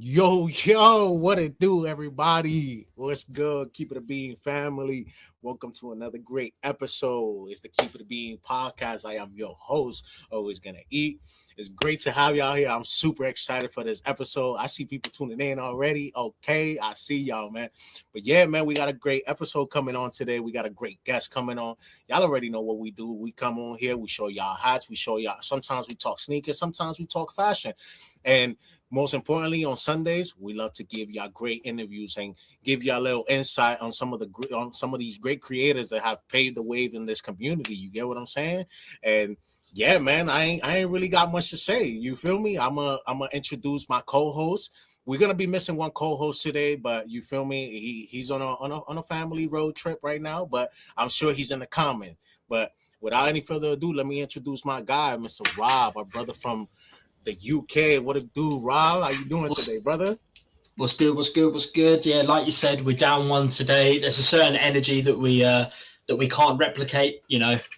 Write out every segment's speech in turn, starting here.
Yo, what it do, everybody? What's good? Keep it a being family. Welcome to another great episode. It's the Keep it a Being podcast. I am your host, always gonna eat. It's great to have y'all here. I'm super excited for this episode. I see people tuning in already. Okay, I see y'all, man. But yeah, man, we got a great episode coming on today. We got a great guest coming on. Y'all already know what we do. We come on here, we show y'all hats, we show y'all. Sometimes we talk sneakers, sometimes we talk fashion. And most importantly, on Sundays, we love to give y'all great interviews and give y'all a little insight on some of these great creators that have paved the way in this community. You get what I'm saying? And yeah, man, I ain't really got much to say. You feel me? I'm gonna introduce my co-host. We're gonna be missing one co-host today, but you feel me? He's on a family road trip right now, but I'm sure he's in the comment. But without any further ado, let me introduce my guy, Mr. Rob, our brother from the UK. What it do, Rob? How you doing What's today, brother? what's good? What's good? What's good? Yeah, like you said, we're down one today. There's a certain energy that we can't replicate,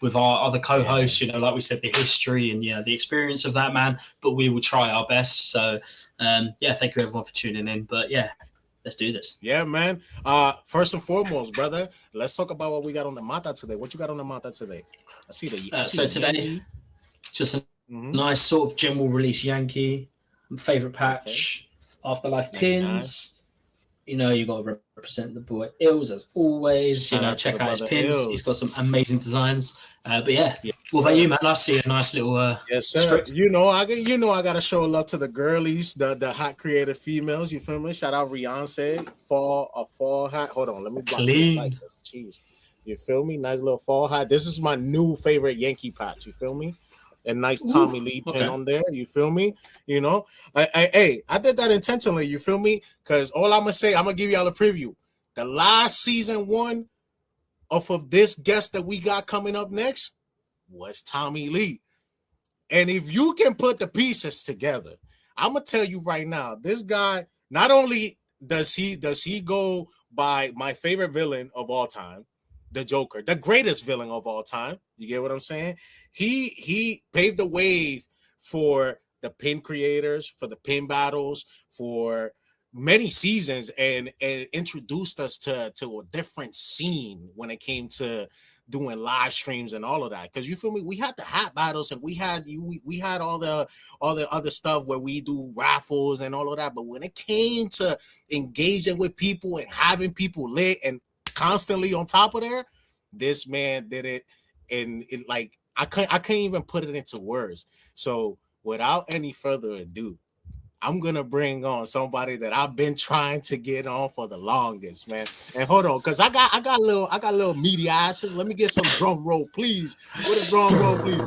with our other Yeah. co-hosts. Like we said, the history and the experience of that man. But we will try our best. So, yeah, thank you everyone for tuning in. But yeah, let's do this. Yeah, man. First and foremost, brother, let's talk about what we got on the mata today. What you got on the mata today? I see So the today, Yankee. just a Mm-hmm. nice sort of general release Yankee favorite Okay. patch, Afterlife 99. pins. You got to represent the boy Ills as always. Shout out Check to out the his brother pins. He's got Ills. some amazing designs. But yeah, Yeah, what about sir. you, man? I see a nice little Yes, sir. script. I gotta show love to the girlies, the hot creative females. You feel me? Shout out Beyonce. Fall hat. Hold on, let me block this light. Clean. Jeez. You feel me? Nice little fall hat. This is my new favorite Yankee patch. You feel me? A nice Ooh, Tommy Lee pin okay. on there. You feel me? You know, I did that intentionally. You feel me? Because all I'm gonna say, I'm gonna give y'all a preview. The last season one of this guest that we got coming up next was Tommy Lee. And if you can put the pieces together, I'm gonna tell you right now, this guy not only does he go by my favorite villain of all time, the Joker, the greatest villain of all time. You get what I'm saying? He paved the way for the pin creators, for the pin battles, for many seasons, and introduced us to a different scene when it came to doing live streams and all of that. Because you feel me, we had the hat battles and we had all the other stuff where we do raffles and all of that. But when it came to engaging with people and having people lit and constantly on top of there, this man did it, and it like I can't even put it into words. So without any further ado, I'm gonna bring on somebody that I've been trying to get on for the longest, man. And hold on, cause I got little meaty asses. Let me get some drum roll, please. With a drum roll, please.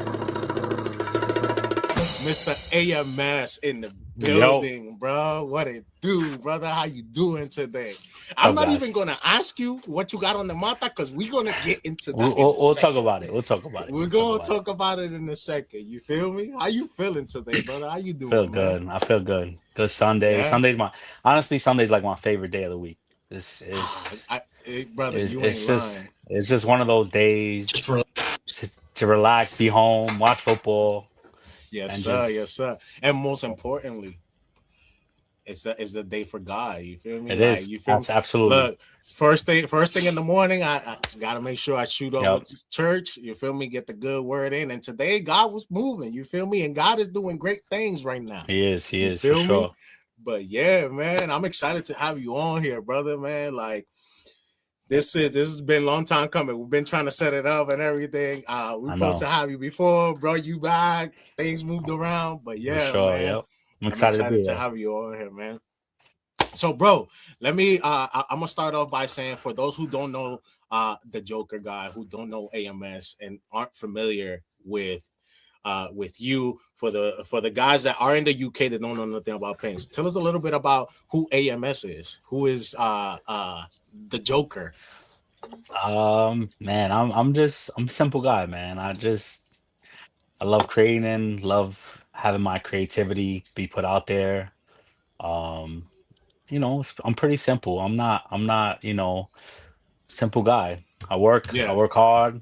Mr. AMS in the Yo, building, bro. What it do, brother? How you doing today? what's I'm up, not even guys? gonna ask you what you got on the mata, cause we're gonna get into We'll, that in a we'll, we'll talk second. about it. We'll talk about it. We're We'll talk gonna about it. talk about it in a second. You feel me? How you feeling today, brother? How you Feel doing, man? good. I feel good. Good Sunday. Yeah. Sunday's like my favorite day of the week. This Brother, is you ain't lying. it's just one of those days Just relax. to relax, be home, watch football, Yes, and sir. Yes, just sir. And most importantly, it's a day for God. You feel me? it Like is. you feel me? That's absolutely. Look, first thing in the morning, I gotta make sure I shoot over Yep. to church. You feel me? Get the good word in. And today, God was moving. You feel me? And God is doing great things right now. He is. He You is for feel me? sure. But yeah, man, I'm excited to have you on here, brother. Man, like this has been a long time coming. We've been trying to set it up and everything. We were I supposed to know have you before, bro. You back. Things moved around, but for yeah, sure. man. Yep. I'm I'm excited to excited be to here. have you on here, man. So, bro, let me. I'm gonna start off by saying, for those who don't know, the Joker guy, who don't know AMS and aren't familiar with you, for the guys that are in the UK that don't know nothing about pins, tell us a little bit about who AMS is. Who is the Joker? Man, I'm a simple guy, man. I love creating, love having my creativity be put out there. Um, I'm pretty simple. I'm not, simple guy. I Yeah, work hard,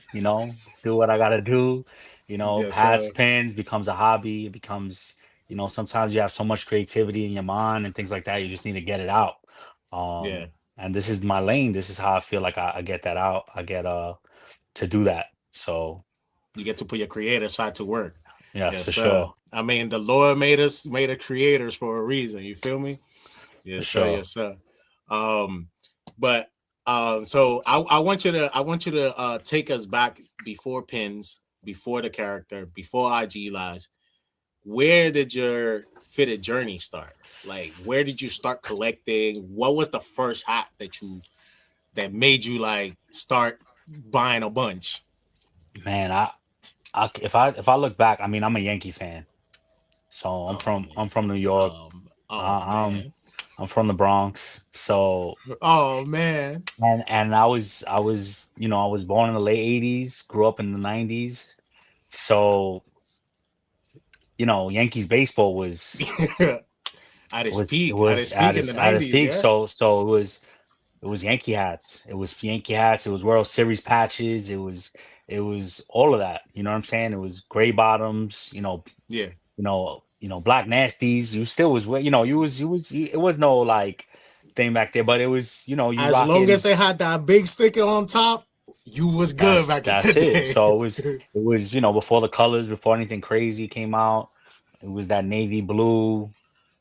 do what I gotta do, yes, pads, sir. pins becomes a hobby, it becomes, sometimes you have so much creativity in your mind and things like that. You just need to get it out. Yeah, And this is my lane. This is how I feel like I get that out. I get to do that. So you get to put your creative side to work. yes, Yes, for sir. sure, I mean, the Lord made us creators for a reason. You feel me? for Yes, sir. sure. Yes, sir. Um, but so I want you to take us back before pins, before the character, before IG lives. Where did your fitted journey start? Like, where did you start collecting? What was the first hat that made you like start buying a bunch? Man, if I look back, I mean, I'm a Yankee fan. So I'm Oh from man. I'm from New York. Oh Uh, I'm man. I'm from the Bronx. So Oh man. and I was born in the late '80s, grew up in the '90s. So Yankees baseball was At its was it peak. At was its peak at in its the at its nineties, peak. yeah? So it was Yankee hats. It was Yankee hats. It was World Series patches. It was all of that. You know what I'm saying? It was gray bottoms. Yeah. Black nasties. You still was it was no like thing back there, but it was you As long as rocking. they had that big sticker on top, you was good That's back in the that's it. day. So it was before the colors, before anything crazy came out. It was that navy blue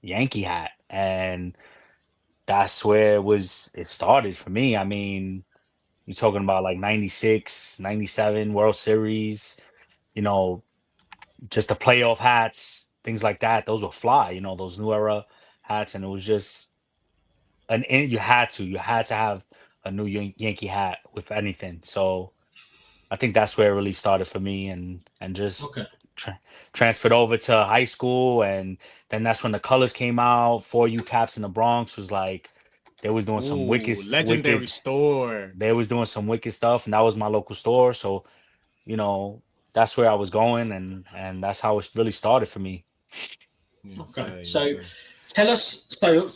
Yankee hat, and that's where it started for me. I mean, you're talking about like 96, 97 World Series, you know, just the playoff hats, things like that. Those were fly, those new era hats, and it was just you had to have a new Yankee hat with anything. So I think that's where it really started for me, and Okay. just transferred over to high school, and then that's when the colors came out. For You Caps in the Bronx was like they was doing some Ooh, legendary store. they was doing some wicked stuff, and that was my local store. So you know that's where I was going, and that's how it really started for me. Yes, Okay. sir. Yes, So sir. tell us. So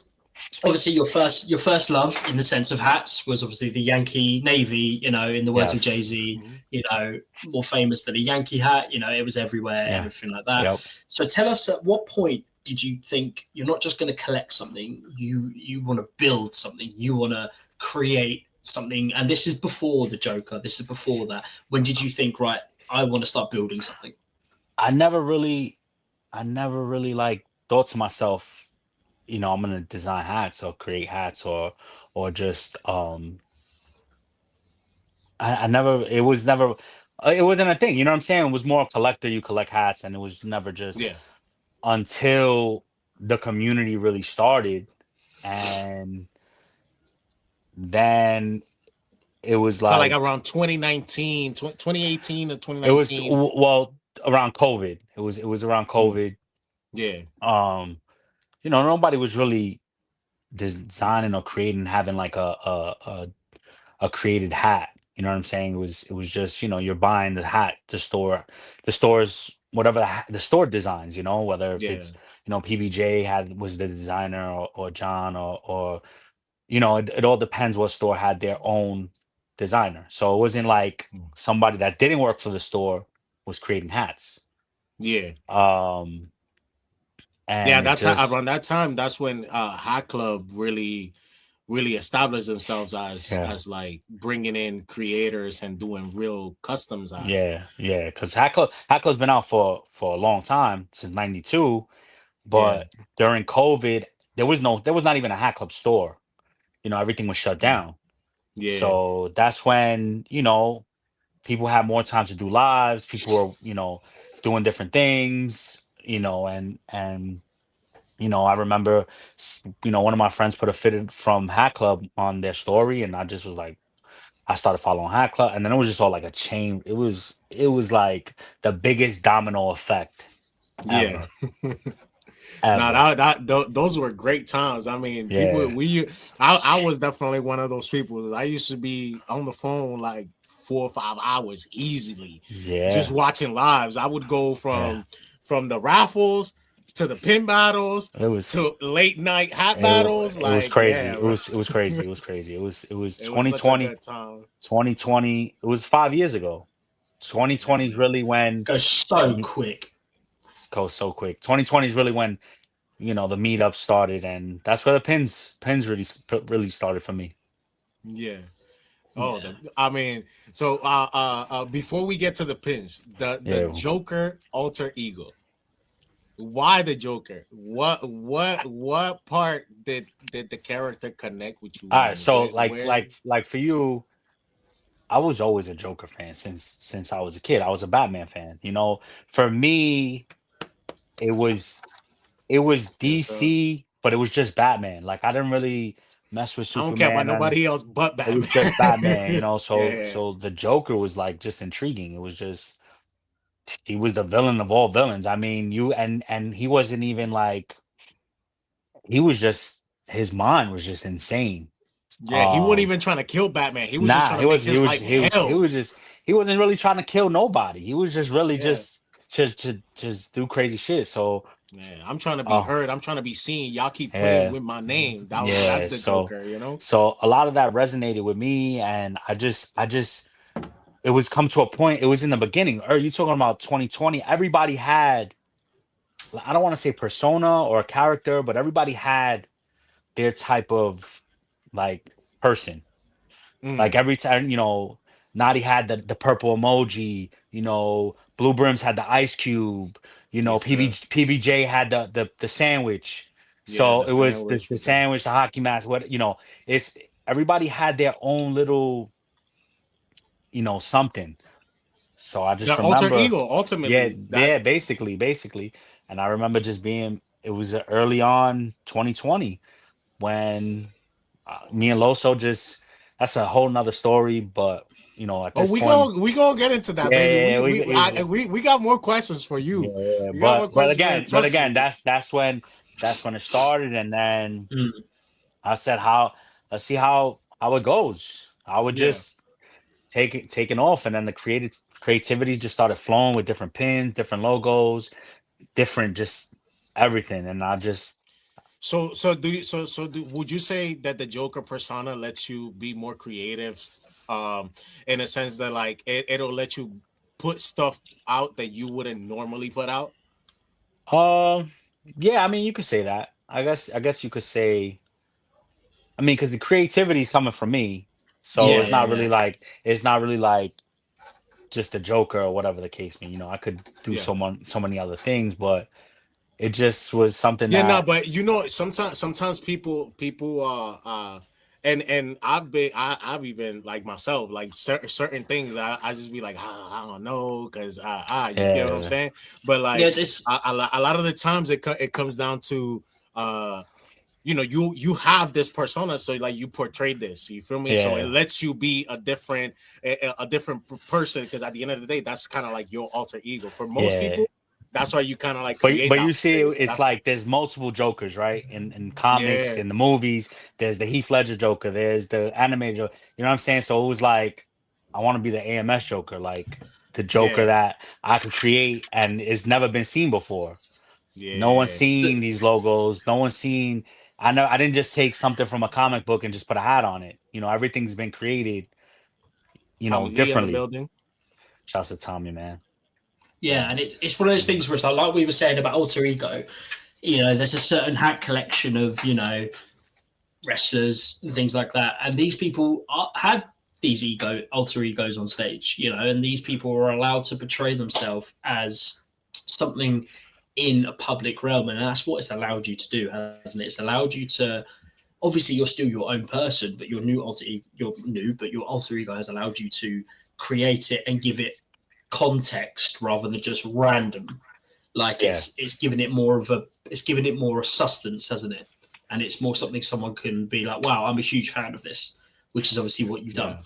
obviously your first love in the sense of hats was obviously the Yankee Navy. In the words of Jay Yes. Z, Mhm. more famous than a Yankee hat. It was everywhere and Yeah. everything like that. Yep. So tell us, at what point did you think you're not just going to collect something? You want to build something. You want to create something. And this is before the Joker. This is before that. When did you think, right? I want to start building something. I never really, I never really like thought to myself, I'm gonna design hats or create hats or just I never it wasn't a thing, you know what I'm saying? It was more a collector, you collect hats, and it was never just Yeah. until the community really started, and then it was So like like around 2019, 2018 or it was 2019. well around COVID. It was around Mm, COVID. yeah. Um, nobody was really designing or creating, having like a created hat. You know what I'm saying? It was just you're buying the hat, the store's whatever the store designs. Whether if Yeah. it's PBJ was the designer, or John, or it all depends what store had their own designer. So it wasn't like Mm, somebody that didn't work for the store was creating hats. yeah. Um, Yeah, and it that's how just around that time. That's when Hat Club really established themselves yeah. as like bringing in creators and doing real customs as. Yeah, because Hackle's been out for a long time, since '92. Yeah, But during COVID, there was not even a Hack Club store. Everything was shut yeah, down. yeah, So that's when people had more time to do lives. People were doing different things. I remember one of my friends put a fitted from Hack Club on their story, and I just was like, I started following Hot Club, and then it was just all like a chain. It was like the biggest domino effect yeah. ever, Now ever. those were great times. I mean, people Yeah, I was definitely one of those people. I used to be on the phone like 4 or 5 hours easily, just yeah, watching lives. I would go yeah. from the raffles to the pin battles It was to late night hat battles. it was Like, crazy. yeah, It bro. was it was crazy. It was crazy. It was It was such a good time. 2020. It was 5 years ago. Yeah, 2020 is man. really when Goes so y- quick. goes so quick. 2020 is really when the meetup started, and that's where the pins really started for me. Yeah. Oh, Yeah. I mean, so before we get to the pins, the Yeah. Joker alter ego. Why the Joker? What part did the character connect with you All right, in? so Where? like for you, I was always a Joker fan since I was a kid. I was a Batman fan. For me, it was it was Yes, sir. DC, but it was just Batman. Like I didn't really mess with I don't care about Superman, and nobody else but it was Batman. just Batman. So Yeah, so the Joker was like just intriguing. It was just he was the villain of all villains. I mean, and he wasn't even like he was just his mind was just insane. yeah. He wasn't Um, even trying to kill Batman. He was just nah, trying he to make was he his was life he hell. was just he wasn't really trying to kill nobody. He was just really Yeah, to just do crazy shit. So, man. I'm trying to be uh, heard. I'm trying to be seen. Y'all keep playing yeah, with my name. That's yeah. the So, Joker. You know. so a lot of that resonated with me, and I just it was come to a point. It was in the beginning. Or you talking about 2020? Everybody had. I don't want to say persona or character, but everybody had their type of like person. Like Mm, every time, Naughty had the purple emoji, Blue Brims had the ice cube, yes, sir. PBJ had the sandwich. Yeah, So the it was sandwich the with the sandwich, the hockey mask, it's everybody had their own little, something. So I just alter remember, ego. yeah, Ultimately, that yeah, basically. And I remember just being, it was early on 2020 when me and Loso just, that's a whole nother story. But, at oh, this point, we gonna get into that, yeah, baby. yeah, We got more questions for yeah, you. yeah. We got But, more questions for you. but Trust again, me. that's when it started. And then Mm. I said, let's see how it goes. I would Yeah. just taking off. And then the creativity just started flowing with different pins, different logos, different just everything. And I just Would you say that the Joker persona lets you be more creative, um, in a sense that like it'll let you put stuff out that you wouldn't normally put out? um yeah, I mean, you could say that. I guess you could say, I mean, because the creativity is coming from me. So Yeah, Yeah. yeah, it's not really like just the Joker or whatever the case may. I could do Yeah. so many other things, but it just was something Yeah, no, that, but sometimes people and I've even like myself like certain things I just be like I don't know because you get what I'm yeah, saying, but yeah. like This, a lot of the times it comes down to uh you have this persona, so like you portray this, you feel me, so it yeah, lets you be a different person, because at the end of the day that's kind of like your alter ego for most yeah. people. That's why you kind of like But create but that you see, alter ego. it's That's like there's multiple Jokers, right? In comics, yeah, in the movies, there's the Heath Ledger Joker, there's the animated Joker. You know what I'm saying? So it was like, I want to be the AMS Joker, like the Joker yeah, that I could create and it's never been seen before. No one's yeah. seen these logos. No one's seen. I know I didn't just take something from a comic book and just put a hat on it. Everything's been created, Tommy Lee in the differently. building. Shouts to Tommy, man. yeah, and it's one of those things where it's like we were saying about alter ego. There's a certain hat collection of wrestlers and things like that, and these people had these alter egos on stage, and these people were allowed to portray themselves as something in a public realm, and that's what it's allowed you to do, hasn't it? It's allowed you to, obviously you're still your own person, but your alter ego has allowed you to create it and give it context rather than just random. Like Yeah, it's given it more of a it's given it more substance, hasn't it? And it's more something someone can be like, wow, I'm a huge fan of this, which is obviously what you've done. yeah.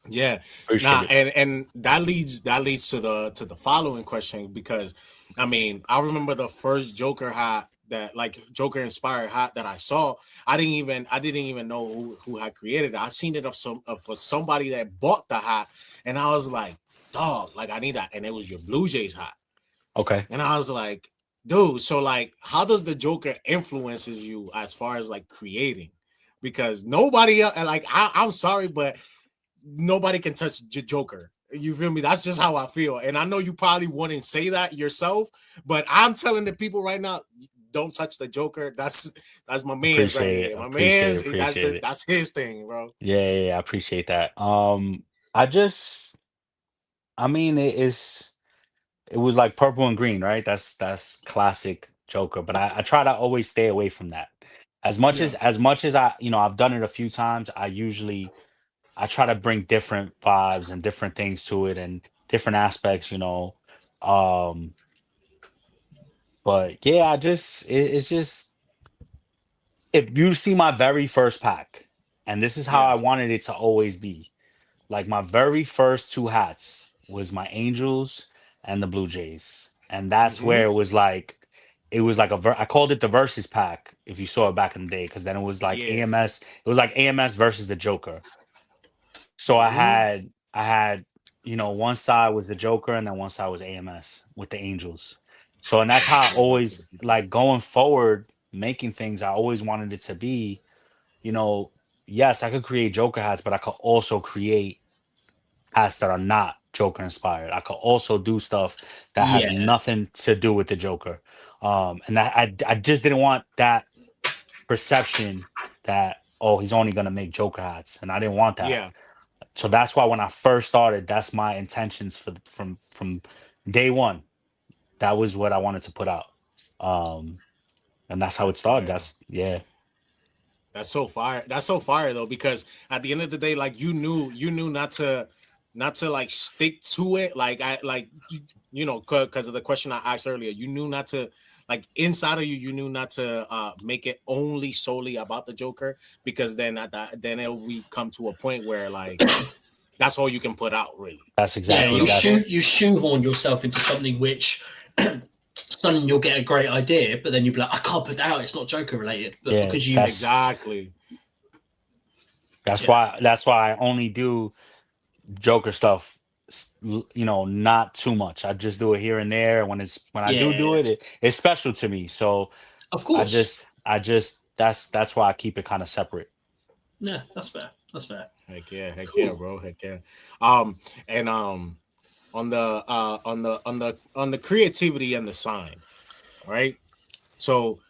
Yeah, Appreciate nah, it. and that leads to the following question, because I mean I remember the first Joker hat, that like Joker inspired hat that I saw. I didn't even know who had created it. I seen it for somebody that bought the hat, and I was like, dog, like I need that, and it was your Blue Jays hat, Okay. and I was like, dude, so like how does the Joker influences you as far as like creating? Because nobody else, and like I'm sorry, but nobody can touch Joker. You feel me? That's just how I feel. And I know you probably wouldn't say that yourself, but I'm telling the people right now, don't touch the Joker. That's my man's right Appreciate it. here. My Appreciate it. man's Appreciate it. that's his thing, bro. Yeah, yeah, yeah, I appreciate that. I just, I mean, it was like purple and green, right? That's classic Joker. But I try to always stay away from that. Yeah. As much as I, I've done it a few times. I try to bring different vibes and different things to it and different aspects. Um, but yeah, it's just if you see my very first pack, and this is how Yeah. I wanted it to always be. Like my very first two hats was my Angels and the Blue Jays, and that's Mm-hmm. where it was like I called it the versus pack if you saw it back in the day, because then it was like Yeah. AMS. It was like AMS versus the Joker. So Mm-hmm. I had one side was the Joker and then one side was AMS with the Angels. So and that's Let me how I bring it up to the always people. like going forward making things. I always wanted it to be you know, yes, I could create Joker hats, but I could also create hats that are not Joker inspired. I could also do stuff that has Yeah, nothing to do with the Joker. And that I just didn't want that perception that, oh, he's only gonna make Joker hats, and I didn't want that. Yeah. So that's why when I first started, that's my intentions from day one. That was what I wanted to put out. Um, and that's how it That's started. fire. That's yeah, That's so fire. That's so fire though, because at the end of the day, like you knew not to like stick to it. Like I like because of the question I asked earlier, you knew not to like inside of you, you knew not to make it only solely about the Joker, because then then it will come to a point where like that's all you can put out really. that's yeah. You know what exactly You I'm that's saying? you shoehorn yourself into something which suddenly you'll get a great idea, but then you'll be like, I can't put that out. It's not Joker related, but yeah, because you've Exactly. yeah that's why I only do Joker stuff. Not too much. I just do it here and there. When I do yeah it, it's special to me. So of course I just that's why I keep it kind of separate. yeah that's fair Heck yeah, cool bro. Heck yeah. Um and on the on the creativity and the sign, right? So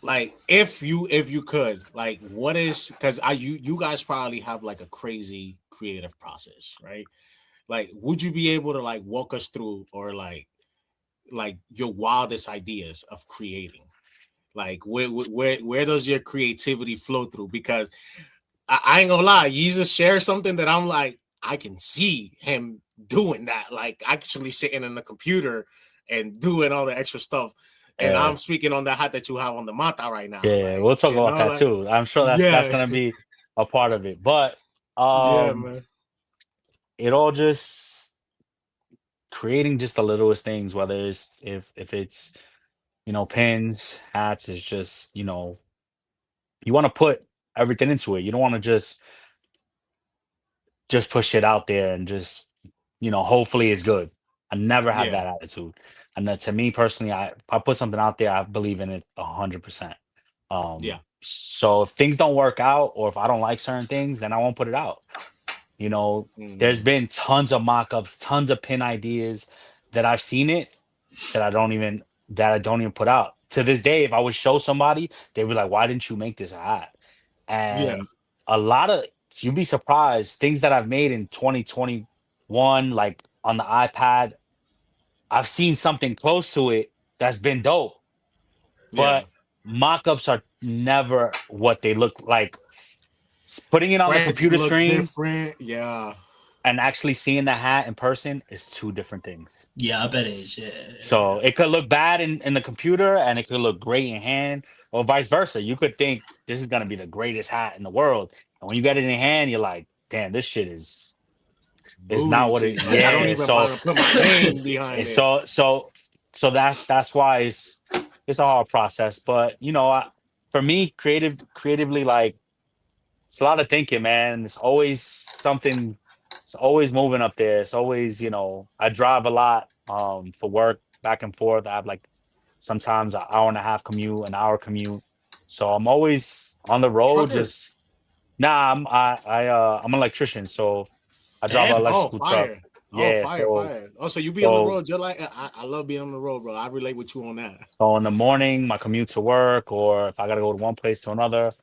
like if you could like what is because I you guys probably have like a crazy creative process, right? Like would you be able to like walk us through or like your wildest ideas of creating? Like where does your creativity flow through? Because I ain't gonna lie, you just share something that I'm like, I can see him doing that, like actually sitting in the computer and doing all the extra stuff. And Yeah, I'm speaking on the hat that you have on the mata right now, yeah. like We'll talk about that like too. I'm sure that's yeah, gonna be a part of it. But yeah, um, man, it all just creating just the littlest things, whether it's if it's pins, hats, is just you want to put everything into it. You don't want to just push it out there and just hopefully it's good. I never have yeah, that attitude. And that to me personally, if I put something out there, I believe in it 100%. yeah, So if things don't work out or if I don't like certain things, then I won't put it out. You know, there's mm, been tons of mock-ups, tons of pin ideas that I've seen it that I don't even put out. To this day, if I would show somebody, they'd be like, "Why didn't you make this a hat?" yeah, And a lot of you'd be surprised things that I've made in 2021, like on the iPad. I've seen something close to it that's been dope, yeah. but mock-ups are never what they look like. Putting it on the Prints computer look screen different, yeah, and actually seeing the hat in person is two different things. yeah I bet it is yeah So it could look bad in the computer and it could look great in hand, or vice versa. You could think this is gonna be the greatest hat in the world. And when you get it in hand, you're like, damn, this shit is not booty what it cheeks. Like I don't yeah. even So want to put my name behind it's it. so that's why it's a hard process. But for me, creatively, like it's a lot of thinking, man. It's always something. It's always moving up there. It's always, I drive a lot for work back and forth. I have like sometimes an hour and a half commute, an hour commute. So I'm always on the road. Trucker. Just I'm an electrician, so I drive an damn Oh, electrical truck. fire. Oh, Yeah, fire, so fire. Oh, so you be on the so road. You're like, I love being on the road, bro. I relate with you on that. so in the morning, my commute to work, or if I gotta go to one place to another.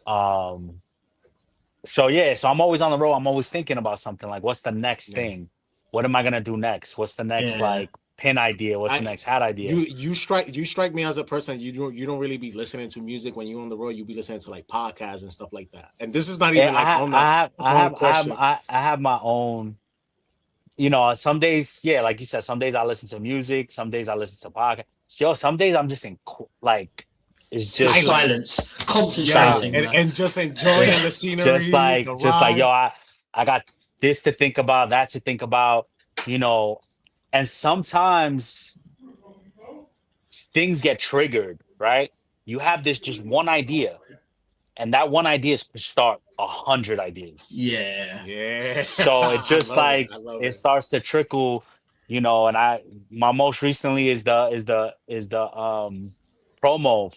Um, so yeah, so I'm always on the road. I'm always thinking about something like, what's the next Yeah. thing? What am I gonna do next? What's the next Yeah. like pin idea? What's the I next hat idea? you strike me as a person. You don't really be listening to music when you're on the road. You be listening to like podcasts and stuff like that. And this is not Yeah, even like on the question. I have my own. Some days, yeah, like you said, some days I listen to music, some days I listen to podcast. Yo, some days I'm just like, it's just Silence. Silence, Yeah, concentrating. silence. Like, and just Yeah, enjoying the just scenery, like the just like ride. yo, I got this to think about, that to think about, you know, and sometimes things get triggered, right? You have this just one idea, and that one idea is to start 100 ideas. yeah. Yeah, So it I just love it. like I love it it. starts to trickle, and I my most recently is the promo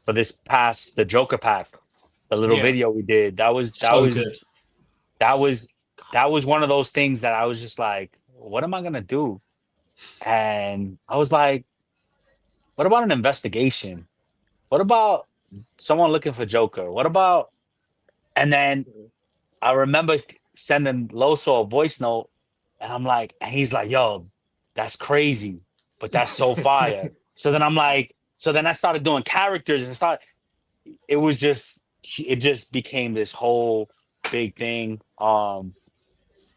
for this past the Joker pack, the little Yeah, video we did. So good. That was that was one of those things that I was just like, what am I gonna do? And I was like, what about an investigation? What about someone looking for Joker? What about and then I remember sending Loso a voice note, and and he's like, "Yo, that's crazy, but that's so fire." So then so then I started doing characters and it just became this whole big thing.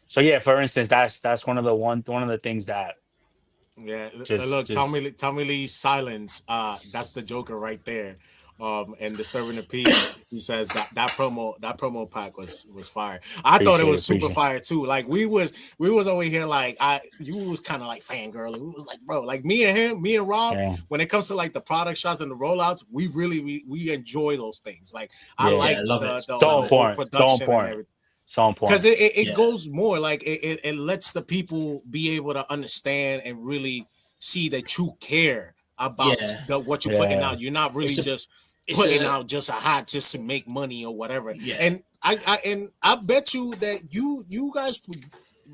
So yeah, for instance, that's one of the things that Yeah, just look, just Tommy Lee's silence. That's the Joker right there. And disturbing the peace. He says that promo pack was fire. I thought it was super appreciate. fire too. Like we was over here like you was kind of like fangirling. We was like, bro, like me and Rob. Yeah, When it comes to like the product shots and the rollouts, we enjoy those things. Like I yeah, like Yeah, love the it. the so the Love it. whole important, so production and important, everything. so Because important. it Yeah. goes more like it lets the people be able to understand and really see that you care about Yeah. what you're putting Yeah, out. You're not really It's a just it's putting a out just a hat just to make money or whatever. yeah. And I bet you that you guys,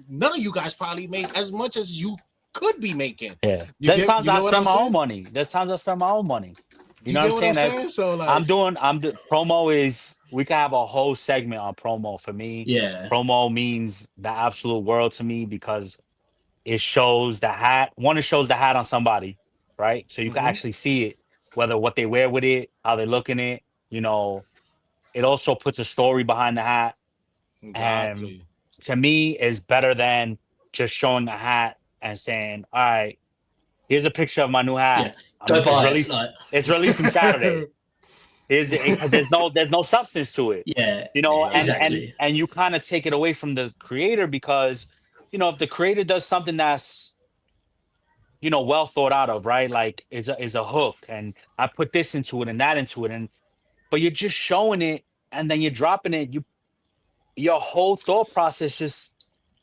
none of you guys probably make as much as you could be making. yeah. You There's get times you I get what I'm spend my own saying? money. There's times I spend my own money. You You know what get I'm what I'm saying? saying? So like, Promo is we can have a whole segment on promo for me. Yeah. Promo means the absolute world to me because it shows the hat. One, it shows the hat on somebody, right? So you can mhm, actually see it, whether what they wear with it, how they look in it. You know, it also puts a story behind the hat. And exactly. to me, is better than just showing a hat and saying, "All right, here's a picture of my new Yeah. hat. Go It's buy it. released. Like, It's releasing Saturday. Here's it because there's no substance to it, yeah, and Exactly. you kind of take it away from the creator because if the creator does something that's well thought out of, right, like is a hook, and I put this into it and that into it, and but you're just showing it and then you're dropping it, your whole thought process just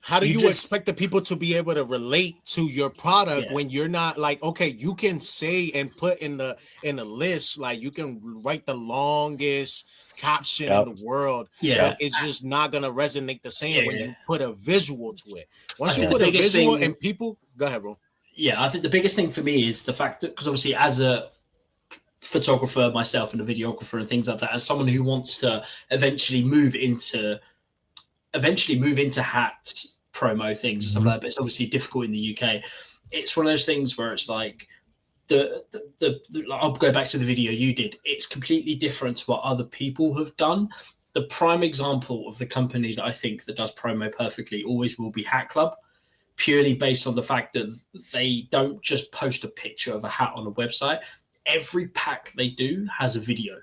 How do you you just expect the people to be able to relate to your product yeah, when you're not like, okay, you can say and put in the list, like you can write the longest caption in yep, the world, yeah, but yep, it's just not gonna resonate the same when yeah. you put a visual to it. I Once you think yeah, the put a biggest visual thing, and people go ahead, bro. yeah, I think the biggest thing for me is the fact that because obviously as a photographer myself and a videographer and things like that, as someone who wants to eventually move into hat promo things and stuff mhm, like that, but it's obviously difficult in the UK. It's one of those things where it's like the I'll go back to the video you did. It's completely different to what other people have done. The prime example of the company that I think that does promo perfectly always will be Hat Club, purely based on the fact that they don't just post a picture of a hat on a website. Every pack they do has a video,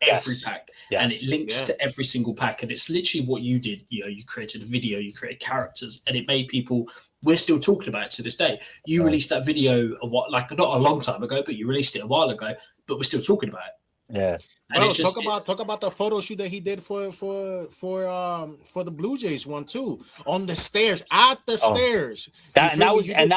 every yes, pack, and it yes, links Yeah. to every single pack. And it's literally what you did. You created a video, you created characters, and it made people. We're still talking about it to this day. You right, released that video like not a long time ago, but you released it a while ago. But we're still talking about it, yeah. and Bro, it's talk just about talk about the photo shoot that he did for the Blue Jays one too. On the stairs, at the Oh, stairs. You feel me? You did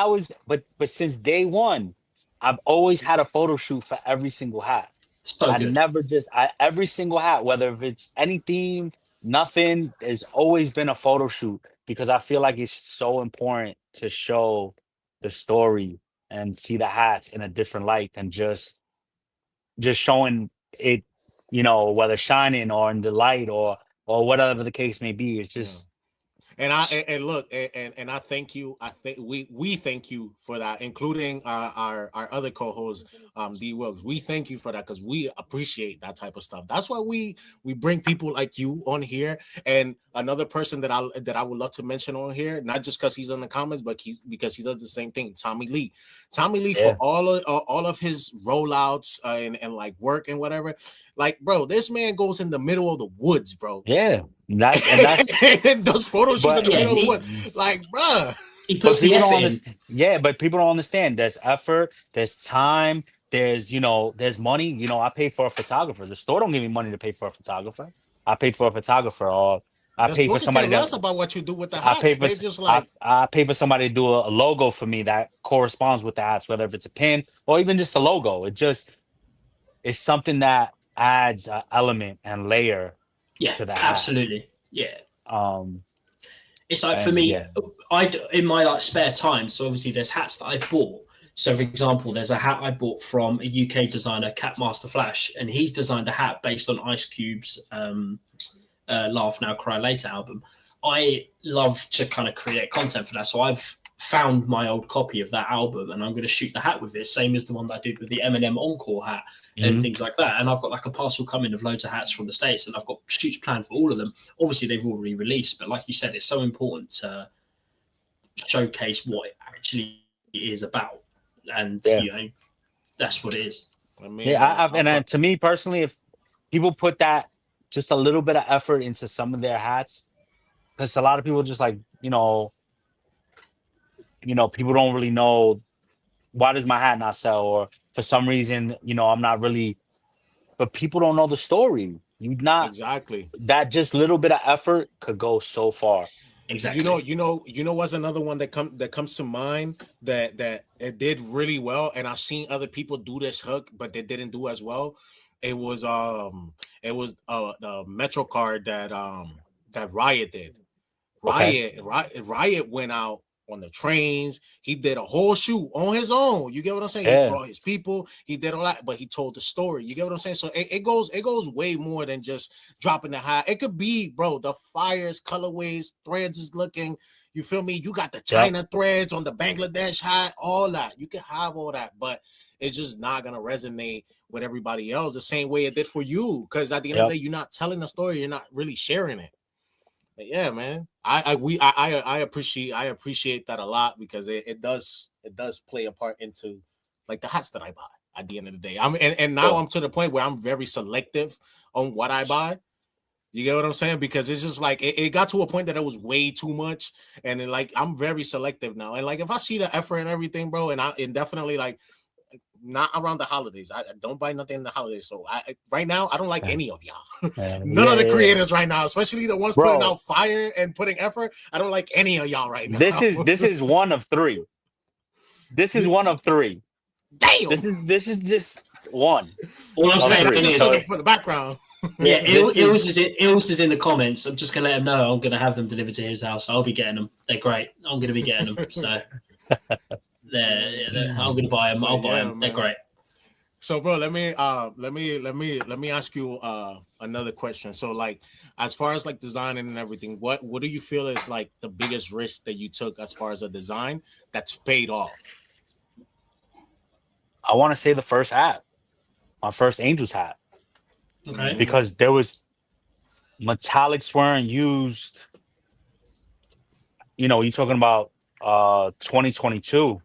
but since day one, I've always had a photo shoot for every single hat. so I good. never just I every single hat, whether if it's any theme, nothing, there's always been a photo shoot. because I feel like it's so important to show the story and see the hats in a different light than just showing it, whether shining or in the light or whatever the case may be. It's Yeah. just And look, and I thank you. I think we thank you for that, including our other co-host, D Wilkes. We thank you for that because we appreciate that type of stuff. That's why we bring people like you on here, and another person that I would love to mention on here, not just because he's in the comments, but because he does the same thing. Tommy Lee, for yeah, all of his rollouts and like work and whatever. Like, bro, this man goes in the middle of the woods, bro. yeah. That's And those photo shoots in but the Yeah, middle of the he, woods. Like, bruh. he but puts the people don't effort in. understand. Yeah, but people don't understand. There's effort. There's time. There's money. I pay for a photographer. The store don't give me money to pay for a photographer. I paid for a photographer, or I The pay store for could care somebody less to. about what you do with the I pay hats. for They s- just like, I pay for somebody to do a logo for me that corresponds with the hats, whether if it's a pin or even just a logo. It's something that adds an element and layer Yeah, to the hat. absolutely. Yeah. Um, It's like for and me, yeah, in my like spare time. So obviously, there's hats that I've bought. So for example, there's a hat I bought from a UK designer, Catmaster Flash, and he's designed a hat based on Ice Cube's "Laugh Now, Cry Later" album. I love to kind of create content for that, so I've found my old copy of that album, and I'm going to shoot the hat with it, same as the one that I did with the Eminem Encore hat and mhm, things like that. And I've got like a parcel coming of loads of hats from the States, and I've got shoots planned for all of them. Obviously, they've already released, but like you said, it's so important to showcase what it actually is about, and yeah, that's what it is. I mean, yeah. To me personally, if people put that just a little bit of effort into some of their hats, because a lot of people just like people don't really know why does my hat not sell, or for some reason, I'm not really. But people don't know the story. You not exactly. that just little bit of effort could go so far. Exactly. What's another one that comes to mind that it did really well, and I've seen other people do this hook, but they didn't do as well. It was the Metro card that Riot did. Okay. Riot went out on the trains. He did a whole shoot on his own. You get what I'm saying? He Yeah. brought his people. He did a lot, but he told the story. You get what I'm saying? So it goes way more than just dropping the hat. It could be, bro, the fires, colorways, threads is looking. You feel me? You got the Yep. China threads on the Bangladesh hat, all that. You can have all that, but it's just not gonna resonate with everybody else the same way it did for you. Because at the end of Yep. the day, you're not telling the story. You're not really sharing it. But yeah, man. I appreciate that a lot because it does play a part into like the hats that I buy at the end of the day. And now Sure. I'm to the point where I'm very selective on what I buy. You get what I'm saying? Because it's just like it got to a point that it was way too much. And then, like I'm very selective now. And like if I see the effort and everything, bro, and definitely like not around the holidays. I don't buy nothing in the holidays. So right now I don't like Yeah. any of y'all. None Yeah. of the Yeah. creators right now, especially the ones putting Bro, out fire and putting effort. I don't like any of y'all right this now. is this is one of three. This is one of three. Damn. This is just one All I'm of saying That's three. just is, So for the background. yeah, this is Ills is in the comments. I'm just gonna let him know I'm gonna have them delivered to his house. I'll be getting them. They're great. I'm gonna be getting them. So I'm gonna buy them. But I'll buy yeah, them. They're man. great. So, bro, let me ask you another question. So, like, as far as like designing and everything, what do you feel is like the biggest risk that you took as far as a design that's paid off? I want to say the first hat, my first Angels hat, Okay. Mm-hmm. because there was metallics weren't used. You're talking about 2022,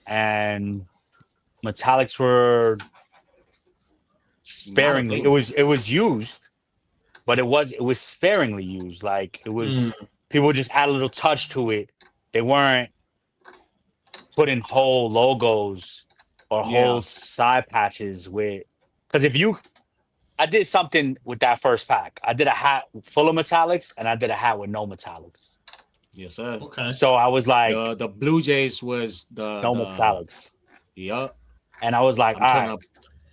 and metallics were Not a sparingly. It thing. was it was used, but it was sparingly used. Like it Mm, was people would just add a little touch to it. They weren't putting whole logos or whole Yeah, side patches with. Because I did something with that first pack. I did a hat full of metallics, and I did a hat with no metallics. yes, sir. okay. So I was like, The Blue Jays was no the metallics, yup. and I was like, I'm all trying right, to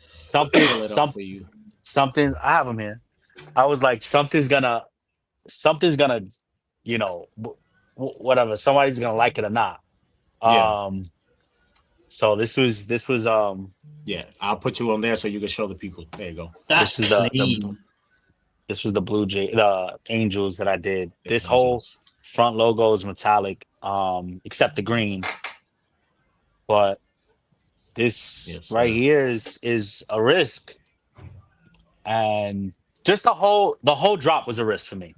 something, pull it up for you. something. I have them here. I was like, something's gonna you know, whatever. Somebody's gonna like it or not. Yeah. So this was Yeah. I'll put you on there so you can show the people. There you go. That's this is the clean. this was the Angels that I did. The This whole Angels. front logo is metallic, except the green. But this Yes, right sir. here is a risk, and just the whole drop was a risk for me.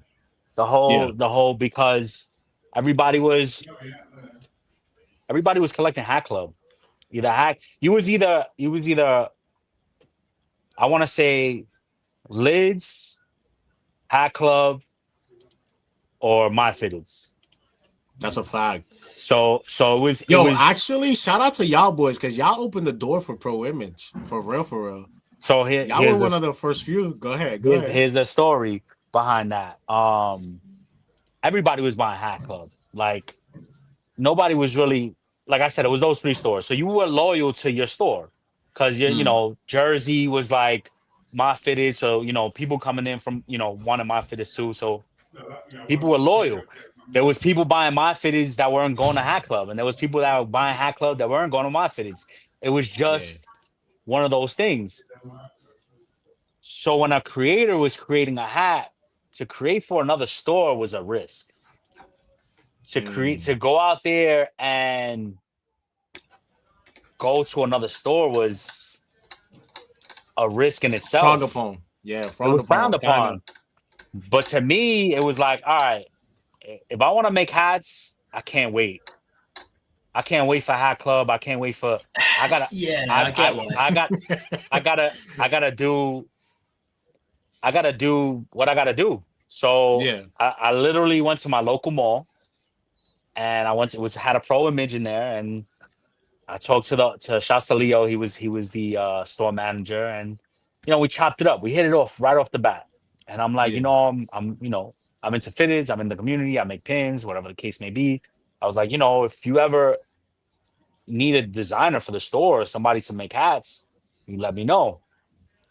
The Yeah. whole the whole because everybody was everybody was collecting Hat Club. Either hack you was either I want to say lids, Hat Club, or my fitteds. That's a fact. So it was Actually, shout out to y'all boys because y'all opened the door for Pro Image. For real, for real. so Y'all were one of the first few. Go ahead. Go ahead. here's the story behind that. Everybody was buying Hat Club. Like nobody was really, like I said, it was those three stores. So you were loyal to your store because Hmm. Jersey was like my fitted. So people coming in from wanting my fitteds too. So people were loyal. There was people buying my fitteds that weren't going to Hat Club, and there was people that were buying Hat Club that weren't going to my fitteds. It was Yeah. just one of those things. So when a creator was creating a hat, to create for another store was a risk. To Mm. go out there and go to another store was a risk in Frowned itself. upon. Yeah, It frowned was frowned upon. Kind of. upon. But to me, it was like, all right, if I want to make hats, I can't wait. I can't wait for Hat Club. I can't wait for I gotta Yeah, I I get I why. I got I gotta do what I gotta do. So Yeah. I literally went to my local mall and I went to was had a pro image in there and I talked to Shasta Leo. He was the store manager and we chopped it up. We hit it off right off the bat. And I'm like, Yeah. I'm into fitteds, I'm in the community, I make pins, whatever the case may be. I was like, if you ever need a designer for the store or somebody to make hats, you let me know.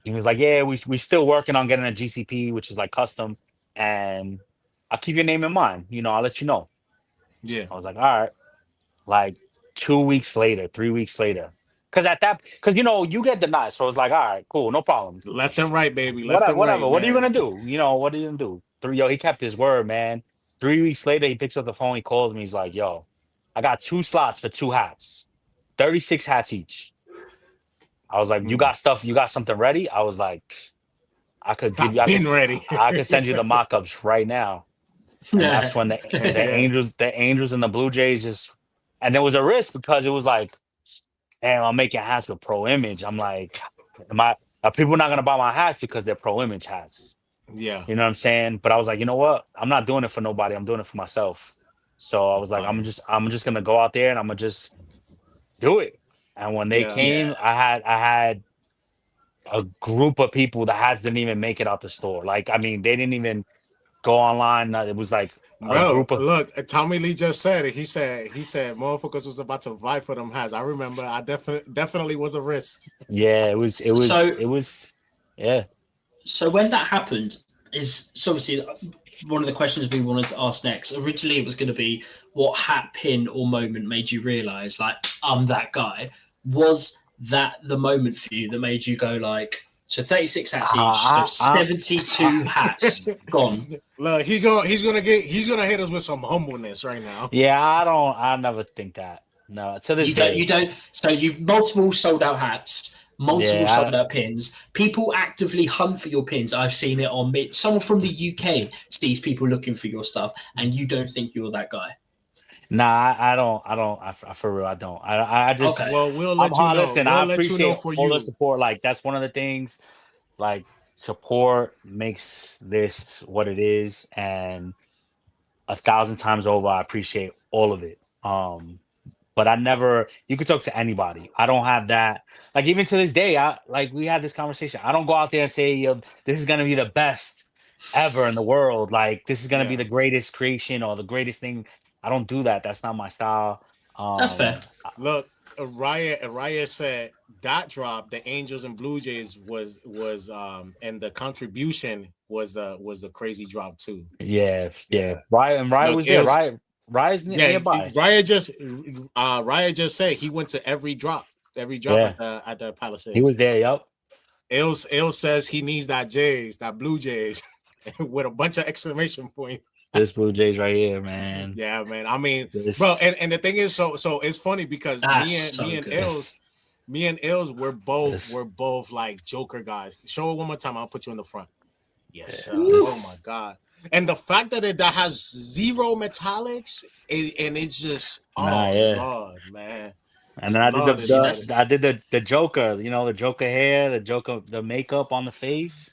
He was like, yeah, we still working on getting a GCP, which is like custom, and I'll keep your name in mind. I'll let you know. Yeah. I was like, all right. Like 2 weeks later, 3 weeks later, because you get denied, so it's like, all right, cool, no problem. Left and right, baby. Left Whatever, and right, whatever. What are you man. gonna do? What are you gonna do? He kept his word, man. 3 weeks later, he picks up the phone, he calls me, he's like, yo, I got 2 slots for 2 hats, 36 hats each. I was like, Mm. you got something ready? I was like, I've been ready. I could send you the mock-ups right now. And that's when Yeah. the Angels and the Blue Jays and there was a risk because it was like, damn, I'm making hats with Pro Image. I'm like, are people not gonna buy my hats because they're Pro Image hats? Yeah. You know what I'm saying? But I was like, you know what? I'm not doing it for nobody. I'm doing it for myself. So I That's was like, fire. I'm just gonna go out there and I'm gonna just do it. And when they Yeah. Yeah. came, I had a group of people that hats didn't even make it out the store. Like, I mean, they didn't even go online. It was like a Bro, group of look, Tommy Lee just said it. He said motherfuckers was about to vie for them hats. I remember. I definitely was a risk. yeah. It was yeah. So when that happened, is so obviously one of the questions we wanted to ask next. Originally, it was going to be what hat, pin, or moment made you realize, like, I'm that guy. Was that the moment for you that made you go like, so 36 hats each, so I 72 hats gone? Look, he's gonna hit us with some humbleness right now. yeah. I never think that. No, to this You day. don't. So you multiple sold out hats, multiple Yeah, sold out pins. People actively hunt for your pins. I've seen it on me. Someone from the UK sees people looking for your stuff, and you don't think you're that guy. nah, I don't. For real, I don't. I Okay. just, Well, we'll I'm let you hard. know. Listen, I We'll let you appreciate know for all the you. support. Like, that's one of the things. Like, support makes this what it is, and 1,000 times over, I appreciate all of it. But I never. You could talk to anybody. I don't have that. Like, even to this day, we had this conversation. I don't go out there and say, yo, this is gonna be the best ever in the world. Like, this is gonna be Yeah. the greatest creation or the greatest thing. I don't do that. That's not my style. That's fair. Look, Raya said that drop, the Angels and Blue Jays was and the contribution was a crazy drop too. Yeah, yeah. Yeah. Ryan Look, was it there. was Ryan's yeah. nearby. Raya just said he went to every drop Yeah, at the he Palisades. was there. Yup. Il says he needs that Blue Jays, with a bunch of exclamation points. This Blue Jays right here, man. Yeah, man. I mean, bro, This, and the thing is, so it's funny because That's so good. me and Ills, we're this, both like Joker guys. Show it one more time. I'll put you in the front. Yes, sir. Oh my this. god. And the fact that has zero metallics, and it's just, Nah, oh yeah. Lord, man. And then I did Lord, See, that's the Joker. You know, the Joker hair, the Joker, the makeup on the face.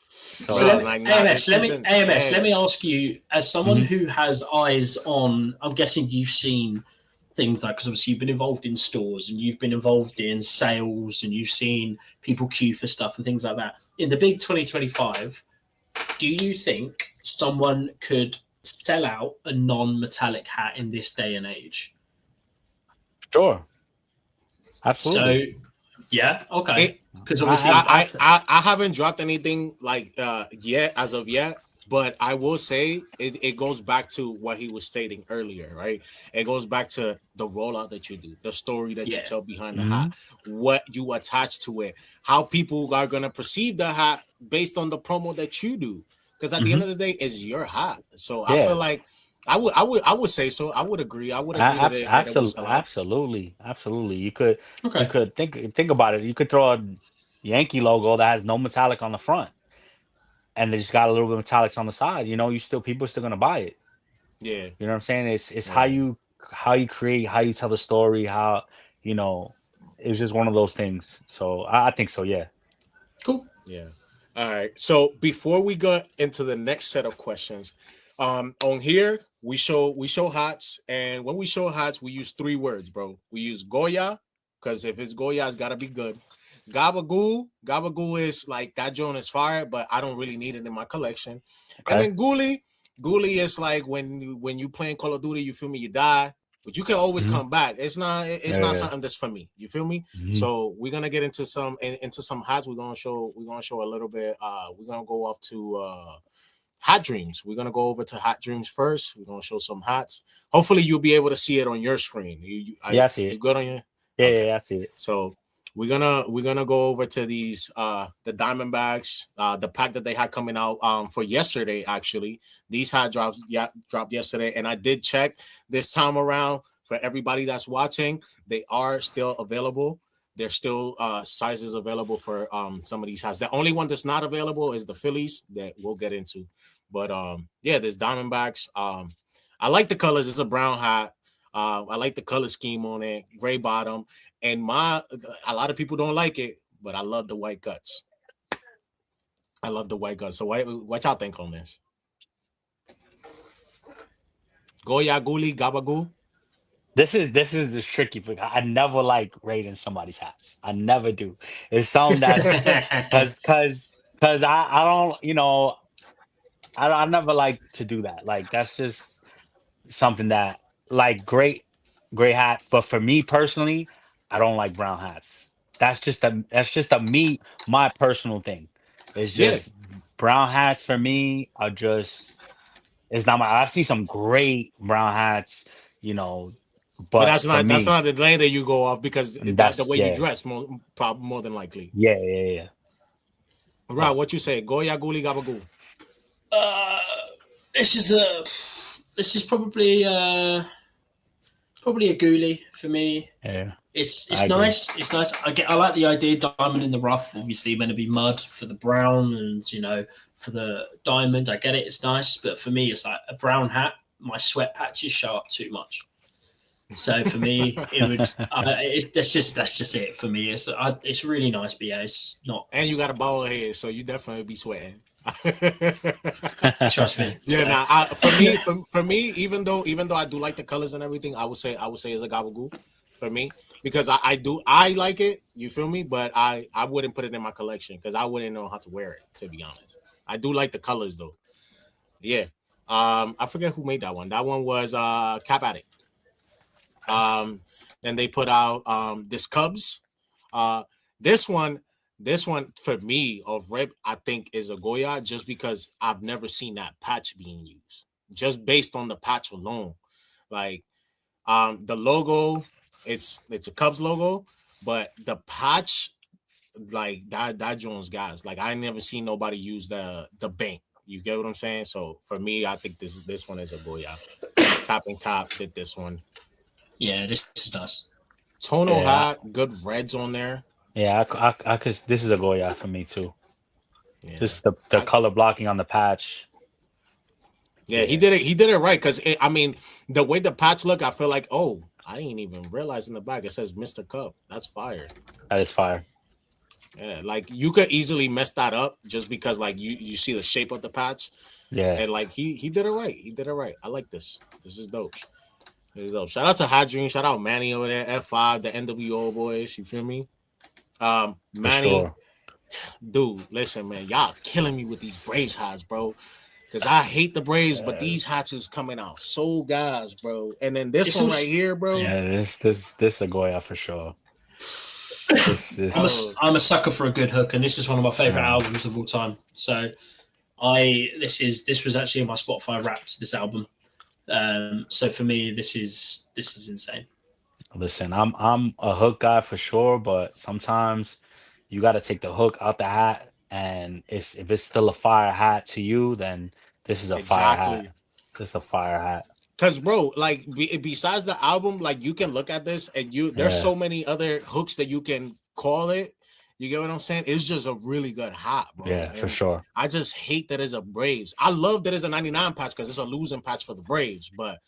So so. bro, Let me yeah. like nah, AMS. Let me AMS. Let yeah. me ask you, as someone Mhm. who has eyes on, I'm guessing you've seen things like, because obviously you've been involved in stores and you've been involved in sales and you've seen people queue for stuff and things like that. In the big 2025, do you think someone could sell out a non-metallic hat in this day and age? Sure, So, absolutely. yeah, okay. It Because I, obviously, I, I, I haven't dropped anything like yet as of yet, but I will say it goes back to what he was stating earlier, right? It goes back to the rollout that you do, the story that you yeah, tell behind the hat, mhm. what you attach to it, how people are gonna perceive the hat based on the promo that you do. Because at the end Mhm. of the day, it's your hat. So I feel Yeah, like I would say so. I would agree. I would agree that it will sell out. absolutely, absolutely. You okay. could think about it. You could throw a Yankee logo that has no metallic on the front, and they just got a little bit of metallics on the side. You know, you still people are still gonna buy it. Yeah, You know what I'm saying? It's yeah. how you create, how you tell the story, how you know. It's just one of those things. So I think so. Yeah. Cool. Yeah. All right. So before we go into the next set of questions, on here we show hats, and when we show hats, we use three words, bro. We use Goya, because if it's Goya, it's gotta be good. Gabagoo is like that joint is fire, but I don't really need it in my collection. And Okay. then Ghoulie is like when you playing Call of Duty, you feel me, you die, but you can always Mhm. come back. It's not Yeah. something that's for me. You feel me? Mhm. So we're gonna get into some hats. We're gonna show a little bit. We're gonna go off to Hot Dreams. We're gonna go over to Hot Dreams first. We're gonna show some hats. Hopefully you'll be able to see it on your screen. Yeah, I see You it. good on your Yeah, okay. yeah, I see it. So we're gonna go over to these the Diamondbacks, the pack that they had coming out for yesterday actually. These hot drops dropped yesterday, and I did check this time around for everybody that's watching. They are still available. There's still sizes available for some of these hats. The only one that's not available is the Phillies that we'll get into. But yeah, there's Diamondbacks. I like the colors. It's a brown hat. I like the color scheme on it, gray bottom, and a lot of people don't like it, but I love the white guts. I love the white guts. So what y'all think on this? Goya Guli Gabagoo. This is the tricky thing. I never like raiding somebody's hats. I never do. It's something that's cause I don't I never like to do that. Like that's just something that like great hats. But for me personally, I don't like brown hats. That's just a me my personal thing. It's Yeah, just brown hats for me are just it's not my I've seen some great brown hats, you know, but but for that's me, not the lane that you go off because and the that's way you yeah, dress more than likely. yeah, yeah, yeah. Right, But what you say? Goya Guli Gabagoo. uh, this is a this is probably a ghoulie for me. yeah, I It's agree. nice. It's nice. I like the idea. Diamond in the rough. Obviously, meant to be mud for the brown, and for the diamond. I get it. It's nice, but for me, it's like a brown hat. My sweat patches show up too much. So for me, it would. That's just it for me. It's really nice, but yeah, it's not. And you got a bald head, so you definitely be sweating. Trust me. Yeah, So nah. For me, even though I do like the colors and everything, I would say it's a gabagoo for me because I like it. You feel me? But I wouldn't put it in my collection because I wouldn't know how to wear it. To be honest, I do like the colors though. Yeah. I forget who made that one. That one was Cap Addict. Then they put out this Cubs. This one for me of Rip, I think is a Goya just because I've never seen that patch being used. Just based on the patch alone. Like the logo, it's a Cubs logo, but the patch, like that Jones guys, like I never seen nobody use the bank. You get what I'm saying? So for me, I think this one is a Goya. Cop and Cop did this one. Yeah, this is nice. Tonal Yeah. hat, good reds on there. Yeah, I could. This is a Goya for me too. Yeah. Just the color blocking on the patch. Yeah, he did it. He did it right because I mean, the way the patch look, I feel like, oh, I didn't even realize in the back it says Mr. Cup. That's fire. That is fire. Yeah, like you could easily mess that up just because like you see the shape of the patch. Yeah. And like he did it right. He did it right. I like this. This is dope. This is dope. Shout out to Hadrian. Shout out Manny over there. F5, the NWO boys. You feel me? Manny, sure. dude, listen, man, y'all killing me with these Braves hats, bro. Because I hate the Braves, but these hats is coming out so gas, bro. And then this one right here, bro. Yeah, this a Goya for sure. I'm a sucker for a good hook, and this is one of my favorite albums of all time. So this was actually in my Spotify Wrapped, this album. So for me, this is insane. Listen, I'm a hook guy for sure, but sometimes you got to take the hook out the hat, and if it's still a fire hat to you, then this is a fire hat. This is a fire hat. Cause bro, like besides the album, like you can look at this and there's so many other hooks that you can call it. You get what I'm saying? It's just a really good hat, bro. Yeah, and for sure. I just hate that it's a Braves. I love that it's a 99 patch because it's a losing patch for the Braves. But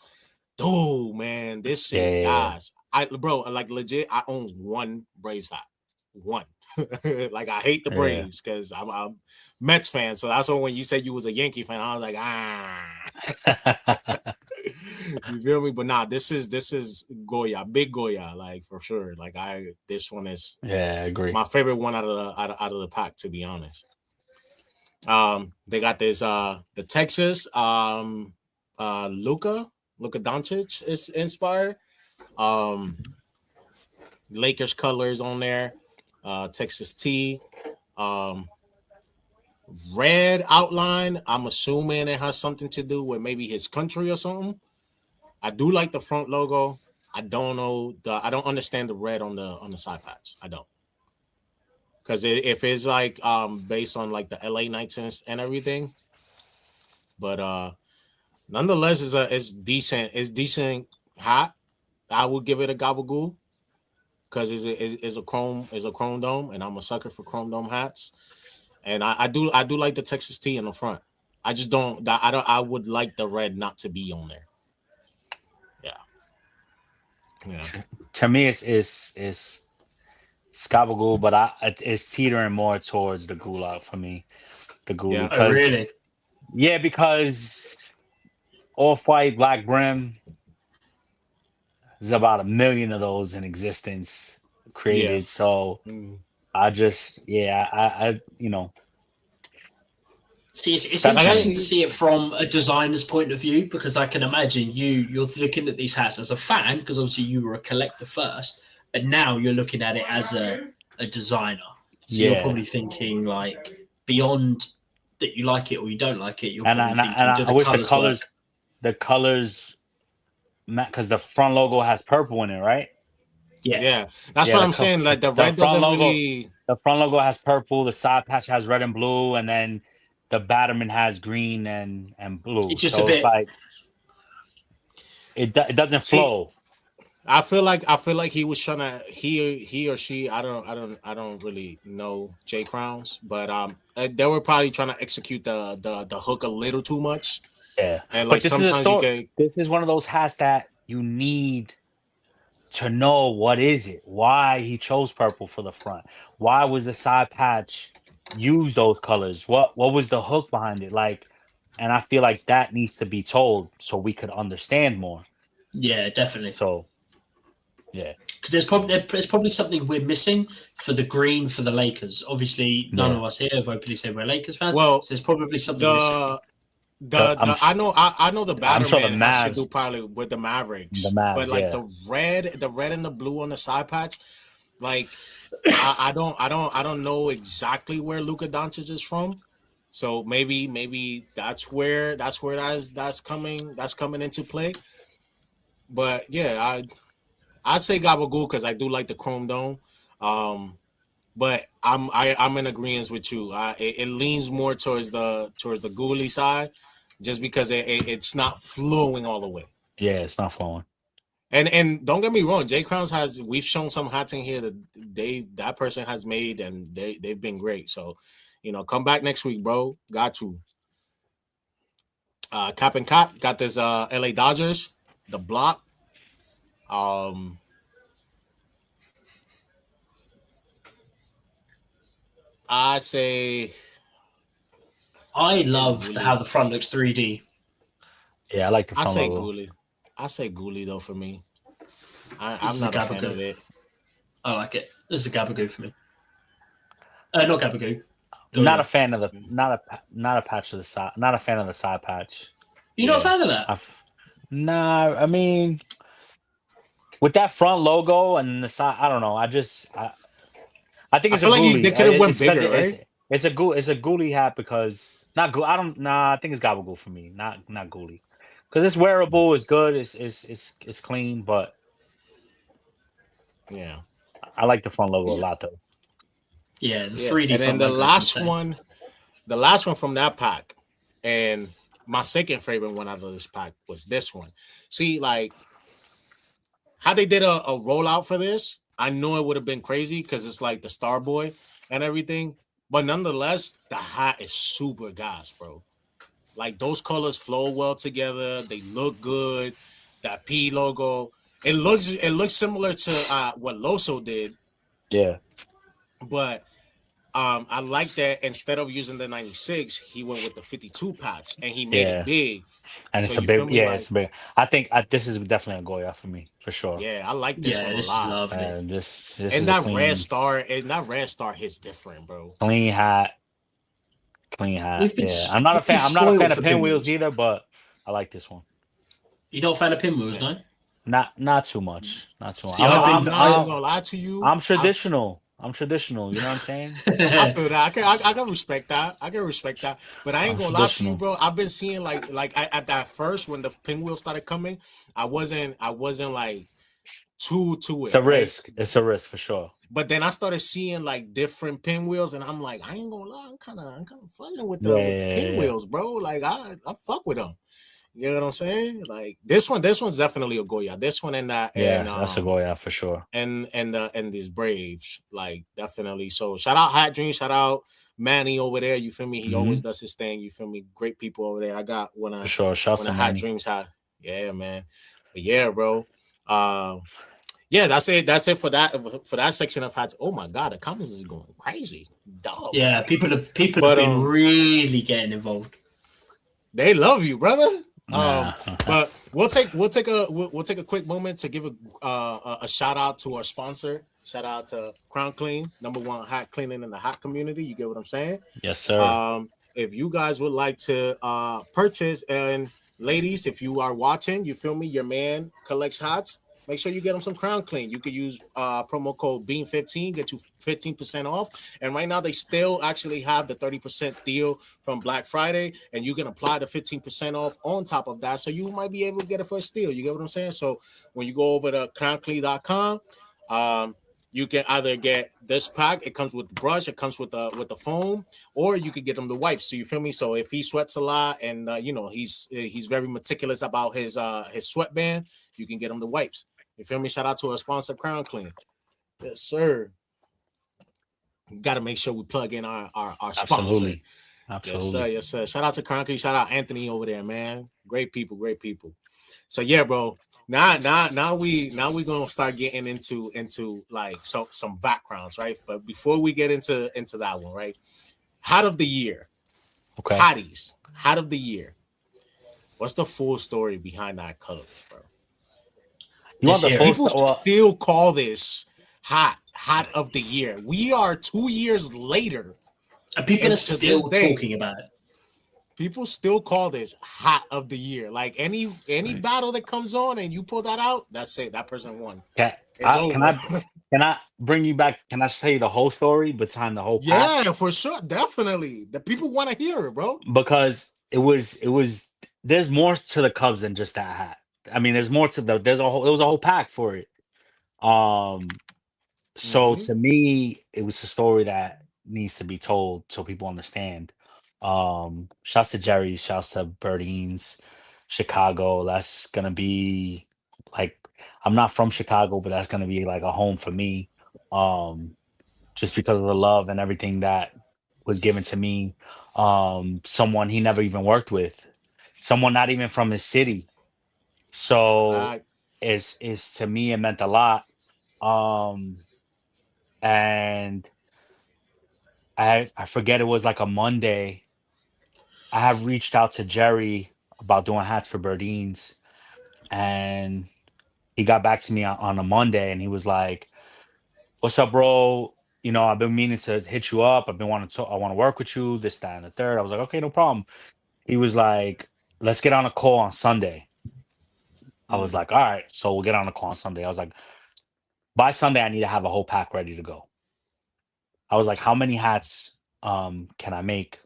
dude, man, this shit, guys. Bro, like legit, I own one Braves hat. One. Like I hate the Braves because I'm Mets fan. So that's why when you said you was a Yankee fan, I was like, You feel me? But nah, this is Goya, big Goya, like for sure. Like this one is I agree. My favorite one out of the pack, to be honest. They got this the Texas Luka Doncic is inspired. Lakers colors on there. Texas T. Red outline. I'm assuming it has something to do with maybe his country or something. I do like the front logo. I don't know I don't understand the red on the side patch. I don't. Because if it's like based on like the LA Knights and everything. But nonetheless it's decent hat. I would give it a gabagool because it's a chrome dome, and I'm a sucker for chrome dome hats. And I do like the Texas T in the front. I just don't. I would like the red not to be on there. Yeah. To me, it's Gabagool, but it's teetering more towards the Gulag for me. The Gulag. Yeah. Because, really? Yeah, because off-white, black brim. There's about 1 million of those in existence created. Yeah. So I just, I See, it's interesting to see it from a designer's point of view, because I can imagine you're looking at these hats as a fan, because obviously you were a collector first, but now you're looking at it as a designer. So you're probably thinking like beyond that you like it or you don't like it. You're probably thinking, I wish the colors, because the front logo has purple in it, right? Yeah. That's what I'm saying. Like the red doesn't really. The front logo has purple. The side patch has red and blue, and then the Batterman has green and blue. It's just a bit. It's like it doesn't flow. I feel like he was trying to he or she. I don't really know J Crowns, but they were probably trying to execute the hook a little too much. Yeah, and like sometimes you can. This is one of those hats that you need to know what is it, why he chose purple for the front, why was the side patch use those colors, what was the hook behind it, like, and I feel like that needs to be told so we could understand more. Yeah, definitely. So yeah, because there's probably something we're missing for the green for the Lakers. Obviously none of us here have openly said we're Lakers fans, well, so there's probably something missing. I know the I'm sure the Batterman has to do Mavs, probably with the the Mavericks, but Mavs, like yeah, the red and the blue on the side patch, like I don't know exactly where Luka Doncic is from. So maybe that's coming into play. But yeah, I'd say Gabagool because I do like the Chrome Dome. Um, but I'm in agreement with you. It leans more towards the Ghoulie side, just because it's not flowing all the way. yeah. It's not flowing. And don't get me wrong, Jay Crowns we've shown some hats in here that that person has made, and they've been great. So, come back next week, bro. Got to. Cap and Cap got this LA Dodgers, the block. Um I say I I guess love how Ghoulie. the front looks 3D. Yeah, I like the I front say logo. Ghoulie. I say Ghoulie though for me. This I'm is a not a fan of Gabagoo. it. I like it. This is a Gabagoo for me. Not Gabagoo. Not a Goya. fan of the not a patch of the side. Not a fan of the side patch. You're not a Yeah. fan of that? Nah, I mean, with that front logo and the side, I don't know. I think I it's a feel like they ghoulie. could have went It's because bigger, right? it's a ghoulie hat because not ghoul. I don't nah. I think it's gabagool for me. Not ghoulie because it's wearable. It's good. It's clean. But Yeah. I like the front logo a Yeah. lot though. Yeah, the Yeah. 3D And then front logo is insane. the last one from that pack, and my second favorite one out of this pack was this one. See, like how they did a rollout for this, I know it would have been crazy because it's like the Star Boy and everything. But nonetheless, the hat is super gas, bro. Like those colors flow well together. They look good. That P logo. It looks similar to what Loso did, Yeah, but I like that instead of using the 96, he went with the 52 patch and he made it yeah, big. and So it's a you feel big me? yeah. Like, It's big. This is definitely a Goya for me for sure. yeah, I like this Yeah, one a this is lot. lovely. This And is a that red star hits different, bro. clean hat. Clean hat. We've been Yeah, we've been I'm not a fan spoiled of for pinwheels pinwheels. either, but I like this one. You're not a fan of pinwheels, Yeah. no? Not too much. Not too much. See, I've I'm been not even I gonna lie to you. I'm traditional. I'm traditional. You know what I'm saying? I feel that. I can respect that. I can respect that. But I ain't I'm gonna lie to you, traditional. bro. I've been seeing at that first when the pinwheel started coming, I wasn't like too to It's it, a right? risk. It's a risk for sure. But then I started seeing like different pinwheels, and I'm like, I ain't gonna lie, I'm kind of fucking Yeah, with the yeah. pinwheels, bro. Like I fuck with them. You know what I'm saying? Like this one's definitely a Goya. This one and that Yeah, that's a Goya for sure. and these Braves, like definitely. So shout out Hat Dream, shout out Manny over there. You feel me? He always does his thing. You feel me? Great people over there. I got For sure. Shouts when to a Hat Manny. Dreams hat. Yeah, man. But yeah, bro. Yeah, that's it. That's it for that section of hats. Oh my god, the comments is going crazy. Dog. yeah, people have But been really getting involved. they love you, brother. Nah. But we'll take a quick moment to give a shout out to our sponsor. Shout out to Crown Clean, #1 hat cleaning in the hat community. You get what I'm saying? Yes, sir. If you guys would like to purchase, and ladies, if you are watching, you feel me, your man collects hats. Make sure you get them some Crown Clean. You could use promo code Beam15, get you 15% off. And right now they still actually have the 30% deal from Black Friday, and you can apply the 15% off on top of that. So you might be able to get it for a steal. You get what I'm saying? So when you go over to crownclean.com, you can either get this pack. It comes with the brush. It comes with the foam, or you could get them the wipes. So you feel me? So if he sweats a lot, and he's very meticulous about his sweatband, you can get him the wipes. You feel me? Shout out to our sponsor, Crown Clean. Yes, sir. Got to make sure we plug in our sponsor. Absolutely. Yes, sir. Yes, sir. Shout out to Crown Clean. Shout out Anthony over there, man. Great people. Great people. So yeah, bro. Now we gonna start getting into like some backgrounds, right? But before we get into that one, right? Hat of the year, Okay. Hatties, hat of the year. What's the full story behind that colors, bro? You want the This full year. People well, still call this hat of the year. We are 2 years later, And people and are to still this day, talking about it. People still call this hat of the year. Like any battle that comes on and you pull that out, that's it. That person won. Can It's can over. I can I bring you back? Can I tell you the whole story behind the whole pack? Yeah, for sure, definitely. The people want to hear it, bro. Because it was there's more to the Cubs than just that hat. I mean, there's more to there's a whole there was a whole pack for it. Um, so Hmm. to me, it was a story that needs to be told so people understand. Shouts to Jerry, shouts to Birdines, Chicago. That's gonna be like I'm not from Chicago, but that's gonna be like a home for me. Um, just because of the love and everything that was given to me. Someone he never even worked with, someone not even from his city. That's a So fact. is to me it meant a lot. Um, and I forget it was like a Monday. I have reached out to Jerry about doing hats for Burdines, and he got back to me on a Monday, and he was like, "What's up, bro? You know, I've been meaning to hit you up. I've been wanting to. I want to work with you. This, that, and the third." I was like, "Okay, no problem." He was like, "Let's get on a call on Sunday." I was Mm, like, "All right." So we'll get on a call on Sunday. I was like, "By Sunday, I need to have a whole pack ready to go." I was like, "How many hats can I make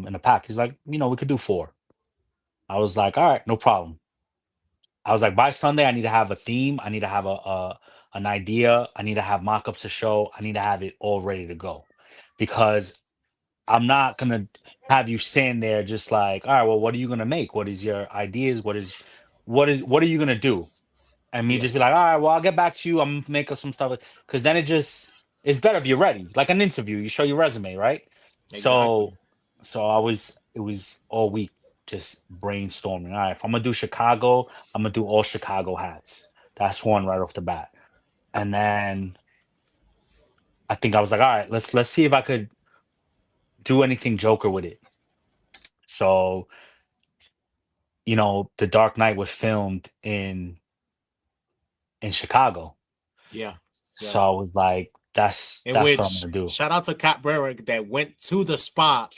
in a pack?" He's like, "We could do 4." I was like, "All right, no problem." I was like, "By Sunday, I need to have a theme. I need to have a an idea. I need to have mock-ups to show. I need to have it all ready to go." Because I'm not gonna have you stand there just like, "All right, well, what are you gonna make? What is your ideas? What are you gonna do?" And me yeah, just be like, "All right, well, I'll get back to you. I'm gonna make up some stuff." Because then it's better if you're ready. Like an interview, you show your resume, right? exactly. So it was all week just brainstorming. All right, if I'm gonna do Chicago, I'm gonna do all Chicago hats. That's one right off the bat. And then I think I was like, all right, let's see if I could do anything Joker with it. So, The Dark Knight was filmed in Chicago. Yeah, yeah. So I was like, In that's what I'm which gonna do. shout out to Cat Berwick that went to the spot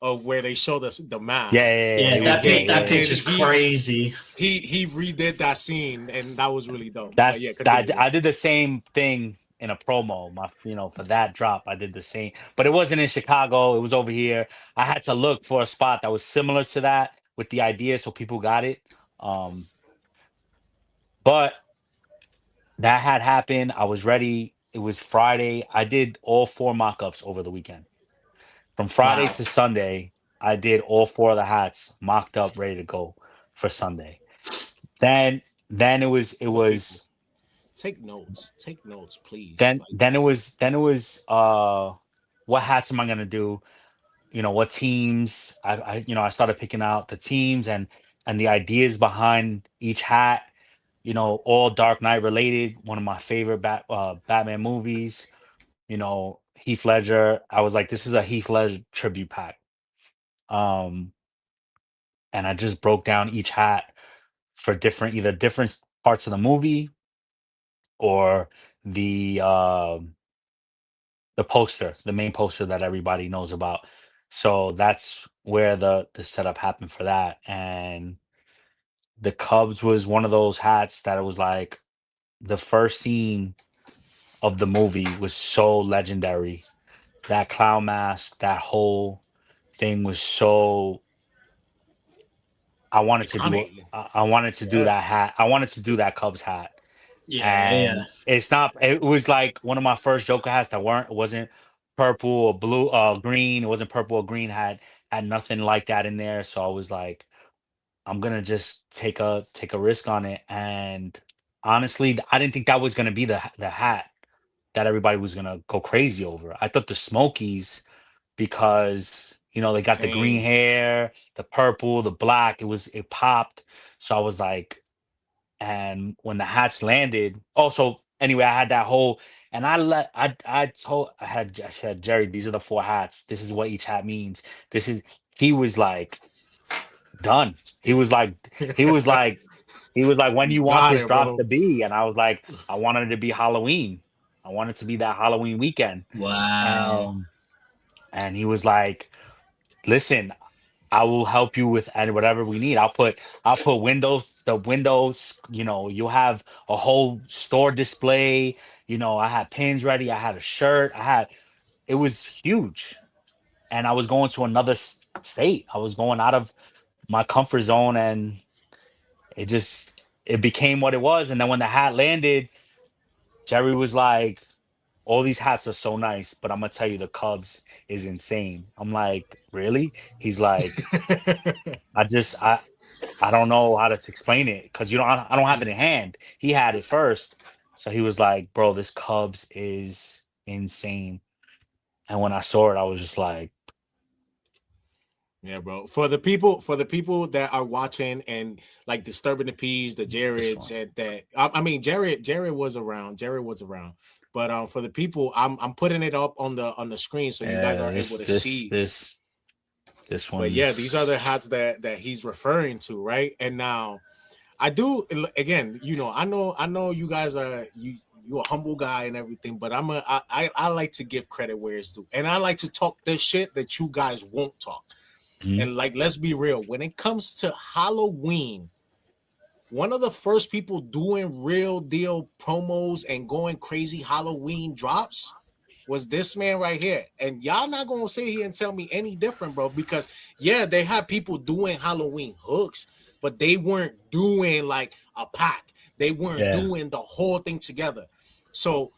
of where they showed us the Yeah, mask, yeah, yeah, Yeah, he and was there. that Yeah, picture's crazy. he redid that scene, and that was really dope. But yeah, that's continue, bro. I did the same thing in a promo. For that drop, I did the same, but it wasn't in Chicago. It was over here. I had to look for a spot that was similar to that with the idea, so people got it. Um, but that had happened. I was ready. It was Friday. I did all 4 mock-ups over the weekend. From Friday Wow. to Sunday, I did all 4 of the hats mocked up, ready to go for Sunday. Then it Tell people, was take notes, please. Like, then it was what hats am I gonna do? What teams? I started picking out the teams and the ideas behind each hat. All Dark Knight related. One of my favorite Batman movies. Heath Ledger. I was like, this is a Heath Ledger tribute pack. Um, and I just broke down each hat for either different parts of the movie or the the main poster that everybody knows about. So that's where the setup happened for that. And the Cubs was one of those hats that it was like the first scene of the movie was so legendary. That clown mask, that whole thing was so I wanted to do iconic. I wanted to do Yeah, that hat. I wanted to do that Cubs hat. Yeah, yeah. And it was like one of my first Joker hats that weren't it wasn't purple or blue green. It wasn't purple or green, had nothing like that in there. So I was like, I'm gonna just take a risk on it. And honestly, I didn't think that was gonna be the hat that everybody was gonna go crazy over. I thought the Smokies, because they got the green same. hair, the purple, the black, it popped. So I was like, and when the hats landed, also anyway, I had that whole, and I said, Jerry, these are the 4 hats. This is what each hat means. This is he was like done. He was If- like he was like he was like, when do you you want got this it, drop bro. to be? And I was like, I wanted it to be Halloween. I wanted it to be that Halloween weekend. Wow. And he was like, listen, I will help you with and whatever we need. I'll put windows. You'll have a whole store display. I had pins ready. I had a shirt. It was huge, and I was going to another state. I was going out of my comfort zone, and it became what it was. And then when the hat landed, Jerry was like, all these hats are so nice, but I'm gonna tell you the Cubs is insane. I'm like, really? He's like, I just I don't know how to explain it because I don't have it in hand. He had it first, so he was like, bro, this Cubs is insane. And when I saw it, I was just like, Yeah, bro. For the people that are watching and like disturbing the peas, the this Jared one, said that. I mean, Jared was around. Jared was around. But for the people, I'm putting it up on the screen so you guys yeah, are able this to this see. this this But yeah, these are the one's hats that he's referring to, right? And now I do again. I know you guys are you a humble guy and everything, but I like to give credit where it's due, and I like to talk the shit that you guys won't talk. Mhm. And like, let's be real. When it comes to Halloween, one of the first people doing real deal promos and going crazy Halloween drops was this man right here. And y'all not gonna sit here and tell me any different, bro. Because yeah, they had people doing Halloween hooks, but they weren't doing like a pack. They weren't Yeah, doing the whole thing together. So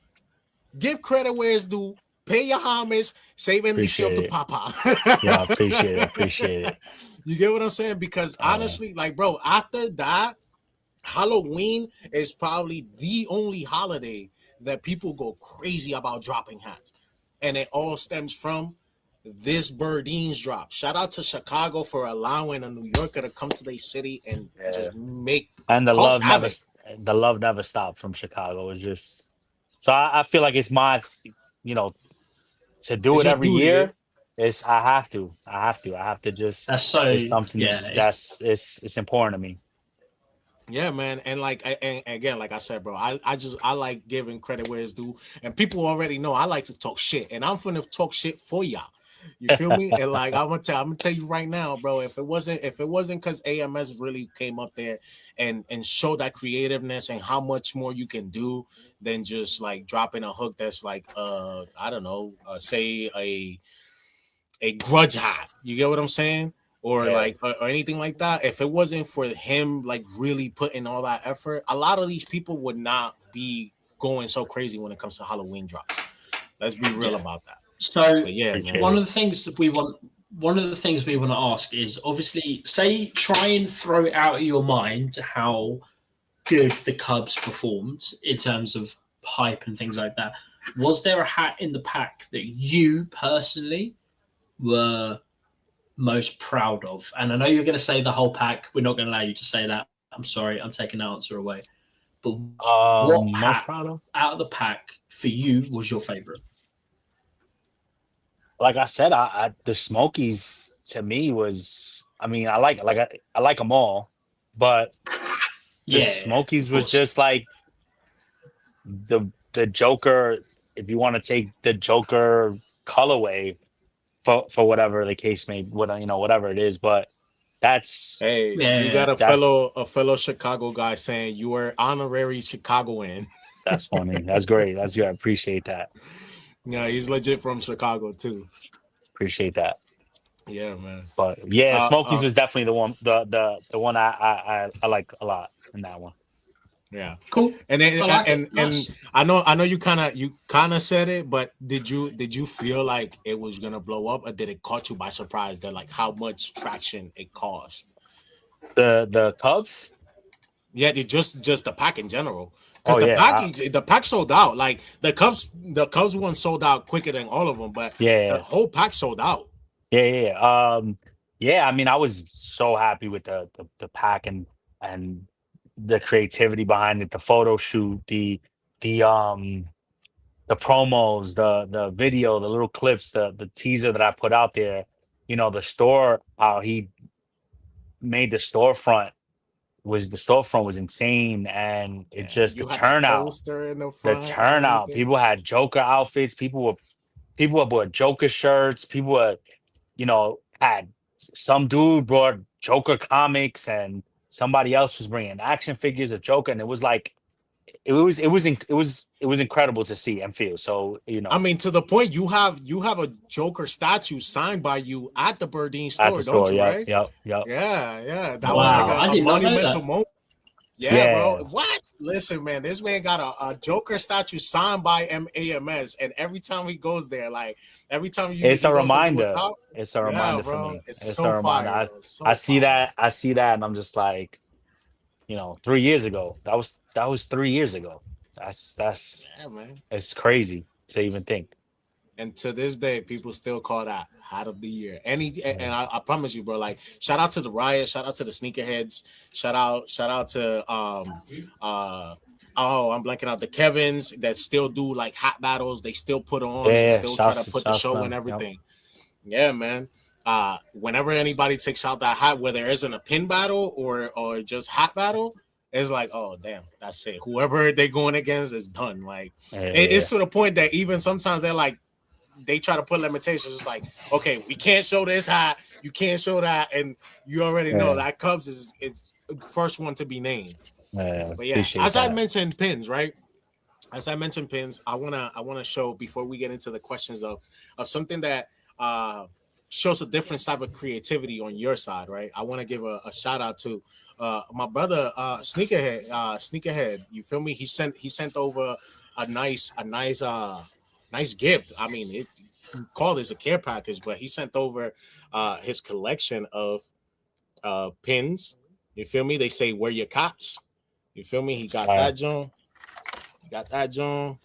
give credit where it's due. Pay your homage. Say bendición appreciate to it. Papa. Yeah, I appreciate it. I appreciate it. You get what I'm saying? Because Uh, honestly, like, bro, after that, Halloween is probably the only holiday that people go crazy about dropping hats. And it all stems from this Birdeen's drop. Shout out to Chicago for allowing a New Yorker to come to their city and yeah, just make and cause havoc. the love never stopped from Chicago. It's just so I feel like it's my, you know, to do It's it your every duty, eh? year. I have to just, That's so it's something yeah. It's it's important to me. Yeah, man, and like, and again, like I said, bro, I like giving credit where it's due, and people already know I like to talk shit, and I'm finna talk shit for y'all. You feel me? And like I'm gonna tell you right now, bro. If it wasn't because AMS really came up there and showed that creativeness and how much more you can do than just like dropping a hook that's like I don't know, say a grudge hat. You get what I'm saying? Or Yeah, like or anything like that. If it wasn't for him like really putting all that effort, a lot of these people would not be going so crazy when it comes to Halloween drops. Let's be real yeah. about that. So But yeah, appreciate man. one of it. the things that we want one of the things we want to ask is obviously say try and throw it out of your mind how good the Cubs performed in terms of hype and things like that. Was there a hat in the pack that you personally were most proud of? And I know you're going to say the whole pack. We're not going to allow you to say that. I'm sorry. I'm taking that answer away. But what Most hat proud of, out of the pack for you was your favorite? like I said, the Smokies to me was. I mean, I like them all, but the Yeah, Smokies of was course. just like the Joker. If you want to take the Joker colorway for whatever the case may, whatever it is, but that's Hey, you Yeah, got that's a fellow Chicago guy saying you were honorary Chicagoan. that's funny. That's great. That's good. I appreciate that. Yeah, he's legit from Chicago too. Appreciate that. Yeah, man. But yeah, Uh, Smokies uh, was definitely the one I like a lot in that one. yeah. cool. And then I like it. and Nice. I know you kind of said it, but did you feel like it was gonna blow up, or did it caught you by surprise that like how much traction it caused? The Cubs. Yeah, just the pack in general, because Oh the yeah, pack sold out. Like the Cubs one sold out quicker than all of them, but the yeah, whole pack sold out. yeah, yeah, yeah. I mean, I was so happy with the pack and the creativity behind it, the photo shoot, the the promos, the video, the little clips, the teaser that I put out there. The store, how he made the storefront was insane, and it Yeah, just you had the poster in the the front and turnout. everything. People had Joker outfits. People were Joker shirts. People were, had some dude brought Joker comics, and somebody else was bringing action figures of Joker, and it was like it was incredible to see and feel. So I mean, to the point you have a Joker statue signed by you at the Burdine at the store, don't store. you? Yep, Right? yep, yep. Yeah. That was like Wow, I a did not know monumental that. moment. Yeah, bro. Yeah, What? Listen, man, this man got a Joker statue signed by AMS, and every time he goes there, like every time it's he a goes to do a reminder. job, It's a yeah, reminder for bro, me. it's It's a so reminder. fire, bro. It's I so see fire. that. I see that, and I'm just like, 3 years ago. That was 3 years ago. That's Yeah, man. it's crazy to even think. And to this day, people still call that hat of the year. And Yeah. I promise you, bro. Like, shout out to the riot, shout out to the sneakerheads, shout out to uh oh, I'm blanking out the Kevins that still do like hat battles. They still put on and Yeah, still try to shouts put the shouts to show and them. Yep. everything. Yeah, man. Whenever anybody takes out that hat, where there isn't a pin battle or just hat battle, it's like, oh damn, that's it. Whoever they going against is done. Like Yeah, it's to the point that even sometimes they're like they try to put limitations. It's like, okay, we can't show this hat, you can't show that, and you already know yeah, that Cubs is the first one to be named. yeah. But yeah, Appreciate as I that. mentioned pins, right? As I mentioned pins, I wanna show before we get into the questions of something that shows a different type of creativity on your side, right? I want to give a shout out to my brother Sneakerhead. You feel me? He sent over a nice gift. I mean, you call this a care package, but he sent over his collection of pins. You feel me? They say wear your cops. You feel me? He got Fire. that John. He got that John.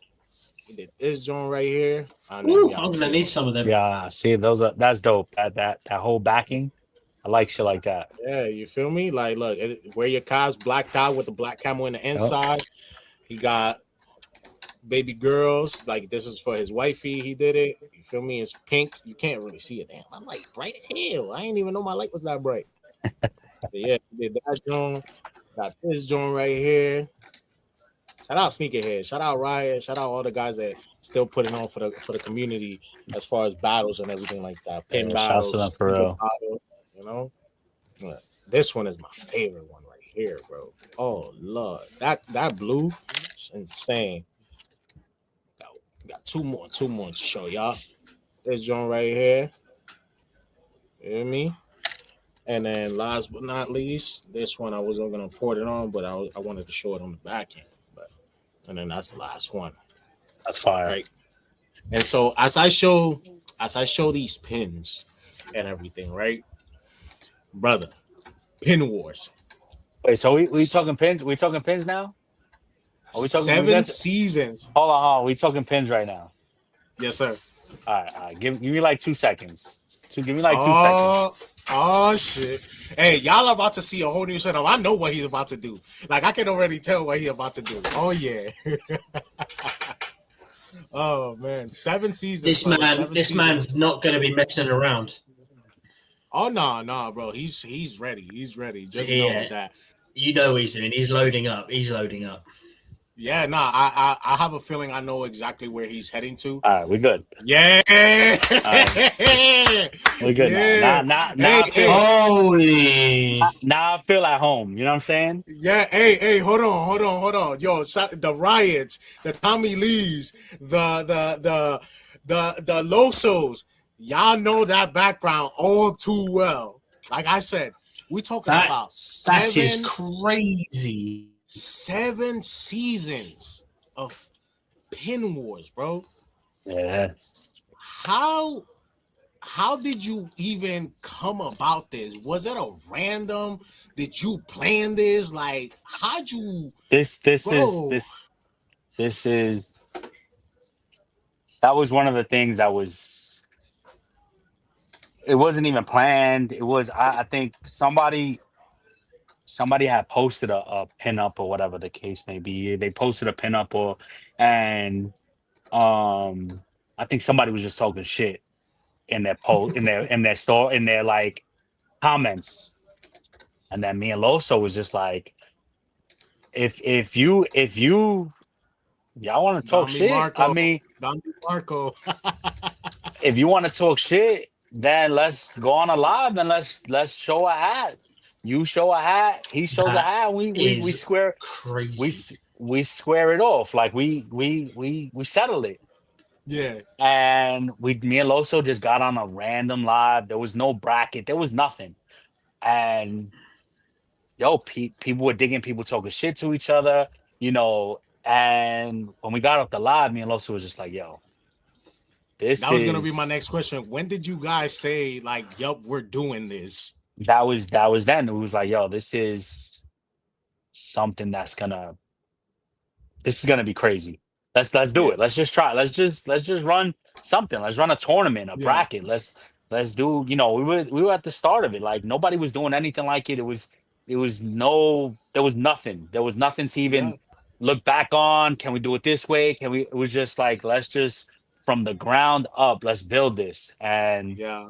He did this John right here. I don't know if Woo, y'all I'm can gonna see it need on some of them. Yeah, see that's dope. That whole backing. I like shit like that. Yeah, you feel me? Like, look, wear your cars blacked out with the black camo in the Yep. inside. He got baby girls. Like, this is for his wifey. He did it. You feel me? It's pink. You can't really see it. Damn, my light bright. Hell, I didn't even know my light was that bright. But yeah, he did that joint. Got this joint right here. Shout out Sneakerhead. Shout out Riot. Shout out all the guys that still putting on for the community as far as battles and everything like that. Pin Yeah, shouts to them battles, for sneaker real. battles, you know. Look, this one is my favorite one right here, bro. Oh Lord, that blue is insane. Got two more to show y'all. This joint right here. You hear me? And then last but not least, this one I wasn't gonna put it on, but I wanted to show it on the back end. But and then that's the last one, That's fire. right? And so as I show these pins and everything, right, brother, pin wars, Wait, so we talking pins? We talking pins now? Are we talking? We seven got. seasons. Hold on. We talking pins right now. Yes, sir. All right. Give me like 2 seconds. Give me like 2 seconds. Oh shit. Hey, y'all are about to see a whole new setup. I know what he's about to do. Like I can already tell what he's about to do. Oh yeah. Oh man. 7 seasons. This brother. man, 7 this seasons. man's not gonna be messing around. Oh no, bro. He's ready. He's ready. Just know Yeah. that. You know what he's doing. He's loading up. He's loading up. Yeah, I have a feeling I know exactly where he's heading to. All right, we good. Yeah. We good Yeah. now. Hey, Holy! Now I feel at home. You know what I'm saying? Yeah, hey, hold on. Yo, the riots, the Tommy Lees, the Losos, y'all know that background all too well. Like I said, we're talking about That is crazy. 7 seasons of pin wars, bro. Yeah. How did you even come about this? Was it a random? Did you plan this? Like, how'd you? This Bro. is that was one of the things that was. It wasn't even planned. It was. I think somebody had posted a pin up or whatever the case may be. They posted a pin up and I think somebody was just talking shit in their post in their store in their like comments, and then me and Loso was just like, if you y'all want to talk Don shit, Marco. I mean, Don Marco. if you want to talk shit, then let's go on a live and let's show a hat. You show a hat, he shows a That hat. We is square crazy. we square it off. Like we settle it. Yeah, And me and Loso just got on a random live. There was no bracket. There was nothing. And yo, people were digging. People talking shit to each other. And when we got off the live, me and Loso was just like, "Yo, this that was gonna be my is." next question. When did you guys say like, "Yup, we're doing this"? That was then. It was like, "Yo, this is something this is gonna be crazy. Let's do Yeah, it. Let's just try. Let's just run something. Let's run a tournament, a yeah, bracket. Let's do. We were at the start of it. Like nobody was doing anything like it. There was nothing. There was nothing to yeah, even look back on. Can we do it this way? Can we? It was just like let's just from the ground up. Let's build this. And yeah.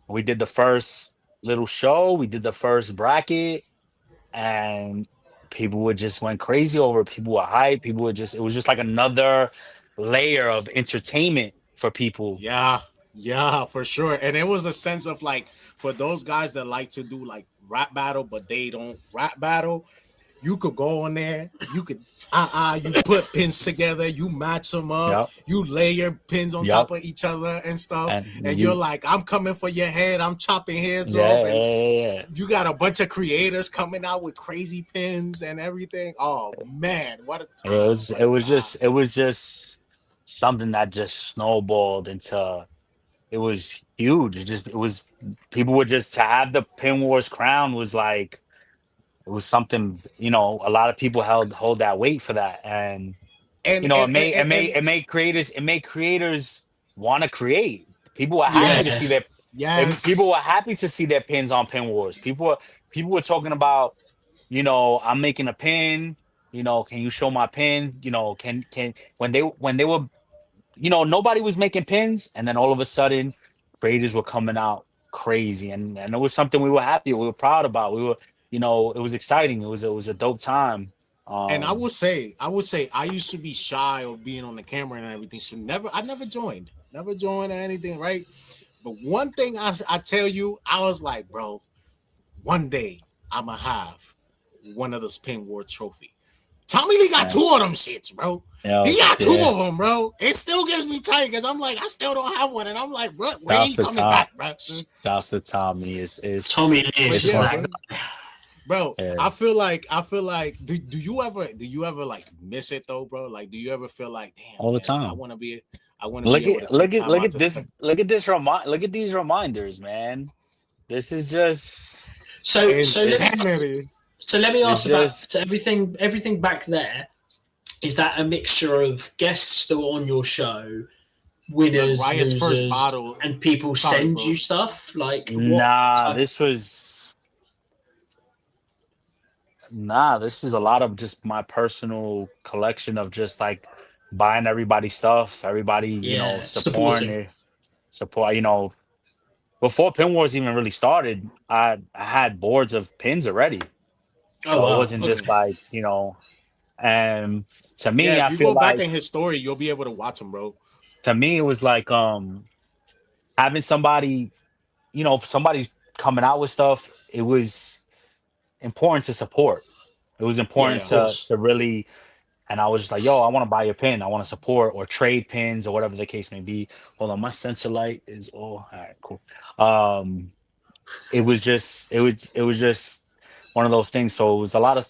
we did the first little show. We did the first bracket and people would just went crazy over it. People were hype. People would just it was just like another layer of entertainment for people. Yeah, yeah, for sure. And it was a sense of like for those guys that like to do like rap battle, but they don't rap battle. You could go on there. You could you put pins together. You match them up. Yep. You layer pins on top Yep. of each other and stuff. And And you're you like, I'm coming for your head. I'm chopping heads off. yeah, And yeah, yeah, yeah. you got a bunch of creators coming out with crazy pins and everything. Oh man, what a It time! was What it a was time! just it was just something that just snowballed into it was huge. It was people would just to have the Pin Wars crown was like it was something, a lot of people hold that weight for that. And And it made creators want to create. People were happy to see Yes. yes, people yes, were happy to see their pins on Pin Wars. People were talking about, I'm making a pin. Can you show my pin? Can when they were, nobody was making pins, and then all of a sudden, creators were coming out crazy, and it was something we were happy, we were proud about. It was exciting. It was a dope time. and Um, I would say, I used to be shy of being on the camera and everything. So I never joined or anything, right? But one thing I tell you, I was like, bro, one day I'ma have one of those pin war trophy. Tommy Lee got yeah, two of them shits, bro. He got two yeah. of them, bro. It still gives me tight because I'm like, I still don't have one, and I'm like, bro, when Shouts he to coming Tom. back, bro? Shouts to Tommy is Tommy Lee But is is just yeah, one. that bro. guy. Bro, Yeah, I feel like do you ever like miss it though, bro? Like do you ever feel like, damn all the man, time. I want to be able to take time Look out at to this spend. look at these reminders, man. This is just So so let me Insanity. so let me it's ask about just so everything back there. Is that a mixture of guests that were on your show, That's winners, Riot's first losers, bottle. and people Sorry, send bro. you stuff? Like what nah, type? this is a lot of just my personal collection of just like buying everybody stuff, everybody, Yeah, supporting supporting. it, support, before Pin Wars even really started, I had boards of pins already. Oh So it wow. wasn't just Okay. like, and to Yeah, me, if I you feel go back like in his story, you'll be able to watch him, bro. it was like having somebody coming out with stuff, it was important to support. It was Yeah, important of Yeah. course. to really, and I was just like, yo, I want to buy your pin. I want to support or trade pins or whatever the case may be. Hold on, my sensor light is all right, cool. Um, it was just one of those things. So it was a lot of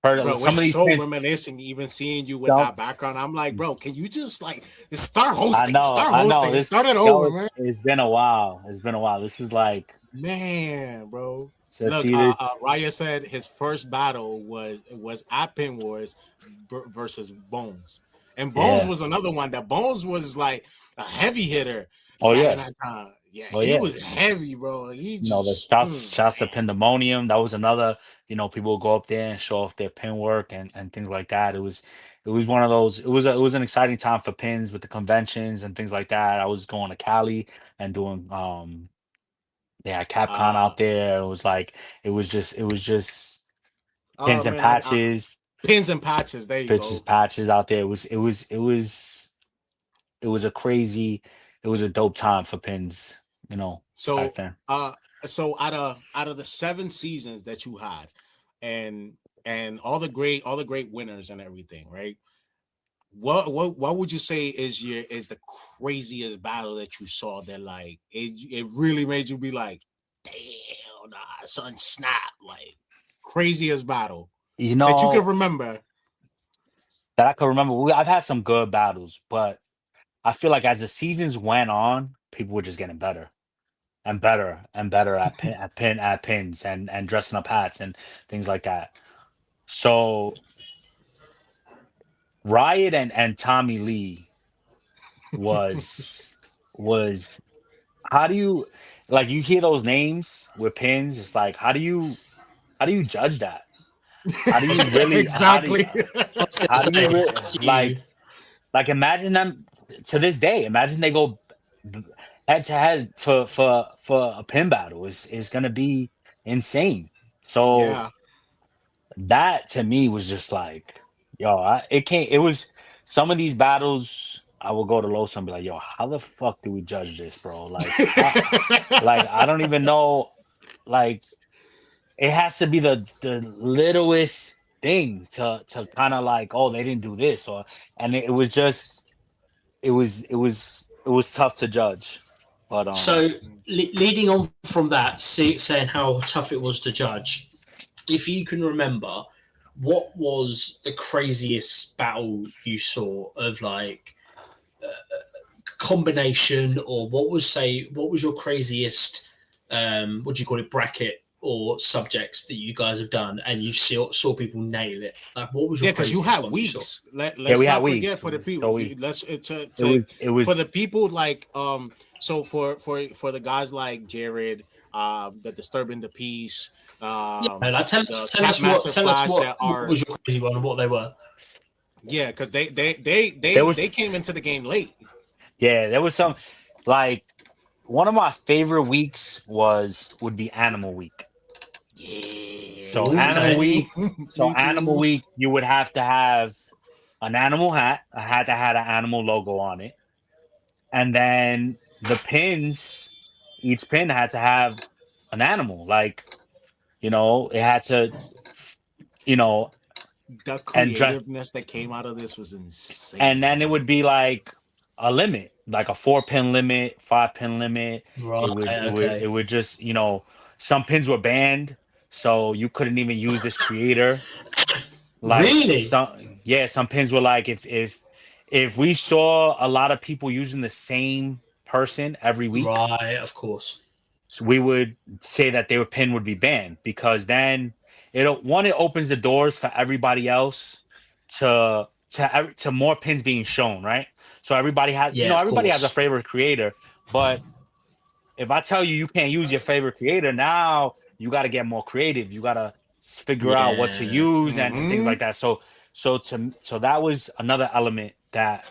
Bro, some it's of these so pins. reminiscing even seeing you with Some, that background. I'm like, bro, can you just like start I hosting? know, Start I know. hosting. This Start it yo, over, man. it's been a while. It's been a while. This is like Man, bro. to Look, see this. Raya said his first battle was at Pin Wars versus Bones, and Bones Yeah. was another one. That Bones was like a heavy hitter Oh back in yeah. that time. Yeah, Oh he yeah. was heavy, bro. He The just shouts to Pandemonium. That was another. People would go up there and show off their pin work and things like that. It was one of those. It was an exciting time for pins with the conventions and things like that. I was going to Cali and doing they had Capcom uh out there. It was just oh pins and man, I patches, pins and patches. There you pitches go. patches out there. It was a it was a dope time for pins, back So then. so out of the 7 seasons that you had, and all the great winners and everything, right? What would you say is the craziest battle that you saw that like it really made you be like, damn, nah, son, snap, like craziest battle You that you can know remember? that I can remember. I've had some good battles, but I feel like as the seasons went on, people were just getting better and better and better at pins and dressing up hats and things like that. So Riot and Tommy Lee was was how do you like you hear those names with pins? It's like how do you judge that? How do you really Exactly. I was going to how do you say, you, like imagine them to this day? Imagine they go head to head for a pin battle is gonna be insane. So Yeah. that to me was just like, yo, it can't. It was some of these battles. I will go to Los and be like, yo, how the fuck do we judge this, bro? Like I don't even know. Like it has to be the littlest thing to kind of like, oh, they didn't do this, or and it was just it was tough to judge. But so leading on from that, saying how tough it was to judge, if you can remember, what was the craziest battle you saw of like combination, or what was your craziest what do you call it, bracket or subjects that you guys have done and you saw people nail it? Like, what was your Yeah, because you craziest had one you saw? weeks. yeah, Let's we had not forget weeks. for the people. So we Let's it was it for the was people like so for the guys like Jared, the disturbing the peace, Yeah, like the tell Cat us what Master tell us Flash what that what are was your crazy one and what they were. yeah, because they there they they was came into the game late. yeah there was some like one of my favorite weeks would be Animal Week. Yeah, So Okay. me Animal too. Week, you would have to have an animal hat, a hat that had an animal logo on it, and then the pins, each pin had to have an animal. Like it had to, you know, The and dress, creativeness that came out of this was insane. and then it would be like a limit, like a 4 pin limit, 5 pin limit. Right. It would just some pins were banned, so you couldn't even use this creator. Like Really? some pins were like if we saw a lot of people using the same person every week, Right. Of course. so we would say that their pin would be banned because then it opens the doors for everybody else to more pins being shown, right? So Yeah. Of everybody has a course. favorite creator, but if I tell you you can't use your favorite creator, now you got to get more creative. You got to figure out what to Yeah. use and things Hmm. like that. So that was another element that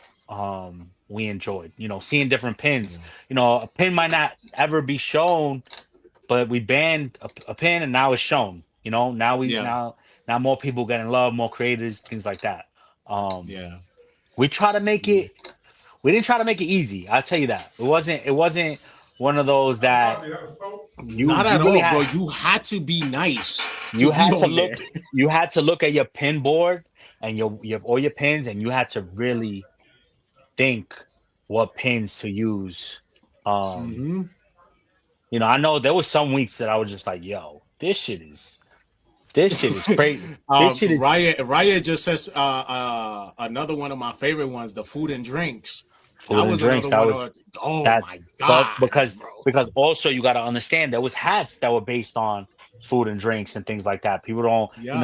we enjoyed. Seeing different pins. A pin might not ever be shown, but we banned a pin and now it's shown. Yeah, Now more people getting love, more creators, things like that. Um, yeah. we try to make it. We didn't try to make it easy. I'll tell you that. It wasn't one of those that you Not you at really all, bro. had You had to be nice to you be had to on there. look you had to look at your pin board and your all your pins, and you had to really think what pins to use. Um, Hmm. I know there was some weeks that I was just like, yo, this shit is crazy. This shit is Riot just says another one of my favorite ones, the food and drinks. That food and was drinks. another That one was of oh that my but god, because bro. because also you got to understand there was hats that were based on food and drinks and things like that. People don't Yeah,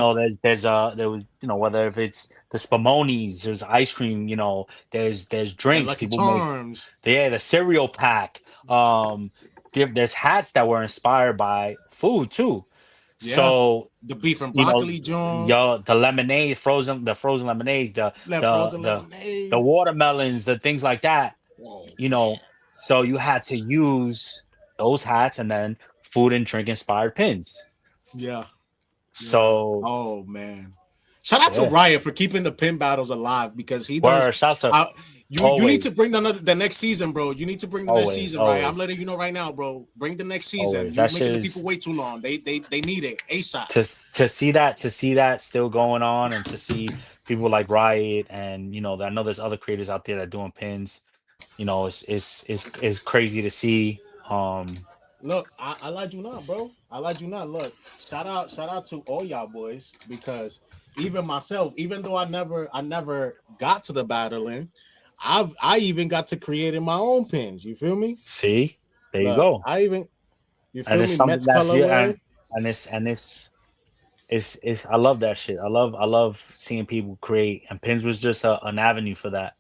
there was whether if it's the spamonis, there's ice cream, there's the drinks Lucky people make. Charms. The cereal pack. There's hats that were inspired by food too. Yeah, So the beef and you know broccoli John. the lemonade, the frozen lemonades, Left the frozen the the lemonade. watermelons, the things like that. Whoa, you man. know, so you had to use those hats and then food and drink inspired pins. Yeah, yeah. So Oh man. Shout out to Yeah. Riot for keeping the pin battles alive because he Word. does. Shouts to Uh, you need to always, bring the next season, bro. You need to bring the next always, season, right? I'm letting always, you know right now, bro. Bring the next season. always. You're That making shit the people is wait too long. They need it ASAP. to see that still going on, and to see people like Riot, and I know there's other creators out there that doing pins. It's crazy to see. Look, I lied you not, bro. I lied you not. Look, shout out to all y'all boys because even myself, even though I never got to the battling, I even got to creating my own pins. You feel me? See, there you Look, go. I even you And feel it's me? something Mets that's yeah, colorway. it's I love that shit. I love seeing people create, and pins was just an avenue for that.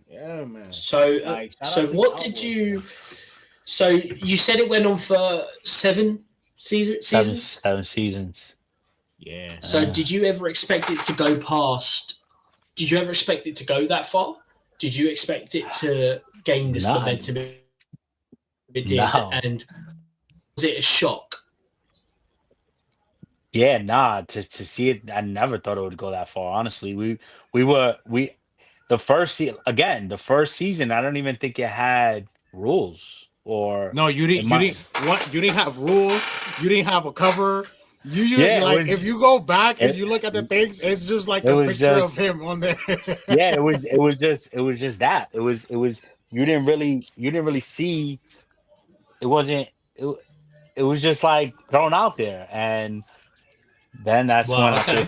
Yeah, man. So, Like shout out so to what y'all did boys, man. you? So you said it went on for Seven seasons. seven seasons. Yeah. So Yeah. did you ever expect it to go past? Did you ever expect it to go that far? Did you expect it to gain this Nah, momentum it did? no. And was it a shock? Yeah, nah. To see it, I never thought it would go that far. Honestly, we again, the first season. I don't even think it had rules, or No, you it didn't. You might. didn't. What? You didn't have rules. You didn't have a cover. You Yeah, like if you go back and it, you look at the things, it's just like it a was picture of just him on there. yeah, it was just that. It was you didn't really see. It wasn't it, it was just like thrown out there, and then that's when Wow. after Okay.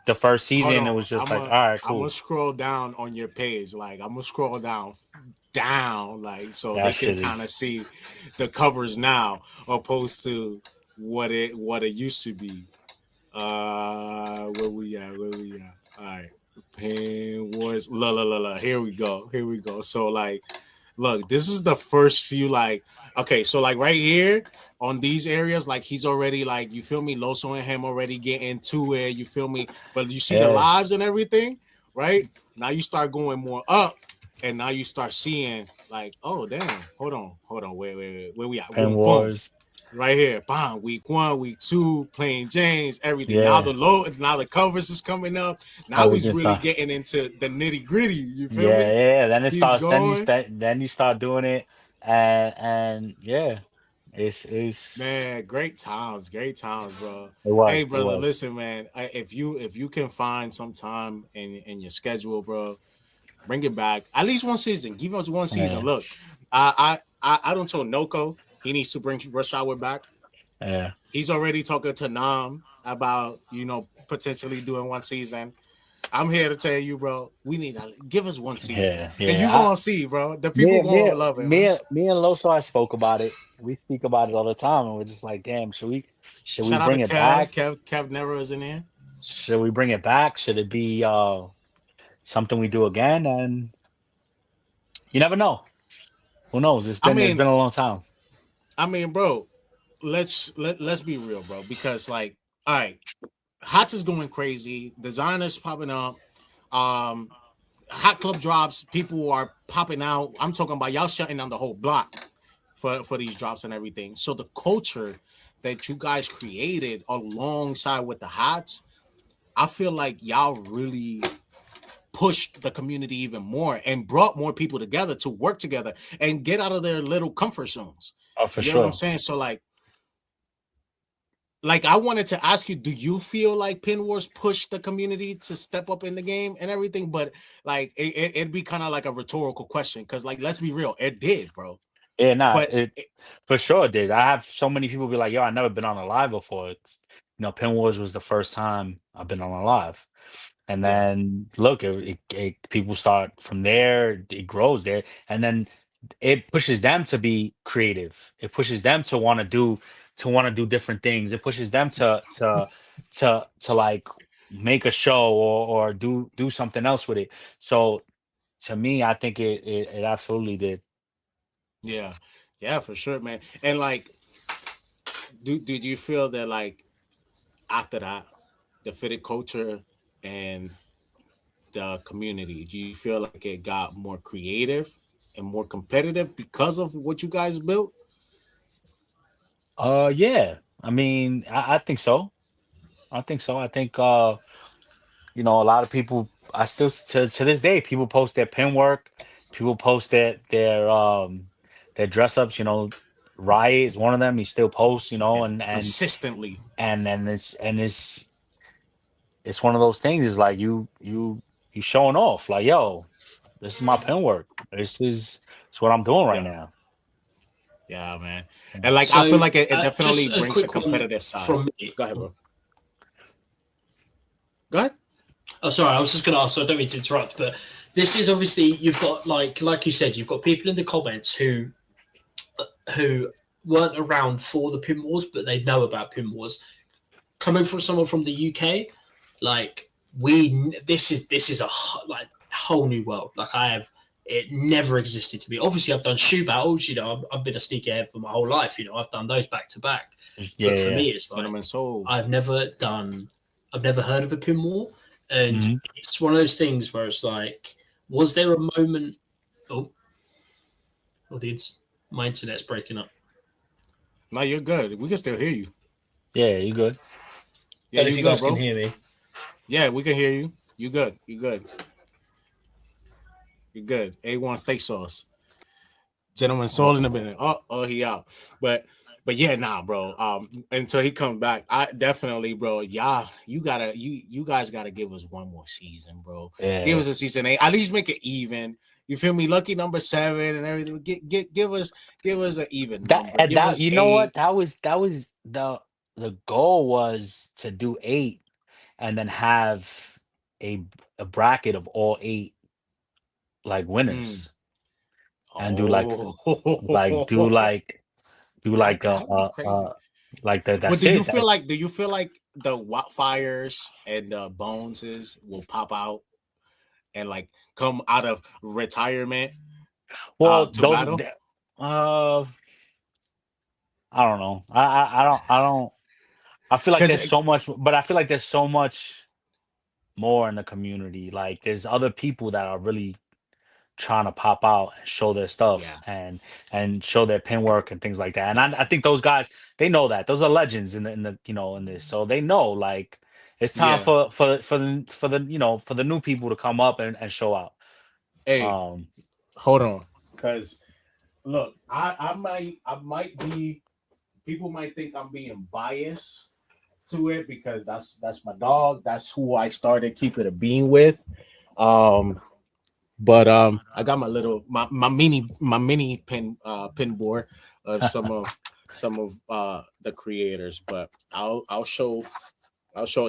the first Hold season, it on, was just like, all right, I'm gonna cool. scroll down on your page. Like I'm gonna scroll down, like so That they can shit kind of is see the covers now, opposed to what it used to be. Where we at? Where we at? All right, Pain Wars. La la la la. Here we go. Here we go. So like, look, this is the first few. Like, okay, so like right here on these areas, like he's already like, you feel me? Loso and him already getting to it. You feel me? But you see the yeah. lives and everything, right? Now you start going more up, and now you start seeing like, oh damn, hold on, wait, where we at? Pen Boom, boom, Wars. right here. Bam, week one, week two, playing James, everything. Yeah, Now the covers is coming up. Now covers he's and really stuff. getting into the nitty gritty. You feel Yeah, me? yeah, yeah. Then it He's starts. going, Then you start doing it, and yeah, it's man. Great times, bro. it was Hey, it brother, was. listen, man. If you can find some time in your schedule, bro, bring it back. At least one season. Give us one season. Yeah, Look, I don't tell Noko he needs to bring Rush Hour back. yeah, He's already talking to Nam about potentially doing one season. I'm here to tell you, bro. We need to give us one season, yeah, and yeah. you gonna see, bro. The people Me, gonna me, love it, man. me and Loso, I spoke about it. We speak about it all the time, and we're just like, damn, should we Shout out to bring it Kev. back? Kev never is in here. Should we bring it back? Should it be something we do again? And you never know. Who knows? It's I been it's mean, been a long time. bro. Let's be real, bro. Because like, all right, Hots is going crazy. Designers popping up. Um, Hot club drops. People are popping out. I'm talking about y'all shutting down the whole block for these drops and everything. So the culture that you guys created alongside with the Hots, I feel like y'all really pushed the community even more and brought more people together to work together and get out of their little comfort zones. Oh, for You get what I'm sure. saying? So like I wanted to ask you, do you feel like Pin Wars pushed the community to step up in the game and everything? But like it'd be kind of like a rhetorical question because like let's be real, it did, bro. Yeah, nah, But it for sure did. I have so many people be like, "Yo, I never been on a live before." Pin Wars was the first time I've been on a live, and yeah, then look, people start from there. It grows there, and then it pushes them to be creative. It pushes them to want to do different things. It pushes them to like make a show, or do something else with it. So to me, I think it absolutely did. yeah, yeah, for sure, man. And like, did you feel that like after that, the fitted culture and the community, do you feel like it got more creative and more competitive because of what you guys built? Yeah. I mean, I think so. I think so. I think a lot of people. I still to this day, people post their pin work. People post their dress ups. Riot is one of them. He still posts. Yeah, And consistently. and it's one of those things. Is like you showing off. Like, yo, this is my pin work. It's what I'm doing right Yeah, now. yeah, man. Yeah. And like I feel So like it definitely just a brings a quick one competitive side. from me. Go ahead, bro. Go ahead. Oh, sorry, I was just going to ask. So I don't mean to interrupt, but this is obviously you've got like you said, you've got people in the comments who weren't around for the pin wars, but they know about pin wars. Coming from someone from the UK, like this is a like whole new world. Like it never existed to me. Obviously, I've done shoe battles. I've been a sneakerhead for my whole life. I've done those back to back. Yeah, But for yeah. me, it's like Gentleman Soul. I've never heard of a pin war, and Mhm. it's one of those things where it's like, was there a moment? Oh, oh, my internet's breaking up. No, you're good. We can still hear you. Yeah, you good. Yeah, Don't know if you you good, guys can bro. hear me. Yeah, we can hear you. You good. You good. You good. A1 steak sauce. Gentleman Soul in the minute. Oh, he out. But yeah, nah, bro. Until he comes back, I definitely, bro. Yeah, you guys gotta give us one more season, bro. Give Yeah. us a season 8. At least make it even. You feel me? Lucky number 7 and everything. Give us an even That number. and Give that us you know what? 8. That was the goal was to do 8 and then have a a bracket of all 8 like Mm. winners and do Oh, like do like do like that'd be crazy. like But that's it. do you feel like the Wildfires and the Boneses will pop out and like come out of retirement Well, to battle? uh I don't know. I don't I feel like Because there's so much, but I feel like there's so much more in the community. Like there's other people that are really trying to pop out and show their stuff yeah, and show their pin work and things like that. And I think those guys, they know that. Those are legends in the in this. So they know like it's time yeah. for the new people to come up and show out. Hey, Um hold on. Because look, I might be. People might think I'm being biased to it because that's my dog. That's who I started keeping a bean with. Um, But I got my mini pin board of some of the creators. But I'll show.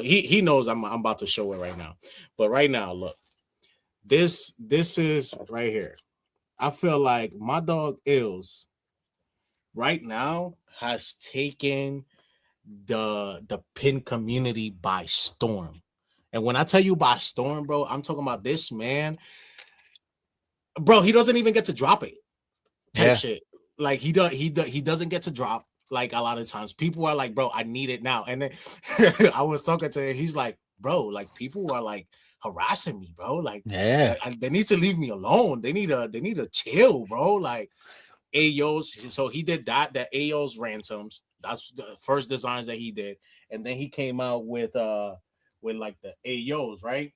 He knows I'm about to show it right now. But right now, look, this is right here. I feel like my dog Ills right now has taken the pin community by storm. And when I tell you by storm, bro, I'm talking about this man, bro. He doesn't even get to drop it. Type yeah. shit. Like he doesn't get to drop. Like a lot of times, people are like, "Bro, I need it now." And then I was talking to him. He's like, "Bro, like people are like harassing me, bro. Like Yeah. they need to leave me alone. They need to chill, bro. Like Ayo's." So he did that. The Ayo's ransoms. That's the first designs that he did, and then he came out with like the Ayo's, right?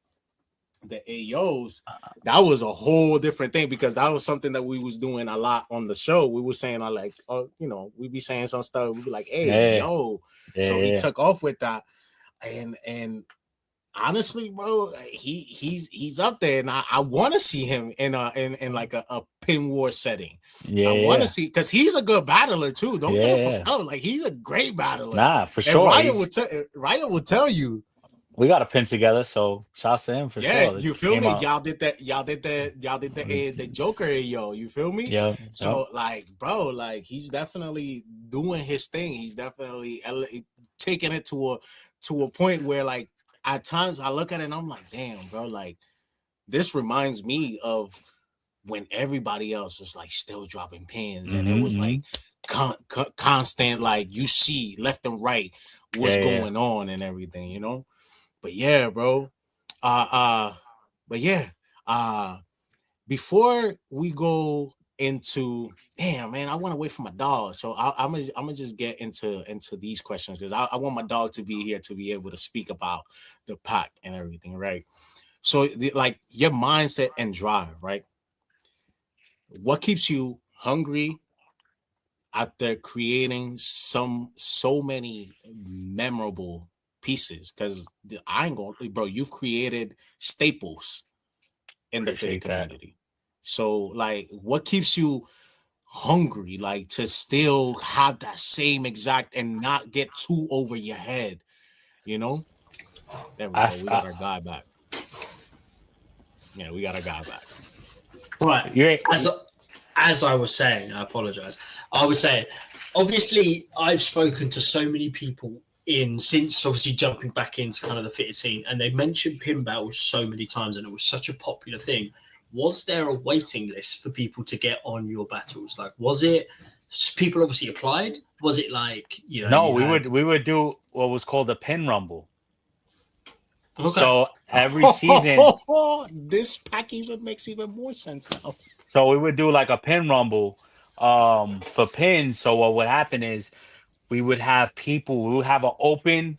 The AOs, that was a whole different thing because that was something that we was doing a lot on the show. We were saying, I like, oh, we'd be saying some stuff. We'd be like, hey, Yeah. yo. Yeah. So he Yeah. took off with that. And honestly, bro, he's up there. And I want to see him in like a pin war setting. Yeah. I want to Yeah. see because he's a good battler too. Don't get Yeah. it from Yeah. like he's a great battler. Nah, for And sure. He's Ryan will tell you. we got a pin together, so shots to him for Yeah, sure. It you feel came me? out. Y'all did the Joker, yo. You feel me? Yeah. Yep. So like, bro, like he's definitely doing his thing. He's definitely taking it to a point where like at times I look at it and I'm like, damn, bro, like this reminds me of when everybody else was like still dropping pins and it was Mm-hmm. like constant, like you see left and right what's Yeah. Yeah. going on and everything. But yeah, bro. Uh uh but yeah, before we go into damn man, I want to wait for my dog. So I'm gonna just get into these questions because I want my dog to be here to be able to speak about the pack and everything, right? So like your mindset and drive, right? What keeps you hungry after creating so many memorable pieces? Because I ain't gonna, bro, you've created staples in the fitted Appreciate that. community. So like what keeps you hungry, like to still have that same exact and not get too over your head, you know? There we I, go. f- We got I our guy back. Yeah, we got our guy back. Right. you're As as I was saying, I apologize. I was saying, obviously, I've spoken to so many people in since obviously jumping back into kind of the fitted scene, and they mentioned pin battles so many times, and it was such a popular thing. Was there a waiting list for people to get on your battles? Like, was it people obviously applied? Was it like no, you had we would do what was called a pin rumble. okay, So every season, This pack even makes even more sense now. so we would do like a pin rumble for pins. So what would happen is we would have people, we would have an open,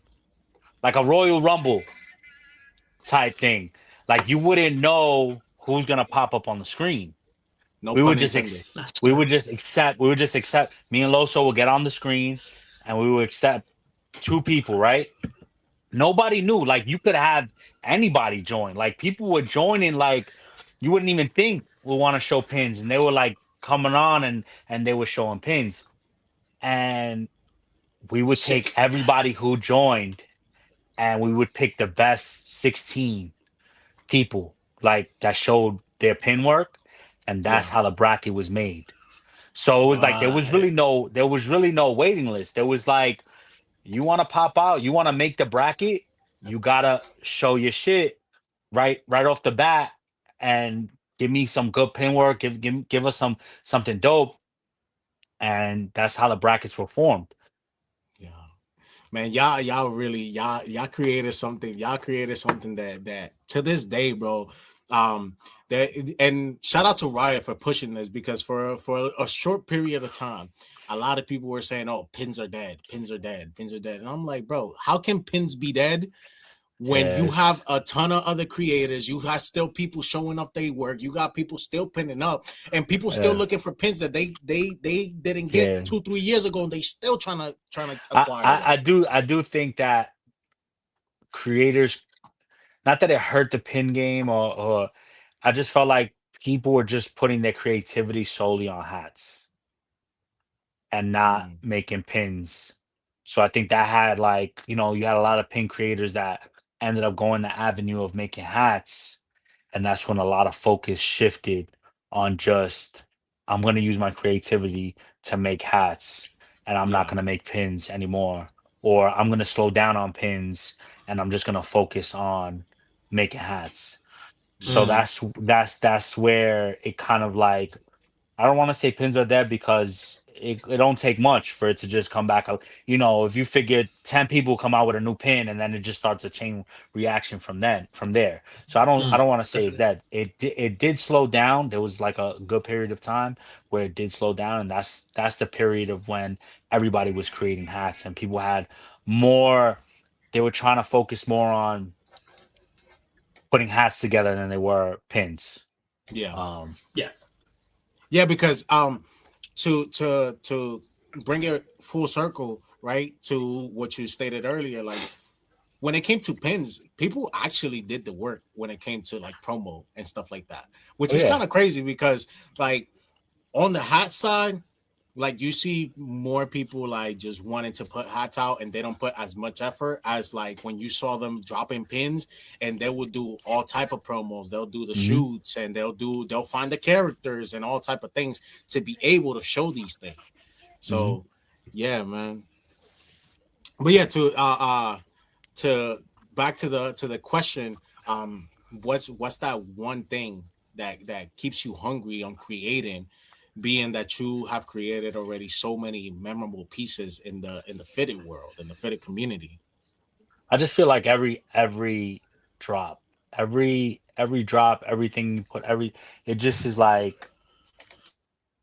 like a Royal Rumble type thing. Like you wouldn't know who's gonna pop up on the screen. No We would pun just intended. that's we would just accept me and Loso would get on the screen and we would accept two people, right? Nobody knew. Like you could have anybody join. Like people were joining like you wouldn't even think would want to show pins and they were like coming on and they were showing pins. And we would take sick. everybody who joined and we would pick the best 16 people like that showed their pin work and that's Yeah, how the bracket was made. So it was like Right. there was really no waiting list. There was like you want to pop out, you want to make the bracket, you got to show your shit right off the bat and give me some good pin work, give us something dope and that's how the brackets were formed. yeah. Man, y'all really y'all created something. Y'all created something that to this day, bro. That and shout out to Riot for pushing this because for a short period of time, a lot of people were saying, "Oh, pins are dead, pins are dead, pins are dead," and I'm like, bro, how can pins be dead when you have Yes. a ton of other creators, you got still people showing up their work, you got people still pinning up, and people still Yeah. looking for pins that they didn't get Yeah. 2 3 years ago, and they still trying to acquire them. I do think that creators, not that it hurt the pin game or I just felt like people were just putting their creativity solely on hats and not Mm, making pins. So I think that had like, you had a lot of pin creators that ended up going the avenue of making hats. And that's when a lot of focus shifted on just, I'm going to use my creativity to make hats and I'm not yeah, going to make pins anymore. Or I'm going to slow down on pins and I'm just going to focus on making hats. So Mm. that's where it kind of like I don't want to say pins are dead because it don't take much for it to just come back. If you figure 10 people come out with a new pin and then it just starts a chain reaction from there. So I Mm. don't want to say it's Definitely. dead. It did slow down. There was like a good period of time where it did slow down, and that's the period of when everybody was creating hats and people had more. They were trying to focus more on putting hats together than they were pins. yeah, Um, Yeah. yeah. Because to bring it full circle, right, to what you stated earlier, like when it came to pins, people actually did the work when it came to like promo and stuff like that, which oh is yeah. kind of crazy because like on the hat side, like you see more people like just wanting to put hats out and they don't put as much effort as like when you saw them dropping pins and they will do all type of promos. They'll do the Hmm. shoots and they'll find the characters and all type of things to be able to show these things. Hmm. So yeah, man. But yeah, to back to the question, what's that one thing that keeps you hungry on creating, being that you have created already so many memorable pieces in the fitted world, in the fitted community. I just feel like every drop, every drop, everything you put, it just is like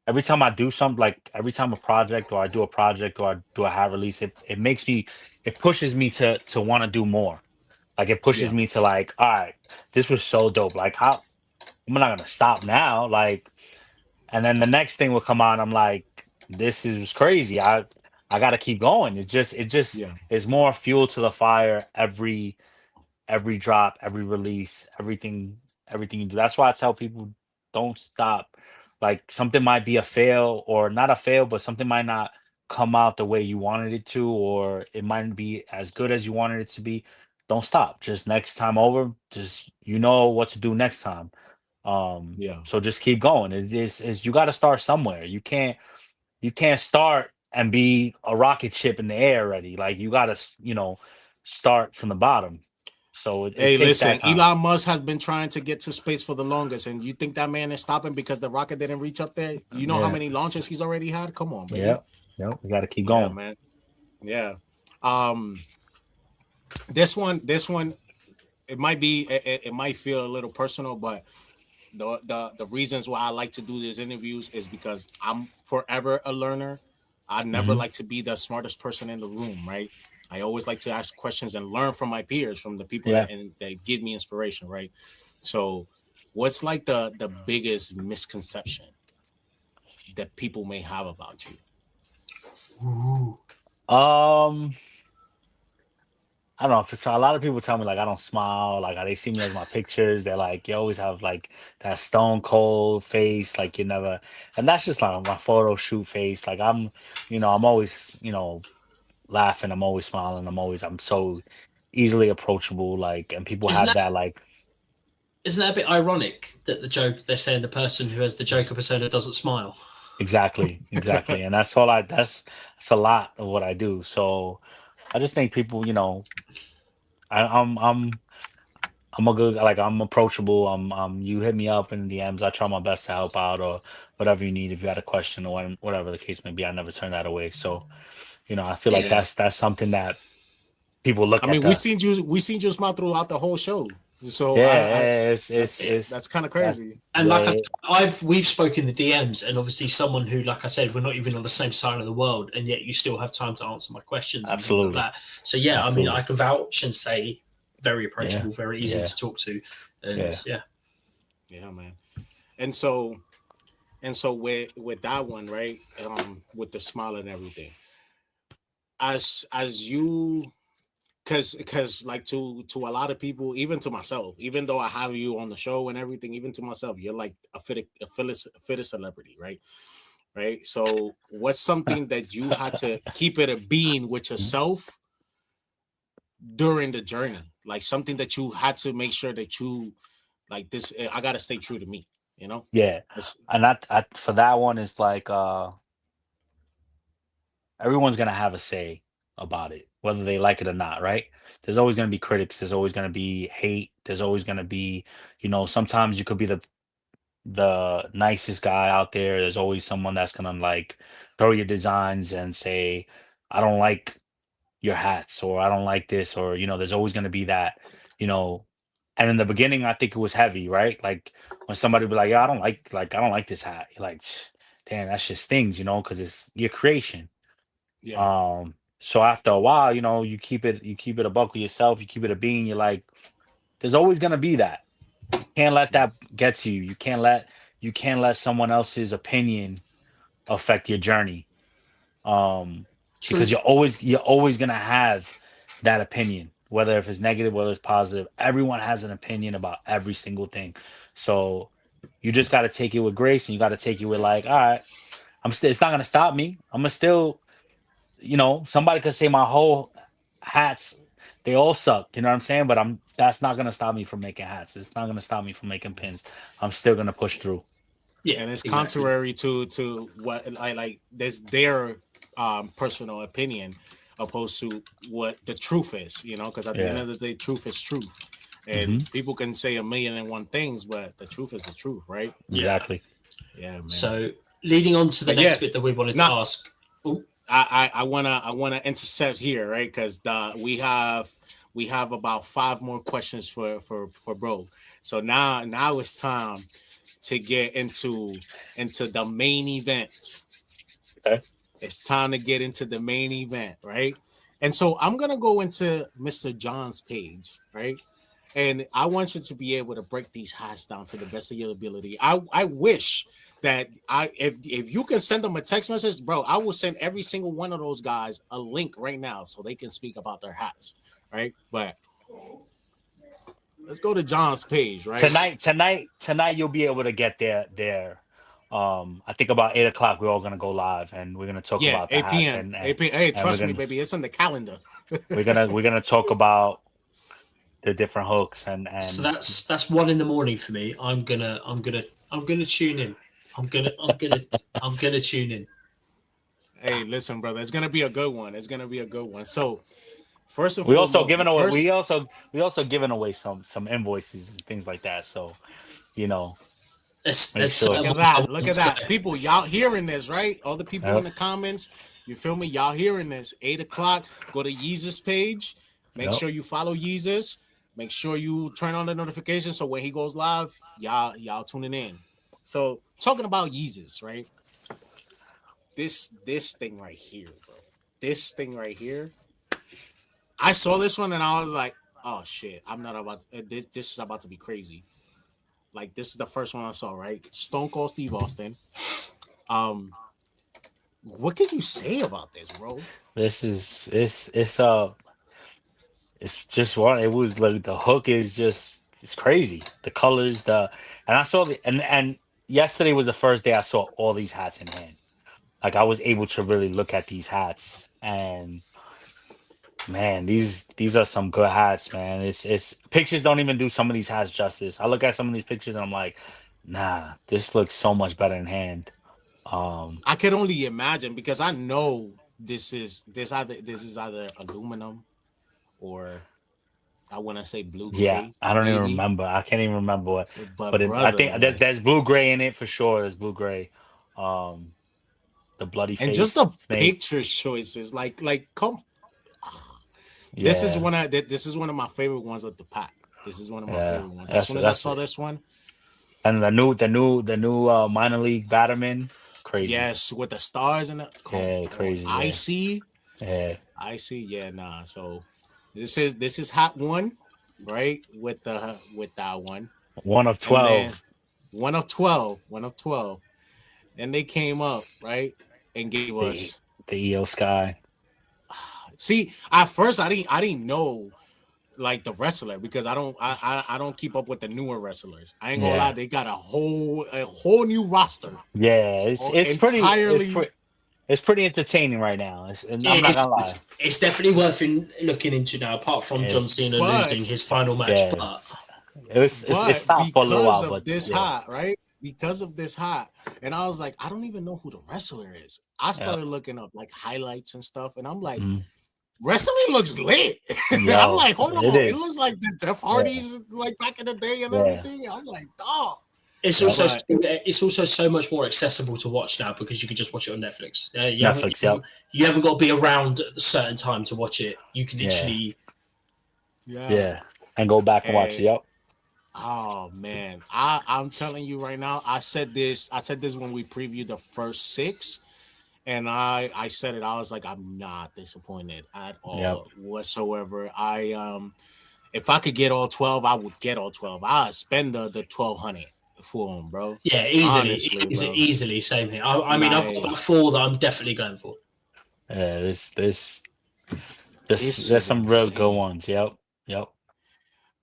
every time I do something, like every time a project or I do a project or I do a high release, it makes me, it pushes me to want to do more. Like it pushes Yeah, me to like, all right, this was so dope. Like how I'm not gonna stop now. Like, and then the next thing will come on. I'm like, this is crazy. I gotta keep going. It just yeah, is more fuel to the fire every drop, every release, everything you do. That's why I tell people don't stop. Like something might be a fail or not a fail, but something might not come out the way you wanted it to, or it might be as good as you wanted it to be. Don't stop. Just next time over, just you know what to do next time. yeah. So just keep going. It is you got to start somewhere. You can't start and be a rocket ship in the air already. Like you got to, start from the bottom. So it Hey, takes that listen, time. Elon Musk has been trying to get to space for the longest, and you think that man is stopping because the rocket didn't reach up there? You know how Yeah. many launches he's already had? Come on, baby. Yep. Yep. We got to keep Yeah, going. man. Yeah. Um, this one, it might be, it might feel a little personal, but the reasons why I like to do these interviews is because I'm forever a learner. I never Hmm. like to be the smartest person in the room, right? I always like to ask questions and learn from my peers, from the people Yeah. that give me inspiration, right? So, what's like the biggest misconception that people may have about you? Ooh. Um, I don't know. If so a lot of people tell me like I don't smile. Like they see me as my pictures. They're like, you always have like that stone cold face. Like you never, and that's just like my photo shoot face. Like I'm always, laughing. I'm always smiling. I'm so easily approachable. Like, and people Isn't have that that like isn't that a bit ironic that they're saying the person who has the Joker persona doesn't smile? exactly, and that's a lot of what I do. So I just think people, I'm a good like I'm approachable. You hit me up in the DMs. I try my best to help out or whatever you need. If you had a question or whatever the case may be, I never turn that away. So I feel like Yeah. Yeah, that's something that people I look at mean, the we seen you smile throughout the whole show, so I yeah. It's that's kind of that crazy. And like I yeah. said, we've spoken the DMs, and obviously someone who, like I said, we're not even on the same side of the world, and yet you still have time to answer my questions and things like Absolutely, that. So yeah, I mean, I absolutely. can vouch and say very Yeah, approachable, very easy yeah, to talk to, and yeah. yeah, Yeah, man. And so with that one, right? With the smile and everything, as you, because like to a lot of people, even to myself, even though I have you on the show and everything, even to myself, you're like a fit celebrity, right? Right. So what's something that you had to keep it a being with yourself during the journey? Like something that you had to make sure that you like this. I gotta stay true to me. You know. Yeah, It's, and I for that one is like everyone's gonna have a say about it, whether they like it or not, right? There's always gonna be critics. There's always gonna be hate. There's always gonna be, sometimes you could be the nicest guy out there. There's always someone that's gonna like throw your designs and say, I don't like your hats, or I don't like this, or there's always gonna be that, you know. And in the beginning, I think it was heavy, right? Like when somebody be like, yeah, I don't like this hat. You're like, damn, that just stings, because it's your creation. yeah, So after a while, you keep it a buck with yourself, you keep it a bean, you're like, there's always gonna be that. You can't let yeah, that get to you. You can't let someone else's opinion affect your journey. Um, because true. you're always gonna have that opinion, whether if it's negative, whether it's positive. Everyone has an opinion about every single thing. So you just gotta take it with grace, and you gotta take it with like, all right, it's not gonna stop me. I'm gonna still, somebody could say my whole hats, they all suck. You know what I'm saying? But that's not gonna stop me from making hats. It's not gonna stop me from making pins. I'm still gonna push through. Yeah, and it's exactly. contrary to what I like. There's their personal opinion opposed to what the truth is. Because at the end Yeah. of the day, truth is truth, and Hmm. people can say a million and one things, but the truth is the truth, right? Yeah. Exactly. Yeah, man. So leading on to the But yeah, next bit that we wanted to not. ask. Oh, I wanna intercept here, right? Because we have about five more questions for bro. So now it's time to get into the main event. Okay. It's time to get into the main event, right? And so I'm gonna go into Mr. John's page, right? And I want you to be able to break these hats down to the best of your ability. I wish that if you can send them a text message, bro, I will send every single one of those guys a link right now so they can speak about their hats, right? But let's go to John's page, right? Tonight you'll be able to get there. I think about 8 o'clock we're all gonna go live and we're gonna talk Yeah, about the 8 hats p.m. 8 p.m. Hey, and trust me, baby, it's in the calendar. we're gonna talk about the different hooks So and that's 1 in the morning for me. I'm gonna tune in. I'm gonna tune in. Hey, listen, brother, it's gonna be a good one. It's gonna be a good one. So first and we also foremost, giving away first we also giving away some invoices and things like that. So, you know, make There's sure. look at that. Look at that. People, y'all hearing this, right? All the people in Yep, the comments, you feel me? Y'all hearing this. 8 o'clock. Go to Yeezus page. Make yep. sure you follow Yeezus. Make sure you turn on the notifications so when he goes live, y'all tuning in. So talking about Yeezus, right? This thing right here, bro. This thing right here. I saw this one and I was like, oh shit, I'm not about to, this is about to be crazy. Like this is the first one I saw, right? Stone Cold Steve Austin. Um, what can you say about this, bro? This is it's just one. It was like the hook is just it's crazy. The colors, and I saw and yesterday was the first day I saw all these hats in hand. Like I was able to really look at these hats, and man, these are some good hats, man. It's pictures don't even do some of these hats justice. I look at some of these pictures and I'm like, nah, this looks so much better in hand. Um, I could only imagine because I know this is either aluminum or I want to say blue yeah, gray, I don't even maybe. remember. I can't even remember what, But but I brother, think like, there's blue gray in it for sure. There's blue gray. Um, the bloody and just face the snake. picture choices, like, come. Yeah, This is one of my favorite ones of the pack. This is one of my yeah. favorite ones. As soon as I That's saw this one, and the new minor league batterman, crazy. yes, with the stars and the come Yeah, on, crazy. I Yeah, see, yeah. yeah, nah. So this is hot one, right? With that one, One of and then 12. one of 12. Then they came up, right, and gave The us. the EO Sky. See, at first I didn't know like the wrestler because I don't keep up with the newer wrestlers. I ain't gonna lie, Yeah, they got a whole new roster, yeah. entirely. It's pretty entertaining right now. And I'm It not is, gonna lie. it's definitely worth looking into now. Apart from John It's Cena losing But his final match, yeah. but It but stopped for a little because while, of but this yeah, hot, right? Because of this hot, and I was like, I don't even know who the wrestler is. I yeah. started looking up like highlights and stuff, and I'm like, Mm. wrestling looks lit. I'm Yo, like, hold it on, it is. looks like the Jeff Yeah, Hardy's like back in the day and yeah, everything. I'm like, dog. yep. But it's also so much more accessible to watch now because you can just watch it on Netflix. Netflix. Yep. You haven't got to be around at a certain time to watch it. You can Yeah, literally yeah, yeah. And go back and watch it. and Yep. oh man, I'm telling you right now. I said this when we previewed the first six, and I said it. I was like, I'm not disappointed at Yep. all whatsoever. If I could get all 12, I would get all 12. I'd spend the 1200 for them, bro. yeah easily Honestly, bro. easily same here. I mean I've got Like about four that I'm definitely going for. Yeah. this There's is some real good insane, ones. Yep. Yep.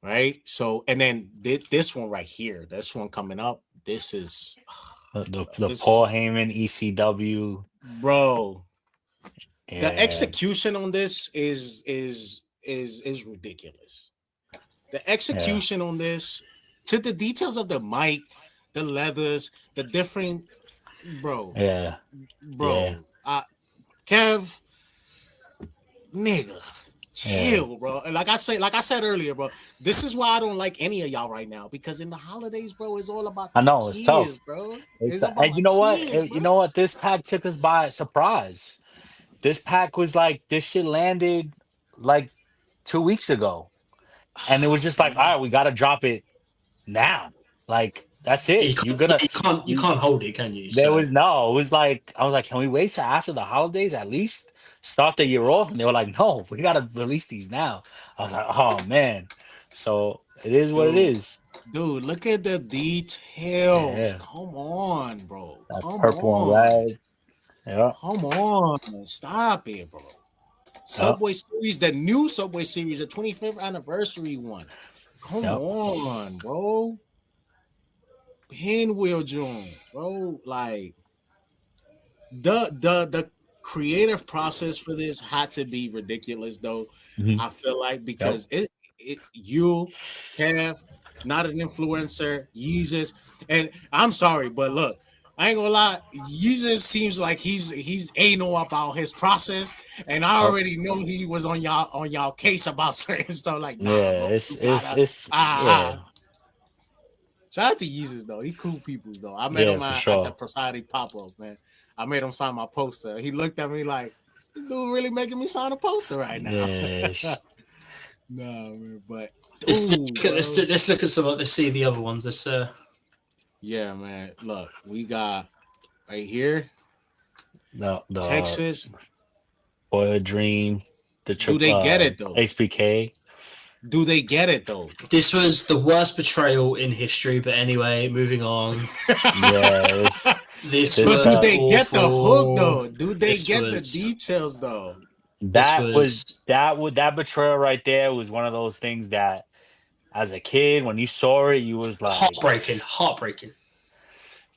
right? So, and then this one right here, this one coming up. This is The this, Paul Heyman ECW. bro. The Yeah. execution on this is ridiculous. The Yeah. execution on this to the details of the mic, the leathers, the different, bro, Yeah. Yeah. bro. Kev, nigga, Yeah. chill, bro. And like I said earlier, bro. This is why I don't like any of y'all right now because in the holidays, bro, it's all about I the know it's tough. kids, bro. It's It's about and my you know what? kids, You bro. know what? This pack took us by surprise. This pack was like this shit landed like 2 weeks ago, and it was just like, all right, we got to drop it now. Like That's You it. You're can't, gonna. you can't hold it, can you? There So was no. It was like I was like, can we wait till after the holidays at least? Start the year off, and they were like, no, we gotta release these now. I was like, oh man. So it is what it dude, is. dude, look at the details. Yeah, Come on, bro. that Come purple and on. red. Yeah, Come on. Stop it, bro. yeah, Subway Series, the new Subway Series, the 25th anniversary one. Come yeah. on, bro. Pinwheel Jones, bro. Like the creative process for this had to be ridiculous, though. Hmm. I feel like Yep. because it you, Kev, not an influencer, Yeezus, and I'm sorry, but look. I ain't gonna lie, Yeezus seems like he's anal about his process, and I Yep. already know he was on y'all case about certain stuff. Like, nah, Yeah. bro, you gotta Yeah. Shout out to Yeezus though. He cool peoples though. I met Yeah, him for at the sure. Prosody pop up, man. I made him sign my poster. He looked at me like, this dude really making me sign a poster right now. Yeah. Nah, man, but let's dude, bro. let's look at some. Let's see the other ones. Let's Yeah, man. Look, we got right here, The Texas. Boy Dream, the Do trip they get it though? HBK. Do they get it though? This was the worst betrayal in history, but anyway, moving on. Yeah, This this But do was the they get the hook awful. though? Do they This get the was details though? this that was was that betrayal right there was one of those things that as a kid when you saw it you was like heartbreaking. Heartbreaking.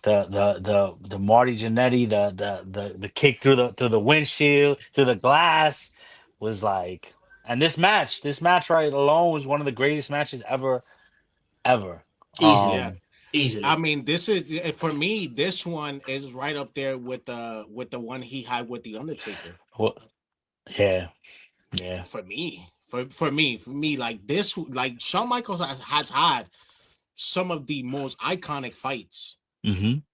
the Marty Jannetty the kick through the windshield through the glass was like, and this match right alone was one of the greatest matches ever. Easily. Yeah. I Easily. mean, this is for me. This one is right up there with the one he had with the Undertaker. Well, yeah, yeah. For me, for me, like this, like Shawn Michaels has had some of the most iconic fights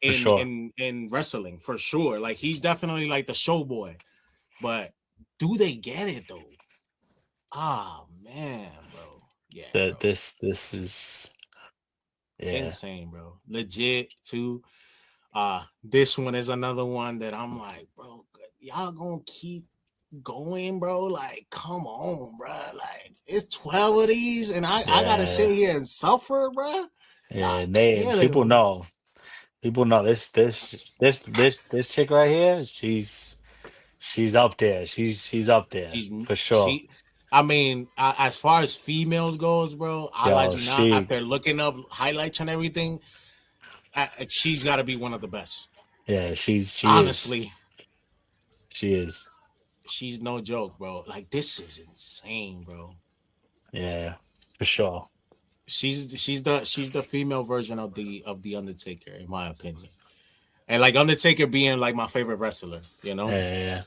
For sure. in wrestling for sure. Like he's definitely like the show boy. But do they get it though? Ah man, bro. Yeah, That bro. this is yeah. Insane, bro. Legit too. This one is another one that I'm like, bro, y'all gonna keep going, bro? Like, come on, bro. Like, it's 12 of these, and I gotta sit Yeah. here and suffer, bro. Y'all Yeah, they killing me. people know this chick right here, she's up there. She's up there She's for sure. she. I mean, as far as females goes, bro, I like Yo, you now. she After looking up highlights and everything, she's got to be one of the best. yeah, Honestly, she is. she's no joke, bro. Like this is insane, bro. Yeah, for sure. She's the female version of the Undertaker, in my opinion. And like Undertaker being like my favorite wrestler, you know. Yeah,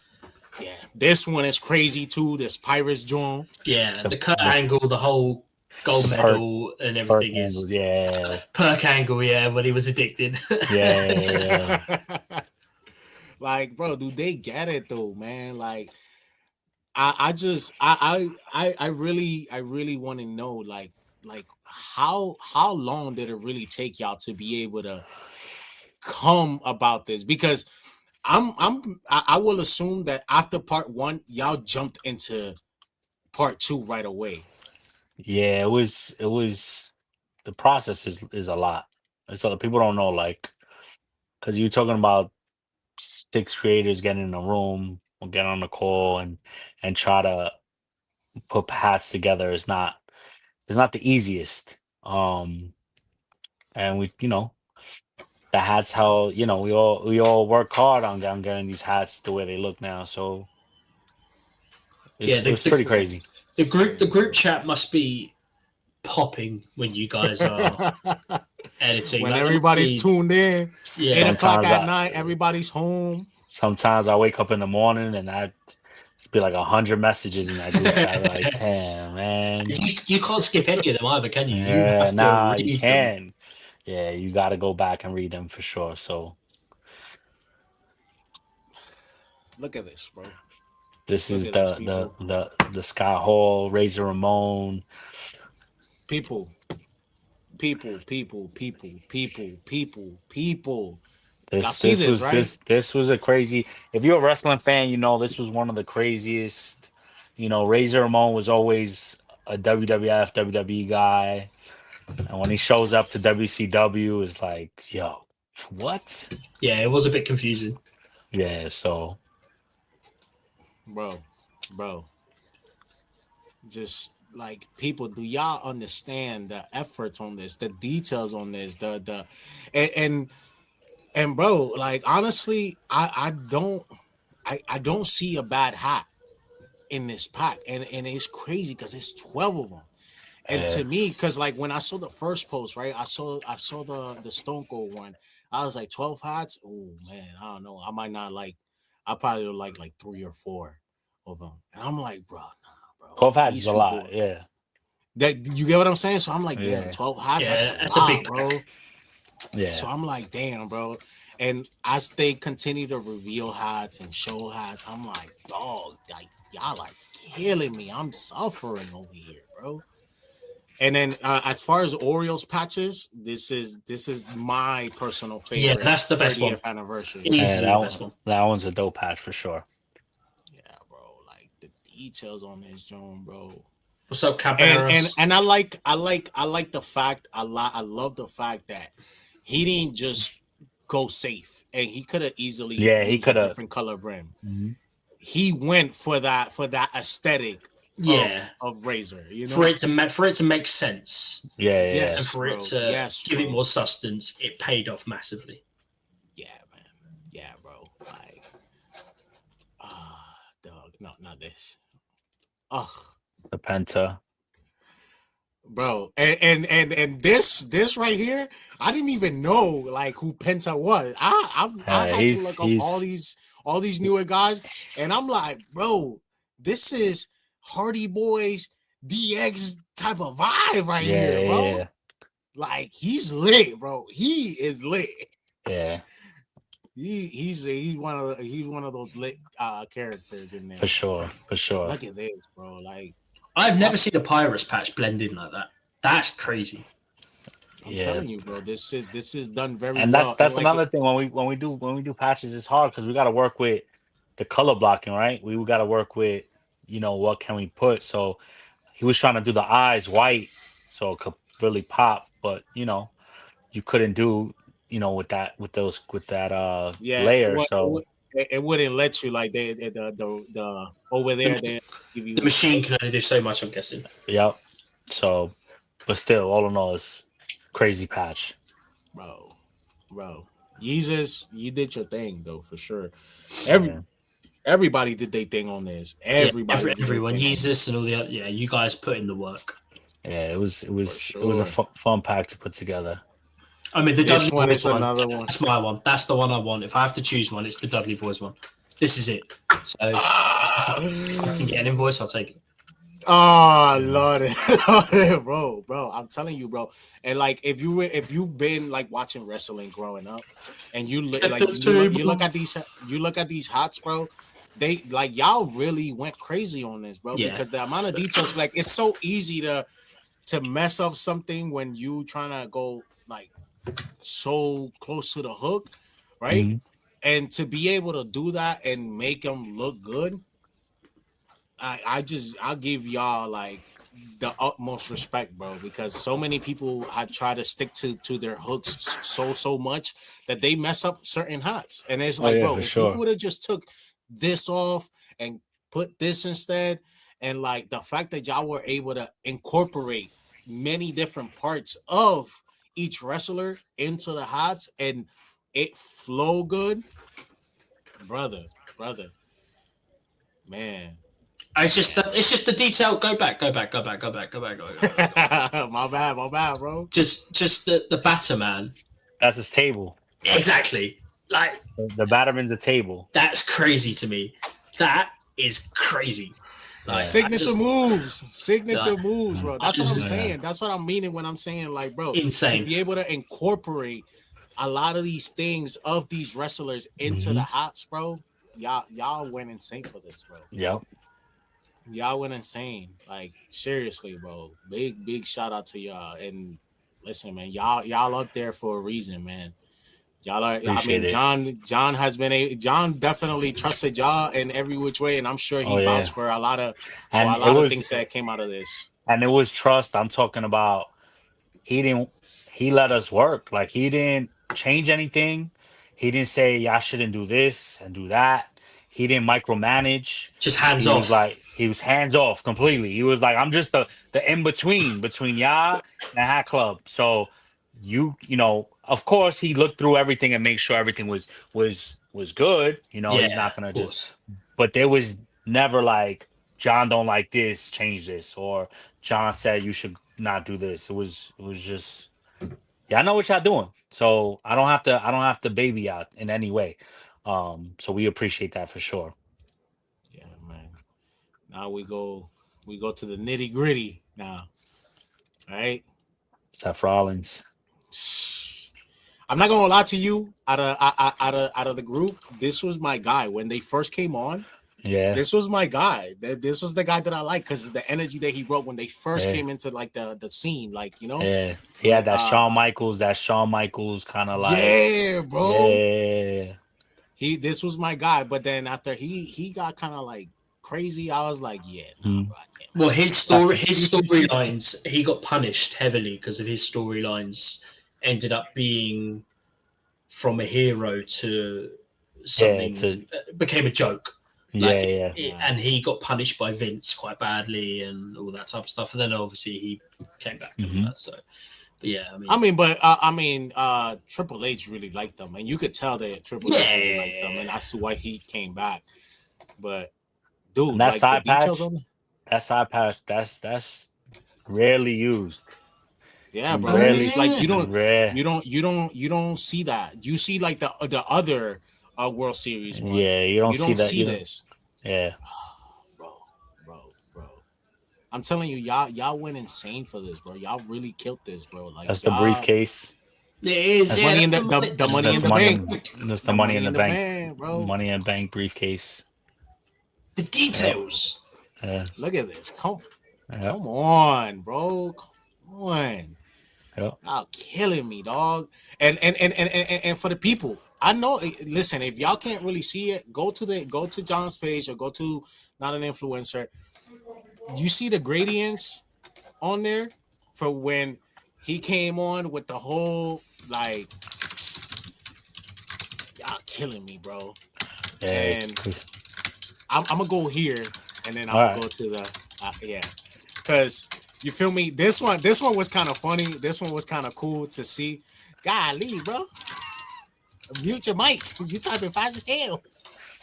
Yeah, this one is crazy too. This Pirates Joan. Yeah, the the Kurt the Angle, the whole gold perk medal and perk everything is angles. Yeah, Perk Angle, yeah, when he was addicted. yeah. Like, bro, do they get it though, man? Like, I just, I really want to know, like how long did it really take y'all to be able to come about this? Because I will assume that after part one, y'all jumped into part two right away. Yeah, it was the process is a lot. It's a lot. People don't know like because you're talking about six creators getting in a room or get on a call and try to put hats together is not the easiest. And we the hats how we all work hard on getting these hats the way they look now. So Yeah, it was This pretty is crazy. the insane, group bro. chat must be popping when you guys are editing. When Like there must everybody's be tuned in, eight yeah. o'clock Sometimes at I night, everybody's home. sometimes I wake up in the morning and I just be like 100 messages in that group chat. Like, damn, man. You can't skip any of them either, can you? You Yeah, have to nah, you read them. can. Yeah, you got to go back and read them for sure. So Look at this, bro. this Look is at this, people. the Scott Hall, Razor Ramon. People, people. Y'all This see this this, was right? this was a crazy. If you're a wrestling fan, you know this was one of the craziest. You know, Razor Ramon was always a WWF WWE guy, and when he shows up to WCW, is like, yo, what? Yeah, it was a bit confusing. Yeah, so Bro, bro. Just like people, do y'all understand the efforts on this, the details on this, the and and bro, like honestly, I don't see a bad hat in this pack, and it's crazy because it's 12 of them. And yeah, to me, because like when I saw the first post, right, I saw the Stone Cold one. I was like 12 hats. Oh man, I don't know. I might not like. I probably would like three or four of them, and I'm like, bro, nah, bro. 12 hats is These a lot. people, Yeah, that you get what I'm saying. So I'm like, damn, yeah, 12 hats. That's Yeah, a that's a lot, big bro. pack. So yeah, I'm like, damn, bro. And as they continue to reveal hats and show hats, I'm like, dog, like, y'all are killing me. I'm suffering over here, bro. And then as far as Orioles patches, this is my personal Yeah, favorite that's the best one. 30th anniversary. yeah. Easily the best one. That one's a dope patch for sure. Yeah, bro. Like the details on this Joan, bro. What's up, And and Caballeros? and I like the fact a lot. I love the fact that he didn't just go safe, and he could have easily Yeah, he used a could have. different color brim. He went for that aesthetic Yeah, of Razor. You for know? it to make sense Yeah, yeah, and Yes, for it bro. to Yes, give it bro. more substance, it paid off massively. Yeah, man. Yeah, bro. Like, dog. No, not this. Ugh. the Penta. Bro, and this right here, I didn't even know like who Penta was. I had to look up all these newer guys, and I'm like, bro, this is Hardy Boys DX type of vibe right Yeah, here, bro. yeah, Like he's lit, bro. He is lit. yeah, He's one of those lit characters in for there, bro. sure, for sure. Look at this, bro. Like I've I, never seen a Pirates patch blend in like that. That's crazy. I'm Yeah, telling you, bro. This is done very and well, and that's like another thing when we do patches, it's hard because we got to work with the color blocking, right? We got to work with what can we put. So he was trying to do the eyes white so it could really pop, but you couldn't do with that yeah, layer. So it wouldn't let you like the over The, there they give the you machine can only do so much, I'm guessing. yep. So, but still, all in all, it's crazy patch. bro, bro. Jesus, you did your thing though for sure. Every Yeah, everybody did their thing on this. Yeah, Everybody did their everyone thing on uses this this and all the other. Yeah, you guys put in the work. yeah. for It was a sure. fun pack to put together. I mean, the This Dudley one Boys is one. another one. That's my one. That's the one I want. If I have to choose one, it's the Dudley Boys one. This is it. So if I can get an invoice, I'll take it. Oh Yeah. Lord, Lord, bro, I'm telling you, bro. And like, if you've been like watching wrestling growing up, and At like the table. you look at these hots, bro. They like y'all really went crazy on this, bro, Yeah, because the amount of details, like, it's so easy to mess up something when you trying to go like so close to the hook, right? Mhm. And to be able to do that and make them look good, I'll give y'all like the utmost respect, bro, because so many people had tried to stick to their hooks so much that they mess up certain hots, and it's Oh like, yeah, bro, for if you sure. would have just took this off and put this instead, and like the fact that y'all were able to incorporate many different parts of each wrestler into the hots and it flow good, brother, man. Man, it's just the detail. Go back, go back, go back, go back, go back, go back, go back, go back. my bad, bro. Just the batter man. That's his table. Exactly. Like The Batterman's a table. that's crazy to me. That is crazy. Like Yeah, I just like, Signature moves, mm, bro. I That's what I'm just yeah. saying. That's what I'm meaning when I'm saying, like, bro, to insane. be able to incorporate a lot of these things of these wrestlers into the Hmm. hots, bro. Y'all went insane for this, bro. Yep. Y'all went insane. Like, seriously, bro. Big shout out to y'all. And listen, man, y'all up there for a reason, man. Y'all are. I Appreciate mean, it. John has been a. John definitely trusted y'all in every which way, and I'm sure he Oh yeah, vouched for a lot of and it was things that came out of this. trust. I'm talking about. He didn't. He let us work. Like he didn't change anything. He didn't say, "Yeah, I shouldn't do this and do that." He didn't micromanage. Just hands He was off. like he was hands off completely. He was like, "I'm just the in between y'all and the Hat Club." So you know, of course, he looked through everything and make sure everything was good. You know, he's Yeah, not gonna of just. course. But there was never like John don't like this, change this, or John said you should not do this. It was just yeah, I know what y'all doing. So I don't have to baby out in any way. So we appreciate that for sure. Yeah, man. Now we go to the nitty gritty now, right? Seth Rollins. I'm not gonna lie to you. Out of the group, this was my guy when they first came on. Yeah, This was my guy. This was the guy that I like because the energy that he brought when they first yeah, came into like the scene, like yeah. He when had that Shawn Michaels kind of like, yeah, bro. yeah, This was my guy, but then after he got kind of like crazy, I was like, yeah, nah, mm, bro, I can't Well, mess with his this guy. storylines, he got punished heavily because of his storylines. Ended up being from a hero to yeah, to something became a joke. yeah, Like, yeah. Yeah, and he got punished by Vince quite badly and all that type of stuff. And then obviously he came back and all Hmm. that. So, but yeah, I I mean, mean, but Triple H really liked them, and you could tell that Triple H really liked them, and yeah. I see why he came back. But And dude, that like the side details patch, on, that's rarely used. yeah, bro, Oh Rarely, it's like yeah. rare. you don't see that. You see like the other World Series one. Yeah, you don't You see don't that. see You know, this, yeah, bro, bro. I'm telling you, y'all went insane for this, bro. Y'all really killed this, bro. Like that's the y'all, briefcase. It is, the That's yeah. money That's in the money. the money that's in the the money bank, in that's the the money in money the in the bank. bank, bro. Money in bank briefcase. The Yep. details. Yeah. Look at this. Yep. Come on, bro. Come on. Yep. Y'all killing me, dog. And for the people, I know. Listen, if y'all can't really see it, go to John's page or go to Not an Influencer. You see the gradients on there for when he came on with the whole like y'all killing me, bro. Yeah. And I'm gonna go here, and then I'm All gonna right. go to the yeah, because you feel me. This one was kind of funny. This one was kind of cool to see. Golly, bro, mute your mic. You typing fast as hell.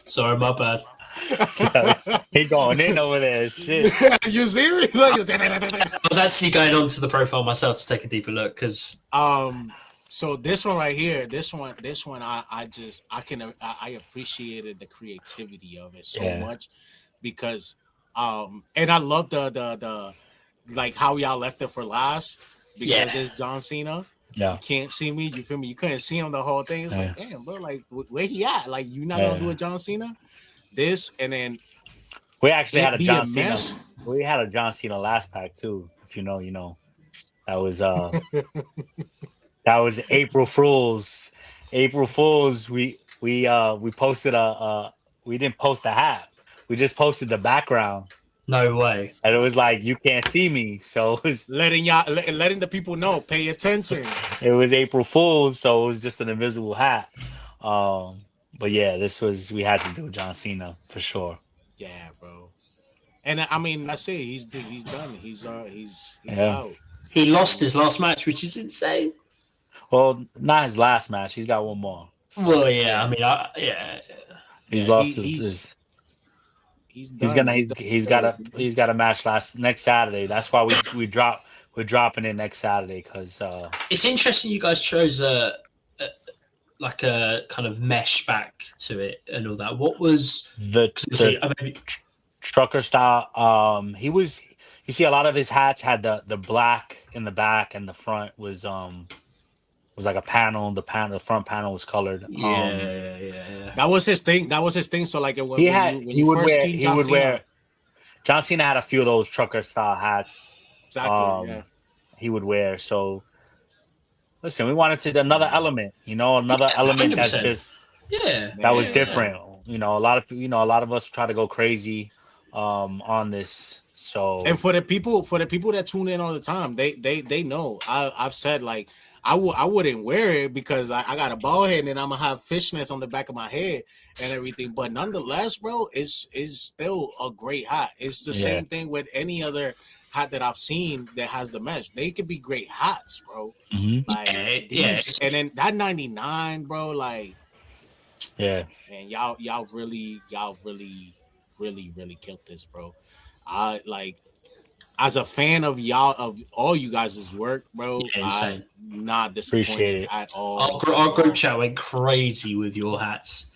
Sorry, my bad. He going in over there. Shit. You serious? I was actually going on to the profile myself to take a deeper look because So this one right here, this one, I just I appreciated the creativity of it so Yeah. much because and I love the like how y'all left it for last yeah, because it's John Cena. You Yeah. can't see me, you feel me? You couldn't see him the whole thing. It's Yeah. like, damn, bro, like where he at? Like you not gonna do Yeah. a John Cena? This and then We actually had it a be a John Cena. mess. We had a John Cena last pack too. If you know, you know. That was that was April Fools. April Fools. We posted we didn't post a hat. We just posted the background. no way. And it was like you can't see me. So Letting the people know, pay attention. it was April Fool's, so it was just an invisible hat. But yeah, we had to do John Cena for sure. Yeah, bro. And I mean, that's it. He's done. He's Yeah. out. He lost his last match, which is insane. Well, not his last match. He's got one more. So Well, yeah, I Yeah, mean, yeah. he's yeah. lost his He's he's done. gonna He's done. he's got a match next Saturday. That's why we're dropping it next Saturday because It's interesting you guys chose a like a kind of mesh back to it and all that. What was the because the trucker style. You see a lot of his hats had the black in the back and the front was like a panel. The front panel was colored. yeah. That was his thing. That was his thing. So like when you first seen He John would Cena, wear John Cena had a few of those trucker style hats. exactly. Um, Yeah, he would wear. So Listen, we wanted to another Man. element, another element that's 100%. just Yeah. that was Man. different. A lot of us try to go crazy on this. And So for the people that tune in all the time, they know. I've said like I wouldn't wear it because I got a bald head and I'm gonna have fishnets on the back of my head and everything. But nonetheless, bro, it's still a great hat. It's the yeah. same thing with any other hat that I've seen that has the mesh. They could be great hats, bro. Hmm. Like Yeah. these, and then that 99, bro. Like Yeah. man, y'all really killed this, bro. I like as a fan of y'all of all you guys' work, bro, Yeah, I insane. not Appreciate disappointed it. at Our, all, gr- at our group all. chat went crazy with your hats.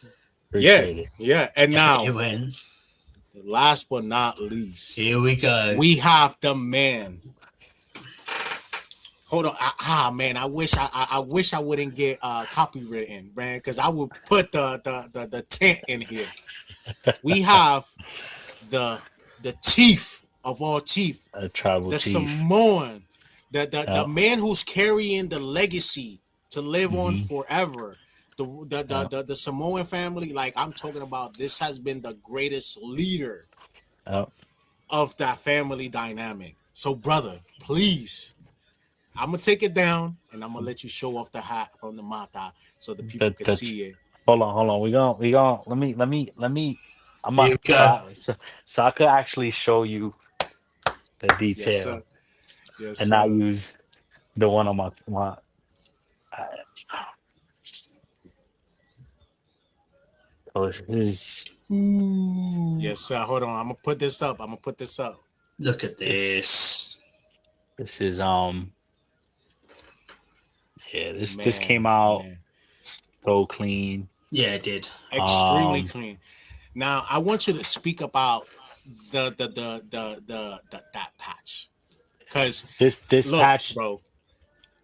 Yeah, Appreciate it. yeah. And It now, went. last but not least, Here we go. we have the man. Hold on, man, I wish I wouldn't get copywritten, man, because I would put the tent in here. We have the the chief of all chief, A tribal the chief. Samoan, the Yeah. man who's carrying the legacy to live on Hmm. forever. Yeah. The Samoan family, like I'm talking about, this has been the greatest leader Yeah. of that family dynamic. So, brother, please, I'm gonna take it down and I'm gonna let you show off the hat from the mata so the people That can that's see it. hold on. We going let me. I'm Here a, we go. so I could actually show you the Yes, sir. detail Yes, and not sir. use the one on my. Uh, so this is Yes, sir. Hold on. I'm gonna put this up. I'm gonna put this up. Look at this this. this is yeah, this came Man, out man. so clean. Yeah, it did. Extremely Um clean. Now I want you to speak about that patch. Cause this look, patch. bro,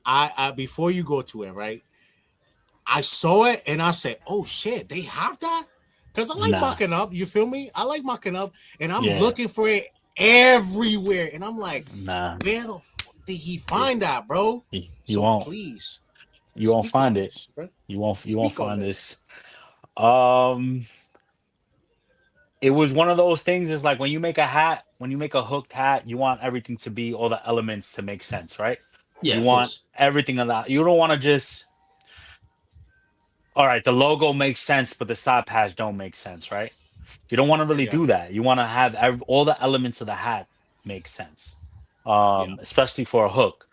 I before you go to it, right? I saw it and I said, "Oh shit, they have that." Cause I like Nah. mocking up. You feel me? I like mocking up, and I'm Yeah. looking for it everywhere. And I'm like, Nah. "Where the fuck did he Yeah. find that, bro?" You So won't please you won't speak on find it. this, bro. You won't Speak on find this. this. Um it was one of those things. Is like when you make a hat, when you make a hooked hat, you want everything to be all the elements to make sense, right? Yeah, You of want course. everything of that. You don't want to just, all right, the logo makes sense, but the side patch don't make sense, right? You don't want to really Yeah, do that. You want to have all the elements of the hat make sense, yeah. especially for a hook.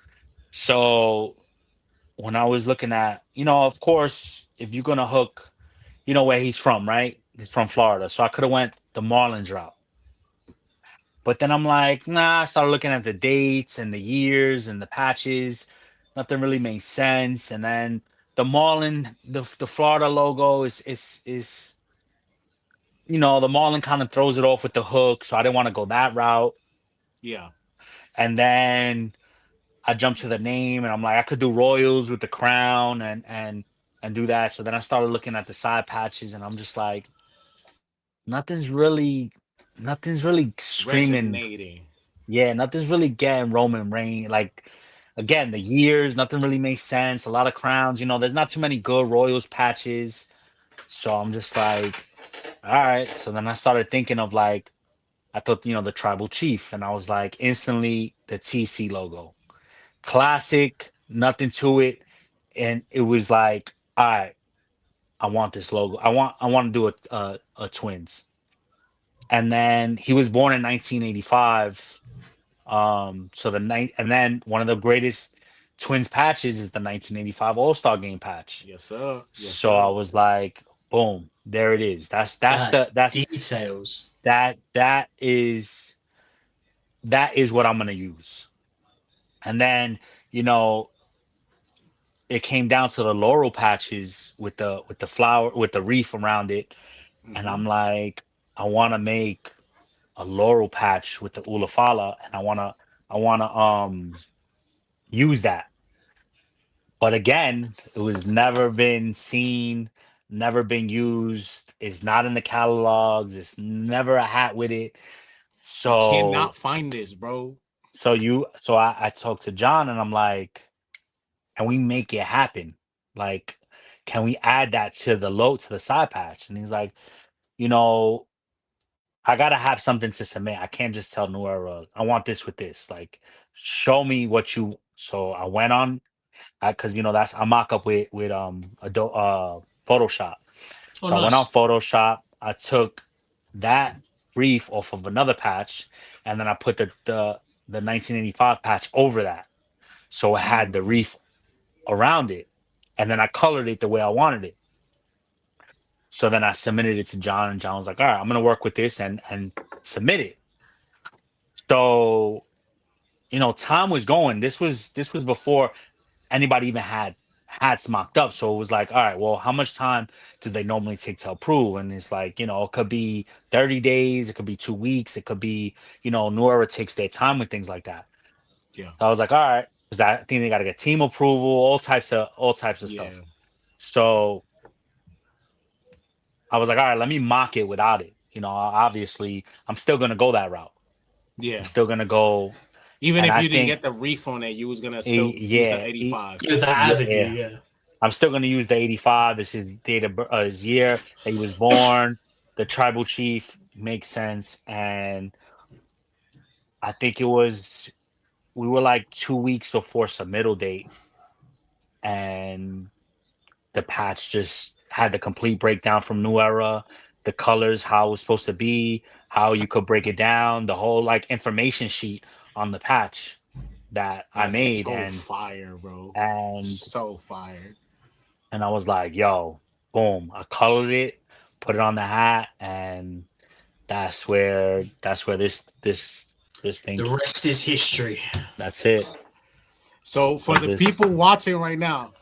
So when I was looking at, of course, if you're gonna hook, you know where he's from, right? He's from Florida, so I could have went the Marlins route. But then I'm like, nah, I started looking at the dates and the years and the patches. Nothing really made sense. And then the Marlin, the Florida logo is the Marlin kind of throws it off with the hook. So I didn't want to go that route. Yeah. And then I jumped to the name and I'm like, I could do Royals with the crown and do that. So then I started looking at the side patches and I'm just like, nothing's really nothing's really screaming. Resonating. Yeah, nothing's really getting Roman Reigns. Like, again, the years, nothing really makes sense. A lot of crowns, there's not too many good Royals patches. So I'm just like, all right. So then I started thinking of like, I thought, the tribal chief, and I was like, instantly the TC logo. Classic, nothing to it. And it was like, all right, I want this logo. I want to do a twins. And then he was born in 1985. So the night, and then one of the greatest Twins patches is the 1985 All-Star Game patch. Yes, sir. Yes, So I sir. was like, boom, there it is. That's God, the that's details. that is what I'm gonna use. And then you know it came down to the laurel patches with the flower with the wreath around it, and Hmm. I'm like, I want to make a laurel patch with the ulafala, and I wanna use that. But again, it was never been seen, never been used. It's not in the catalogs. It's never a hat with it. You cannot So, find this, bro. so I talked to John and I'm like, can we make it happen? Like, can we add that to the side patch? And he's like, you know, I gotta have something to submit. I can't just tell New Era, I want this with this. Like, show me what you. So I went on, because that's I mock up with Photoshop. Oh, So I went on nice. Photoshop. I took that brief off of another patch, and then I put the 1985 patch over that, so it had the reef around it, and then I colored it the way I wanted it. So then I submitted it to John, and John was like, "All right, I'm gonna work with this and submit it." So time was going. This was before anybody even had hats mocked up. So it was like, all right, well, how much time do they normally take to approve? And it's like, it could be 30 days, it could be 2 weeks, it could be, New Era takes their time with things like that. Yeah. So I was like, all right, because I think they got to get team approval, all types of Yeah. stuff. So I was like, all right, let me mock it without it. Obviously, I'm still gonna go that route. I'm Yeah. still gonna go, Even and if I you didn't think, get the reef on it, you was gonna still use the 85. Yeah, the avenue. yeah. Yeah. I'm still going to use the 85. This is date of his year that he was born. The tribal chief makes sense. And I think we were like 2 weeks before submittal date. And the patch just had the complete breakdown from New Era, the colors, how it was supposed to be, how you could break it down, the whole like information sheet on the patch that I That's made. so And, fire, bro. and So fire. And I was like, yo, boom. I colored it, put it on the hat, and that's where this thing The rest is history. that's it. So So for the this people watching right now,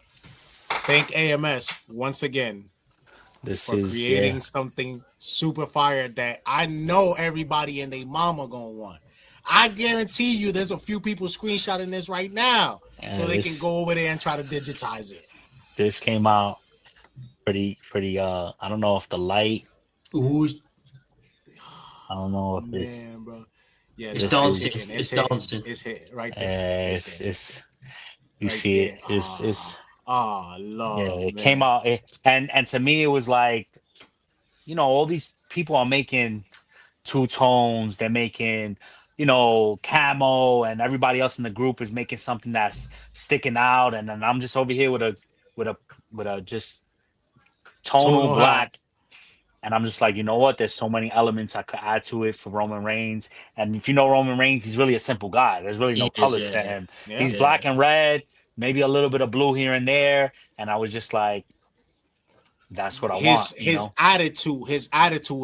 thank AMS once again this for is yeah. creating something super fire that I know everybody and their mama gonna want. I guarantee you there's a few people screenshotting this right now so And they can this go over there and try to digitize it. this came out pretty I don't know if the light, Ooh, I don't know if Man, bro. Yeah, it's this nah, it's dancing. hitting. is It's It's hitting. dancing. It's hitting right there. Right it's there. it's you Right see there. it. It's yeah, Lord, it came man. out and to me it was like, all these people are making two tones. They're making, camo, and everybody else in the group is making something that's sticking out. And then I'm just over here with a with a just tonal Tonal high. black. And I'm just like, you know what? There's so many elements I could add to it for Roman Reigns. And if you know Roman Reigns, he's really a simple guy. There's really no He is, colors to yeah. him. Yeah. He's Yeah. black and red, maybe a little bit of blue here and there. And I was just like, that's what I want, His attitude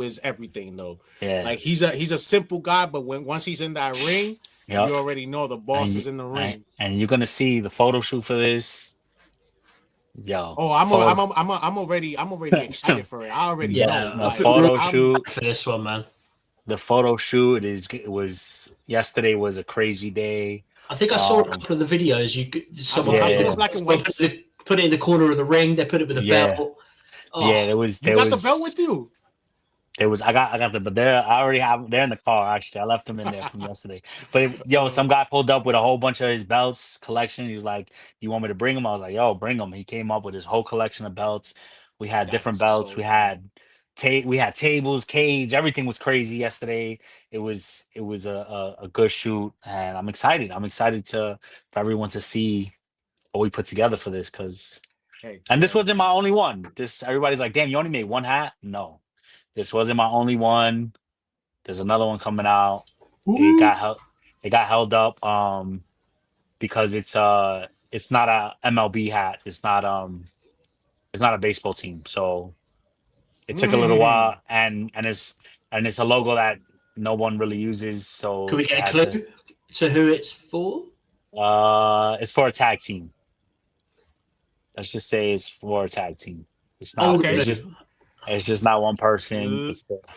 is everything though. Yeah. Like he's a simple guy, but once he's in that ring, Yep. you already know the boss And is in the ring. and you're gonna see the photo shoot for this. Yo, Oh, photo I'm already excited for it. I already the know. Yeah. I the Like think we're all photo I'm shoot, for this one, man. the photo shoot was yesterday was a crazy day. I think I saw a couple of the videos. Someone I saw the Yeah, black and whites. put it in the corner of the ring. They put it with a yeah, belt. yeah. Oh, You got the belt with you. I got but they're in the car actually. I left them in there from yesterday. But yo, some guy pulled up with a whole bunch of his belts collection. He was like, "You want me to bring them?" I was like, "Yo, bring them." He came up with his whole collection of belts. We had different That's belts. so fire. We had tables, cage. Everything was crazy yesterday. It was a good shoot, and I'm excited. I'm excited for everyone to see what we put together for this because. Heck And this yeah, wasn't my man. only one. This everybody's like, "Damn, you only made one hat?" No, this wasn't my only one. There's another one coming out. It ooh. got held. It got held up because it's not a MLB hat. It's not a baseball team. So it took a little Mm. while, and it's a logo that no one really uses. Can So we it get a had to. clue to who it's for? It's for a tag team. Let's just say it's for a tag team. It's not. Oh, Okay. It's just not one person. L-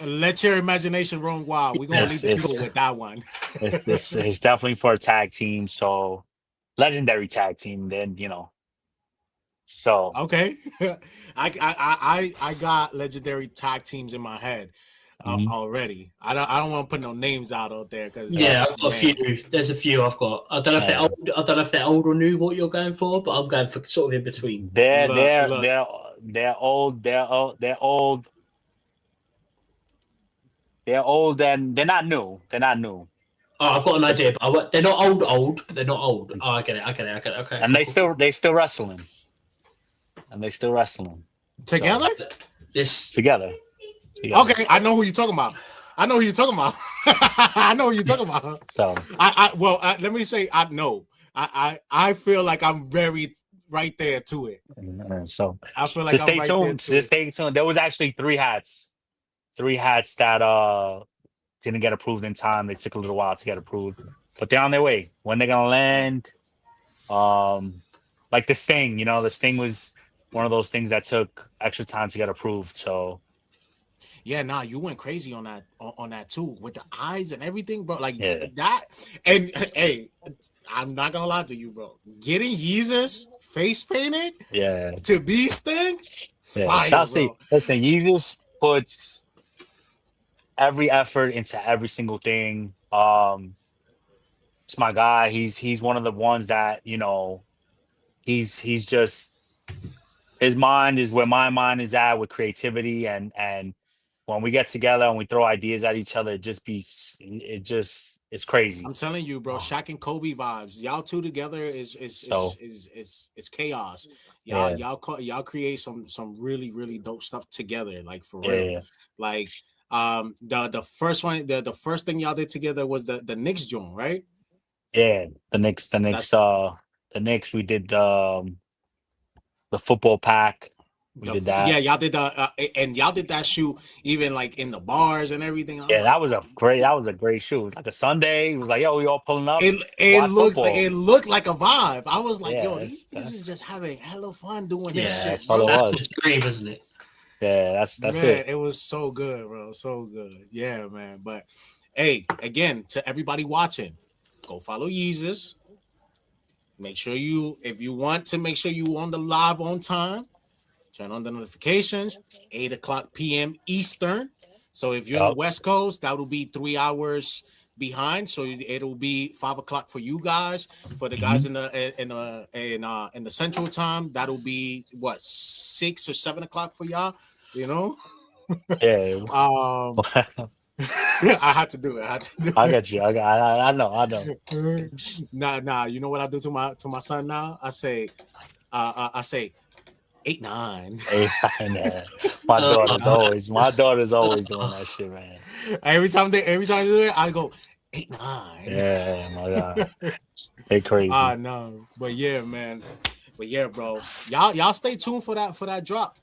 Let your imagination run wild. We're gonna yeah. leave It's the people it's with that one. it's definitely for a tag team. So legendary tag team. Then so Okay. I got legendary tag teams in my head. Mhm. already. I don't want to put no names out there because Yeah, I've got a man, few. There's a few I've got. I don't know if they're Uh, old. I don't know if they're old or new. What you're going for, but I'm going for sort of in between. they're look, they're look. they're they're old. They're old. They're old. They're old, and they're not new. They're not new, Oh, I've got an idea, but they're not old, but they're not old. Oh, I get it. I get it. I get it. Okay, and cool, cool, cool. they still wrestling, and they still wrestling. Together? So This. together, together. Okay, I know who you're talking about. I know who you're talking about. I know who you're talking about. So Let me say I know. I feel like I'm very right there to it. so I feel like just I'm stay right there tuned. to Just it. stay tuned. There was actually three hats that didn't get approved in time. They took a little while to get approved, but they're on their way. When they're gonna land? Like the Sting, the Sting was one of those things that took extra time to get approved. So Yeah, nah, you went crazy on that too with the eyes and everything, bro. Like yeah, that. And hey, I'm not gonna lie to you, bro. Getting Yeezus face painted yeah, to be Sting, yeah. fire, Chelsea, bro. listen, you just puts every effort into every single thing. It's my guy. He's one of the ones that he's just his mind is where my mind is at with creativity and when we get together and we throw ideas at each other, it's crazy. I'm telling you, bro. Oh, Shaq and Kobe vibes. Y'all two together so is chaos. yeah, Y'all create some really dope stuff together. Like for yeah, real. yeah. Like the first one the first thing y'all did together was the Knicks joint, right? Yeah, That's the Knicks. We did the football pack. We did yeah, that. y'all did and y'all did that shoot even like in the bars and everything. I'm Yeah, like, that was a great shoot. It was like a Sunday. It was like, yo, we all pulling up, it watch looked football. it looked like a vibe. I was like, Yeah, yo, these niggas just having hella fun doing this Yeah, shit, that's all it bro. that's the was. dream, isn't it? Yeah, that's Man, it. it was so good, bro. So good. Yeah, man. But hey, again, to everybody watching, go follow Yeezus. Make sure if you want to make sure you on the live on time, turn on the notifications, 8 o'clock p.m. Eastern. So if you're in the Yup. West Coast, that will be 3 hours behind. So it'll be 5 o'clock for you guys. For the guys Mhm. in the Central Time, that'll be what 6 or 7 o'clock for y'all. You know, Yeah, um, I had to do it. I had to do I it. got you. I know. I know. Nah. You know what I do to my son now? I say 8, 9. Hey, yeah. Uh, My daughter's always doing that shit, man. every time they do it, I go 8, 9. Yeah, my God, they crazy. No, but yeah, man. But yeah, bro. Y'all stay tuned for that drop.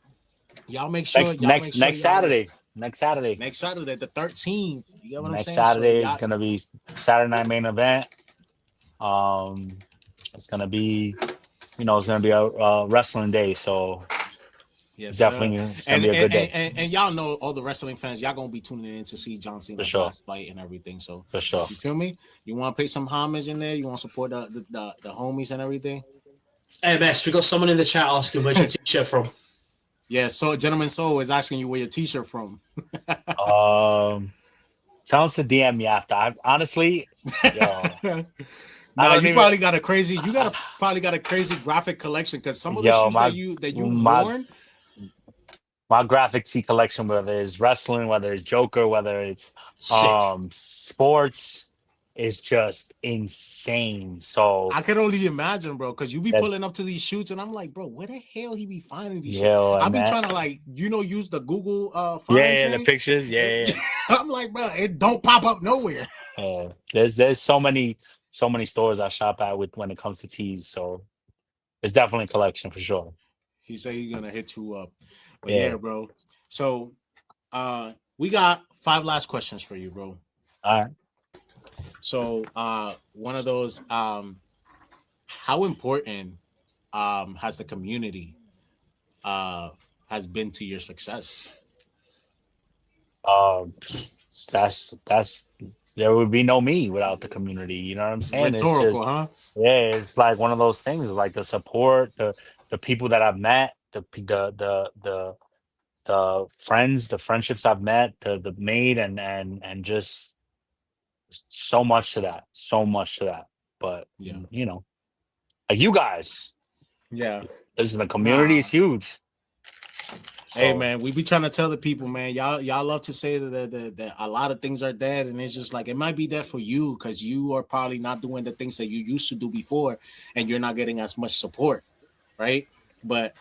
Y'all make sure Next y'all Saturday, next Saturday, next Saturday the 13th. You get what I'm next saying? So Saturday is y'all, gonna be Saturday night main event. Um, it's gonna be, it's gonna be a wrestling day, so yes, sir. definitely it's gonna And be a and, good and day and y'all know all the wrestling fans. Y'all gonna be tuning in to see John for Cena's sure, last fight and everything. So for sure. you feel me? You want to pay some homage in there? You want to support the homies and everything? AMS, we got someone in the chat asking where's your t-shirt from. Yeah. So Gentleman Soul is asking you where your T-shirt from. Um, Tell them to DM me after. I honestly, yo, I Nah, don't even. you got probably got a crazy graphic collection because some of the Yo, shoes that you've my worn. my graphic tee collection, whether it's wrestling, whether it's Joker, whether it's Sick. sports, is just insane. So I can only imagine, bro, because you be that pulling up to these shoots, and I'm like, bro, where the hell he be finding these shit? yo I and be that trying to use the Google find yeah, the thing. pictures, yeah. I'm like, bro, it don't pop up nowhere. There's so many stores I shop at with when it comes to tees. So it's definitely a collection for sure. He say he's gonna hit you up, but yeah, Yeah. bro. So we got 5 last questions for you, bro. All right. So one of those how important has the community uh has been to your success? Um, that's there would be no me without the community. You know what I'm saying? It's Rhetorical, just huh? yeah, it's like one of those things. It's like the support, the people that I've met, the the friendships I've met, the made, and just so much to that, so much to that. But Yeah. like you guys, Yeah. this is the community is Nah. huge. Hey So man, we be trying to tell the people, man. Y'all love to say that a lot of things are dead, and it's just like it might be dead for you because you are probably not doing the things that you used to do before, and you're not getting as much support, right? But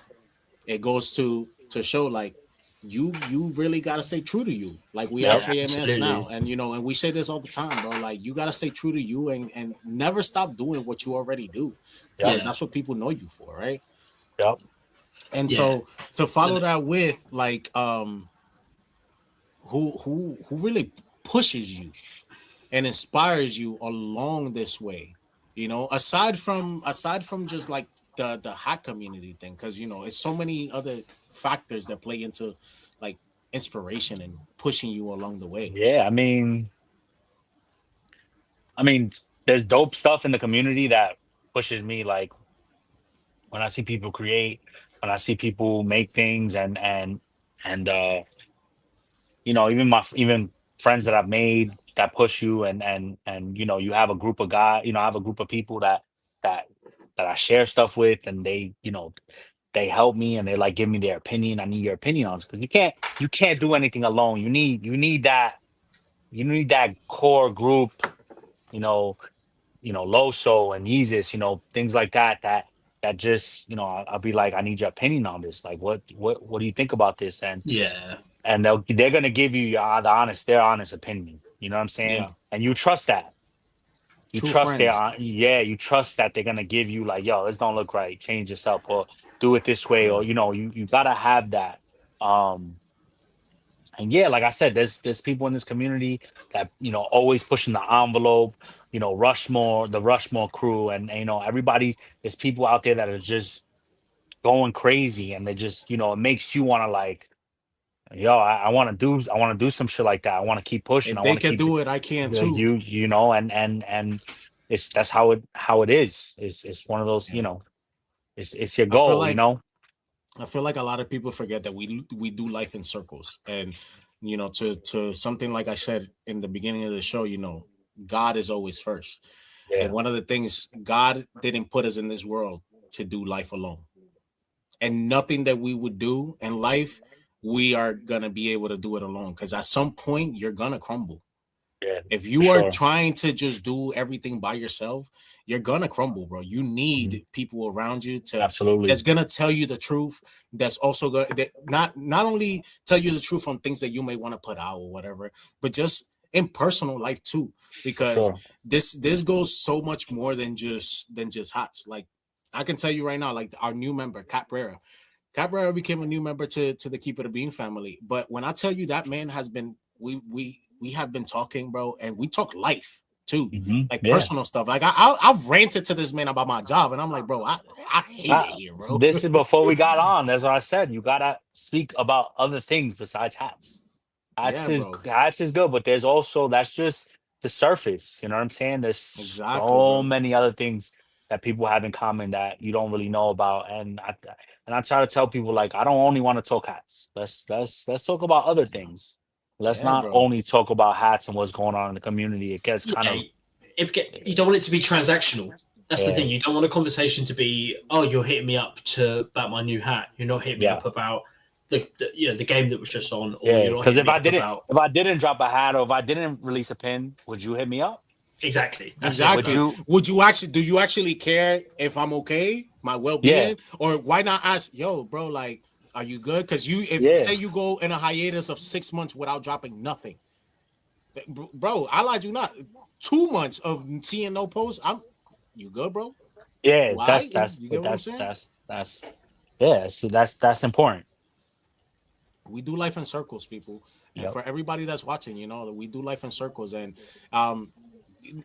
it goes to show like you really gotta stay true to you. Like we yep, ask Yeah, AMS now, absolutely. and and we say this all the time, bro. Like you gotta stay true to you and never stop doing what you already do yep, because Yeah, that's what people know you for, right? yep. And yeah, so to and follow that with like who really pushes you and inspires you along this way, aside from just like the hack community thing, because it's so many other factors that play into like inspiration and pushing you along the way. Yeah, I mean, there's dope stuff in the community that pushes me. Like when I see people create, when I see people make things, and even friends that I've made that push you, and you have a group of guys. I have a group of people that that I share stuff with, and they help me and they like give me their opinion. I need your opinion on this because you can't do anything alone. You need that core group. You know, Loso and Yeezus, things like that just, I'll be like, I need your opinion on this. Like, what do you think about this? yeah, And they're gonna give you their honest opinion. You know what I'm saying? Yeah, And you trust that. You true trust friends. you trust that they're gonna give you like, yo, this don't look right. Change this up or do it this way, Yeah, or you gotta have that. Um, and yeah, like I said, there's people in this community that always pushing the envelope. The Rushmore crew, and everybody. There's people out there that are just going crazy, and they just it makes you want to like, yo, I want to do some shit like that. I want to keep pushing. if I they want to can keep do it, I can like too. and that's how it is. It's one of those, Yeah. it's your I feel goal. like I feel like a lot of people forget that we do life in circles, and to something like I said in the beginning of the show, God is always first, and Yeah, one of the things, God didn't put us in this world to do life alone, and nothing that we would do in life, we are gonna be able to do it alone, because at some point you're gonna crumble. yeah, If for you are sure. trying to just do everything by yourself, you're gonna crumble, bro. You Mhm. need people around you to that's Absolutely. gonna tell you the truth. That's also gonna that not only tell you the truth on things that you may want to put out or whatever, but just in personal life too. For Because sure. this goes so much more than just hots. Like I can tell you right now, like our new member, Caprera. Cabrera became a new member to the Keep It a Bean family. But when I tell you that man has been, we have been talking, bro, and we talk life too, like Yeah. personal stuff. Like I've ranted to this man about my job, and I'm like, bro, I hate it Uh, here, bro. this is before we got on. That's what I said. You gotta speak about other things besides hats. Hats Yeah, is bro, hats is good, but there's also that's just the surface. You know what I'm saying? There's exactly, so bro. many other things that people have in common that you don't really know about. And I try to tell people like I don't only want to talk hats. Let's talk about other things. Let's Yeah, not bro. only talk about hats and what's going on in the community. It gets kind yeah. of You don't want it to be transactional. That's the yeah, thing. You don't want a conversation to be, oh, you're hitting me up about my new hat. You're not hitting me yeah. up about the game that was just on, or Yeah, you're not because hitting if me I up didn't about if I didn't drop a hat or if I didn't release a pin, would you hit me up? exactly. That's it. Would Exactly. you? Do you actually care if I'm okay, my well Yeah, being, or why not ask, yo, bro, like, are you good? Because if say yeah, you go in a hiatus of 6 months without dropping nothing, bro, I lied you not. 2 months of seeing no posts, you good, bro? yeah. Why? That's that's You get but what I'm that's saying? that's that's yeah. So that's important. We do life in circles, people, and Yep. for everybody that's watching, we do life in circles, um,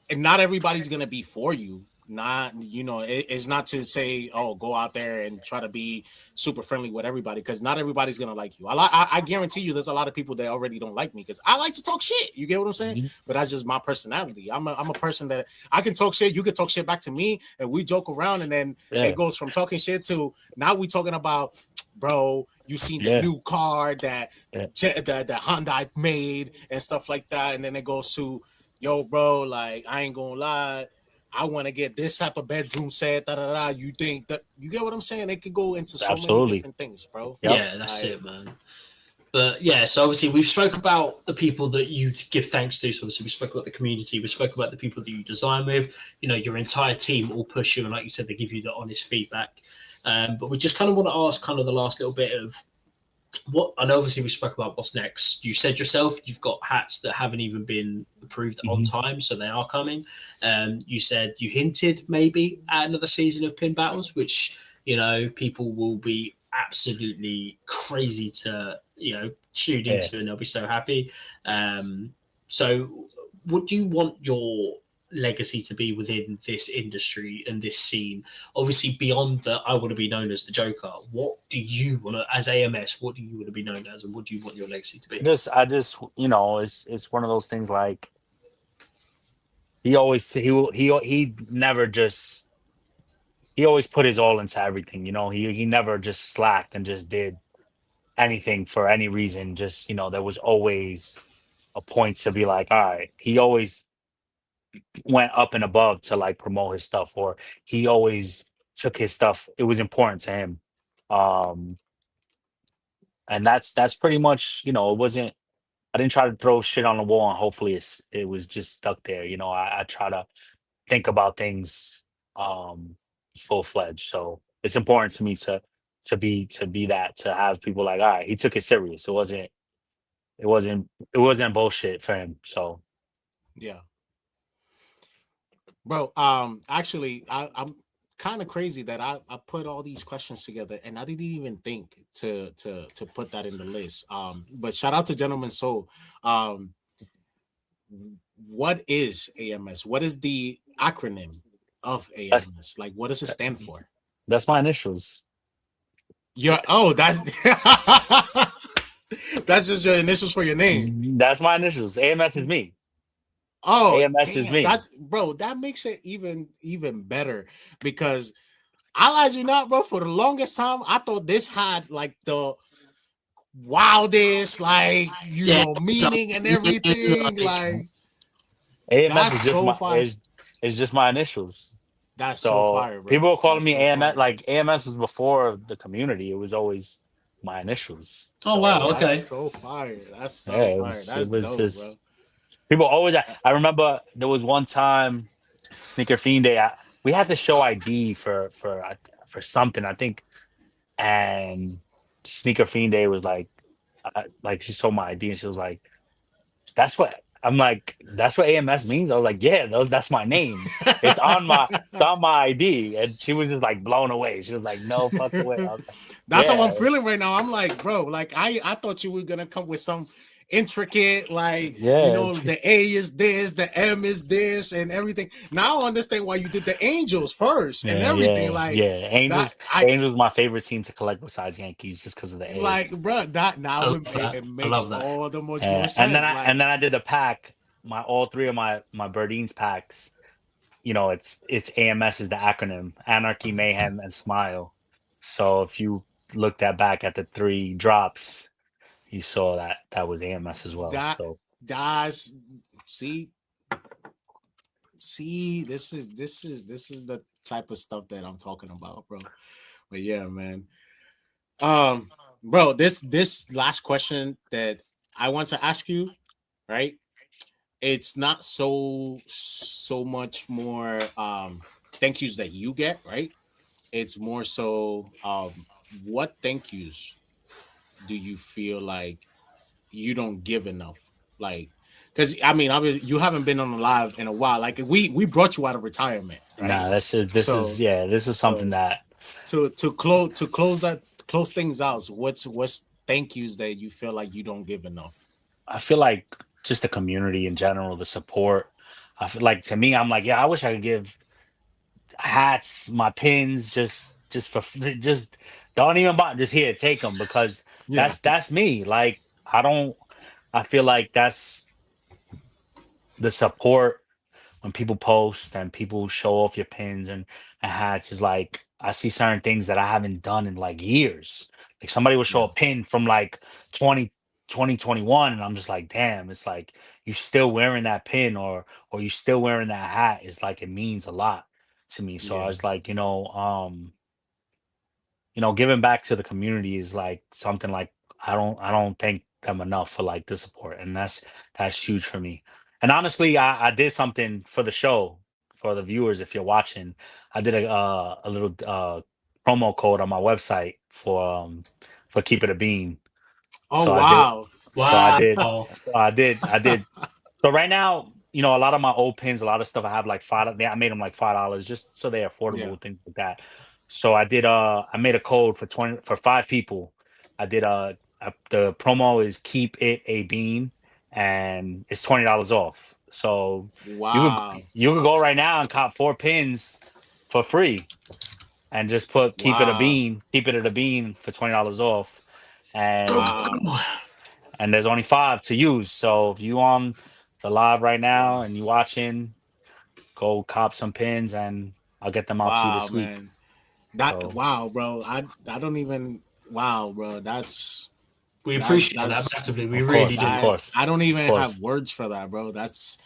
and not everybody's gonna be for you. Not it's not to say, oh, go out there and try to be super friendly with everybody, because not everybody's gonna like you. I guarantee you there's a lot of people that already don't like me because I like to talk shit. You get what I'm saying? Mhm. But that's just my personality. I'm a person that I can talk shit, you can talk shit back to me, and we joke around, and then it Yeah. goes from talking shit to now we talking about bro, you seen the Yeah. new car that Yeah. the Hyundai made and stuff like that, and then it goes to, yo, bro, like I ain't gonna lie, I want to get this type of bedroom set. Da, da, da. You think that you get what I'm saying? It could go into so many Absolutely. different things, bro. Yep. Yeah, that's Like, it, man. But yeah, so obviously we've spoke about the people that you give thanks to. So obviously we spoke about the community, we spoke about the people that you design with. You know, your entire team all push you, and like you said, they give you the honest feedback. But we just kind of want to ask kind of the last little bit of what. And obviously we spoke about what's next. You said yourself you've got hats that haven't even been approved on Mhm. time, so they are coming. You said you hinted maybe at another season of pin battles, which people will be absolutely crazy to tune Yeah. into, and they'll be so happy. So would you want your legacy to be within this industry and this scene, obviously beyond that I want to be known as the Joker? What do you want to, as AMS, what do you want to be known as, and what do you want your legacy to be? I just it's one of those things like he always he never just he always put his all into everything. He never just slacked and just did anything for any reason. Just there was always a point to be like, all right. He always went up and above to like promote his stuff, or he always took his stuff. It was important to him. Um, and that's pretty much, it wasn't I didn't try to throw shit on the wall and hopefully it was just stuck there. I try to think about things um full fledged. So it's important to me to be that, to have people like, all right, he took it serious. It wasn't bullshit for him. So yeah, bro. Actually, I'm kind of crazy that I put all these questions together and I didn't even think to put that in the list. But shout out to Gentleman Soul. Um, what is AMS? What is the acronym of that's AMS? Like, what does it stand for? that's my initials. That's that's just your initials for your name. That's my initials. AMS is me. Oh, AMS is damn. me. That's bro, that makes it even better because I lied you not, bro. For the longest time, I thought this had like the wildest, like Yeah, so meaning and everything. like, Like AMS that's is just so my fire. is just my initials. That's so So fire, bro. people were calling That's me so AMS. fire. Like AMS was before the community. It was always my initials. oh wow, So okay. That's so fire. That's yeah, so it fire. was it That's was dope, bro. just people always. I remember there was one time Sneaker Fiend Day. We had to show ID for something, I think, and Sneaker Fiend Day was like she told my ID and she was like, "That's what." I'm like, "That's what AMS means." I was like, "Yeah, that's my name. It's on my ID." And she was just like blown away. She was like, "No fucking way." I was like, That's how I'm "Yeah, feeling right now. I'm like, bro, like I thought you were gonna come with some intricate, like yeah, the A is this, the M is this, and everything. Now I understand why you did the Angels first and yeah, everything. yeah, Like yeah." that, Angels, I Angels, my favorite team to collect besides Yankees, just because of the A. like, bro. That I now love it, that. it I makes love that. all the much more And then sense. I and Like then I did a pack. All three of my Burdines packs. It's AMS is the acronym: Anarchy, Mayhem, and Smile. So if you looked at back at the three drops, you saw that was AMS as well. that, So that's see, see. This is the type of stuff that I'm talking about, bro. But yeah, man. Um, bro, this last question that I want to ask you, right? It's not so much more thank yous that you get, right? It's more so what thank yous do you feel like you don't give enough? Like because I mean obviously you haven't been on the live in a while. Like we brought you out of retirement, right? nah, So this is something so that close things out, what's thank yous that you feel like you don't give enough? I feel like just the community in general, the support. I feel like to me, I'm like, yeah, I wish I could give hats, my pins, just for just don't even buy, just here, take them because Yeah. that's me. Like I don't. I feel like that's the support when people post and people show off your pins and hats is like I see certain things that I haven't done in like years. Like somebody will show Yeah. a pin from like 2021, and I'm just like, damn, it's like you still wearing that pin or you still wearing that hat. It's like it means a lot to me. So I Yeah. was like, giving back to the community is like something like I don't thank them enough for like the support, and that's huge for me. And honestly, I did something for the show for the viewers. If you're watching, I did a little promo code on my website for Keep It a Bean. Oh So I did. wow. So I did. Wow. So I did. I did. So right now, a lot of my old pins, a lot of stuff I have like five. I made them like $5 just so they're Yeah. affordable, things like that. So I did. I made a code for 20 for 5 people. I did. The promo is Keep It a Bean, and it's $20 off. So you could Wow. you could go right now and cop 4 pins for free, and just put Wow. Keep it at a bean for $20 off, and Wow. there's only 5 to use. So if you on the live right now and you watching, go cop some pins and I'll get them out to you Wow, this week. man. That So wow, bro. I don't even wow, bro. We That's appreciate that that's massively. We of really course, of do. that course, I don't of even have course. words for that, bro. That's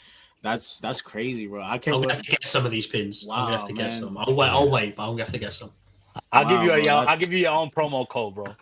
crazy, bro. I can't I'm gonna believe have to get some of these pins. I'm gonna have wow, to get man. some. I'll wait. Yeah. I'll wait, but I'm gonna have to get some. Wow, bro. I'll give That's you your own promo code, bro,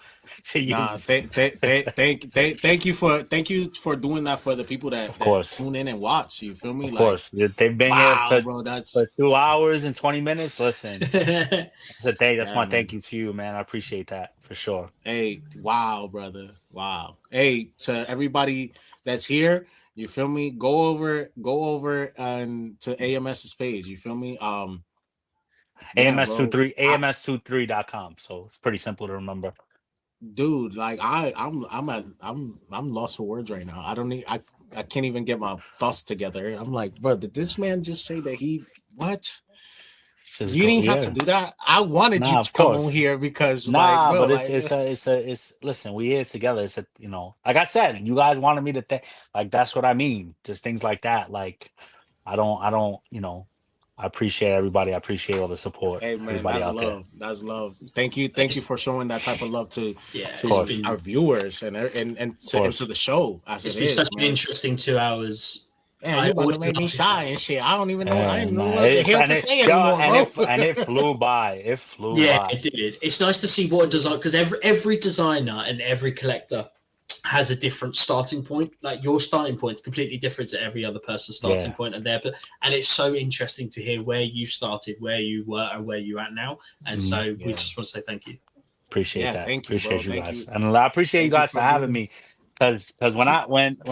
to nah. use. Thank you for doing that for the people Of that course. tune in and watch. You feel me? Of Like course. They've been here wow, for bro. for That's 2 hours and 20 minutes. Listen, that's yeah, my man. thank you to you, man. I appreciate that for sure. Hey, wow, brother. Wow. Hey, to everybody that's here, you feel me? Go over and to AMS's page. You feel me? Yeah, AMS bro. 23 I AMS23.com. So it's pretty simple to remember. dude, like I'm lost for words right now. I don't need I can't even get my thoughts together. I'm like, bro, did this man just say that he what? Just You go, didn't have to yeah. do that. I wanted you Nah, to of come on course. here because like, Nah, bro, but like it's listen, we here together. It's like I said, you guys wanted me to think, like that's what I mean. Just things like that. Like I don't, I appreciate everybody. I appreciate all the support, hey man, everybody that's out there. love. That's love. Thank you It's, for showing that type of love yeah, Of it's to course, our been viewers of and to course. the show as it's it been such is, an man. interesting 2 hours. Man, I you about to always make me love this. shy and shit. I don't even know. I And didn't know man, what the hell to say anymore, bro. and it flew by. It flew Yeah, by. it did. It's nice to see what a design because every designer and every collector has a different starting point. Like your starting point is completely different to every other person's starting Yeah. point, and it's so interesting to hear where you started, where you were, and where you're at now. And Mhm. so we Yeah, just want to say thank you. Appreciate yeah. that. Thank you, bro. Appreciate you Thank you, guys, and I appreciate you thank you guys for for having being. me. Because when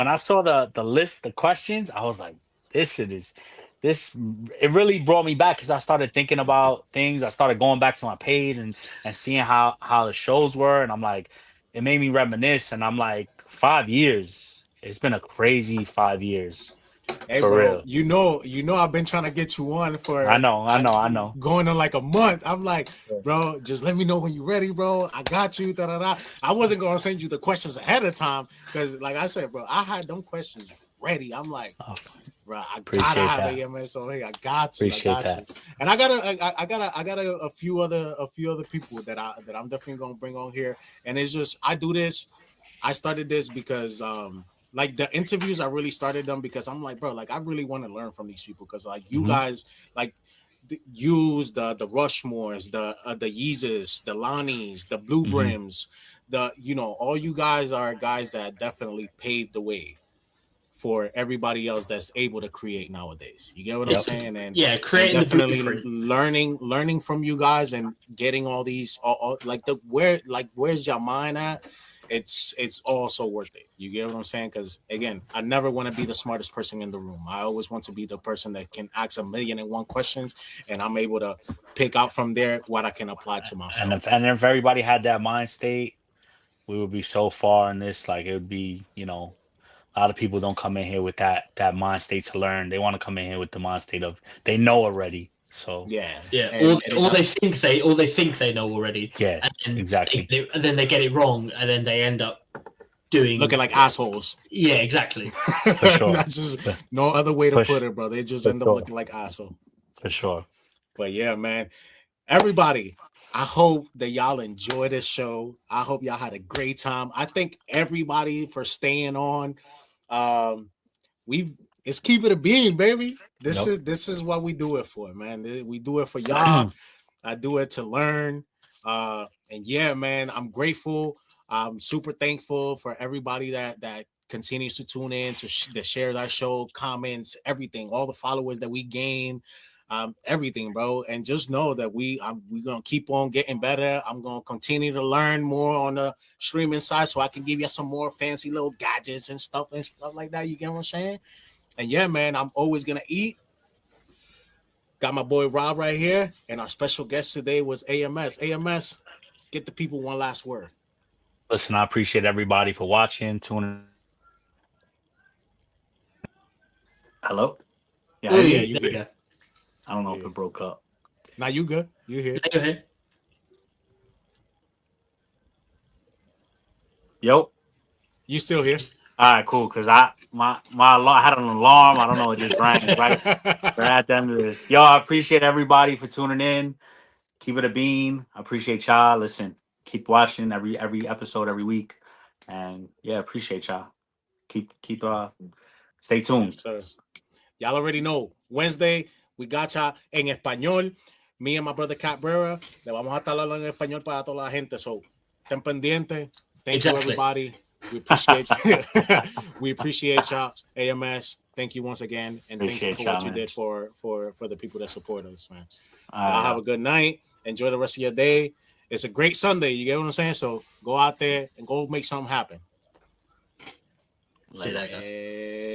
I saw the list, the questions, I was like, this shit is this. It really brought me back because I started thinking about things. I started going back to my page and seeing how the shows were, and I'm like, it made me reminisce, and I'm like, 5 years. It's been a crazy 5 years Hey, for bro. real. I've been trying to get you on I for know, I know, I know. going on like a month. I'm like, Yeah. bro, just let me know when you're ready, bro. I got you. Da da da. I wasn't gonna send you the questions ahead of time because, like I said, bro, I had them questions ready. I'm like, Oh, bro, I gotta appreciate have that. AMS on here. I got to, I Appreciate got to, that. and I got a few other people that I'm definitely gonna bring on here. And it's just I do this. I started this because like the interviews I really started them because I'm like, bro, like I really want to learn from these people because like you Hmm. guys like use the Rushmores, the Yeezus, the Lonnies, the Blue Hmm. Brims, all you guys are guys that definitely paved the way for everybody else that's able to create nowadays. You get what I'm Yep. It's saying? yeah, And creating the definitely blueprint. learning from you guys and getting all these all like where's your mind at? It's also worth it. You get what I'm saying? Because again, I never want to be the smartest person in the room. I always want to be the person that can ask 1,000,001 questions, and I'm able to pick out from there what I can apply to And myself. if everybody had that mind state, we would be so far in this. Like it would be, a lot of people don't come in here with that mind state to learn. They want to come in here with the mind state of they know already. So Yeah, Yeah, and that's or they think they know already, yeah, and then exactly. and then they get it wrong, and then they end up doing. looking like assholes. Yeah, exactly. For sure. That's For, just no other way to for, put sh- it, bro. They just for end up sure. looking like asshole. For sure. But yeah, man. Everybody. I hope that y'all enjoy this show. I hope y'all had a great time. I thank everybody for staying on. Um, we've it's keep it a bean, baby. This Yep. is what we do it for, man. We do it for y'all. I do it to learn. And yeah, man, I'm grateful. I'm super thankful for everybody that continues to tune in that shares our show, comments, everything, all the followers that we gain, everything, bro. And just know that we're gonna keep on getting better. I'm gonna continue to learn more on the streaming side, so I can give you some more fancy little gadgets and stuff like that. You get what I'm saying? And yeah, man, I'm always gonna eat. Got my boy Rob right here, and our special guest today was AMS. AMS, get the people one last word. Listen, I appreciate everybody for watching, tuning. Hello? Yeah, I Yeah, hear yeah, you. you There you good. go. I don't know if Yeah. it broke up. Now you good. You here. There you go. Yo. You still here. All right, cool. Cause I had an alarm. I don't know. It just rang right at the end of this. Yo, I appreciate everybody for tuning in. Keep it a bean. I appreciate y'all. Listen, keep watching every episode every week, and yeah, appreciate y'all. Keep stay Yes, tuned. sir. Y'all already know. Wednesday, we got y'all en español. Me and my brother Cat Brera, le vamos a estar hablando en español para toda la gente. So, ten pendiente. Thank you, Exactly. everybody. We appreciate you. We appreciate y'all. AMS, thank you once again. And thank you Appreciate for y'all, what you man. did for the people that support us, man. All Y'all right, have a good night. Enjoy the rest of your day. It's a great Sunday. You get what I'm saying? So go out there and go make something happen. See you later. later, guys.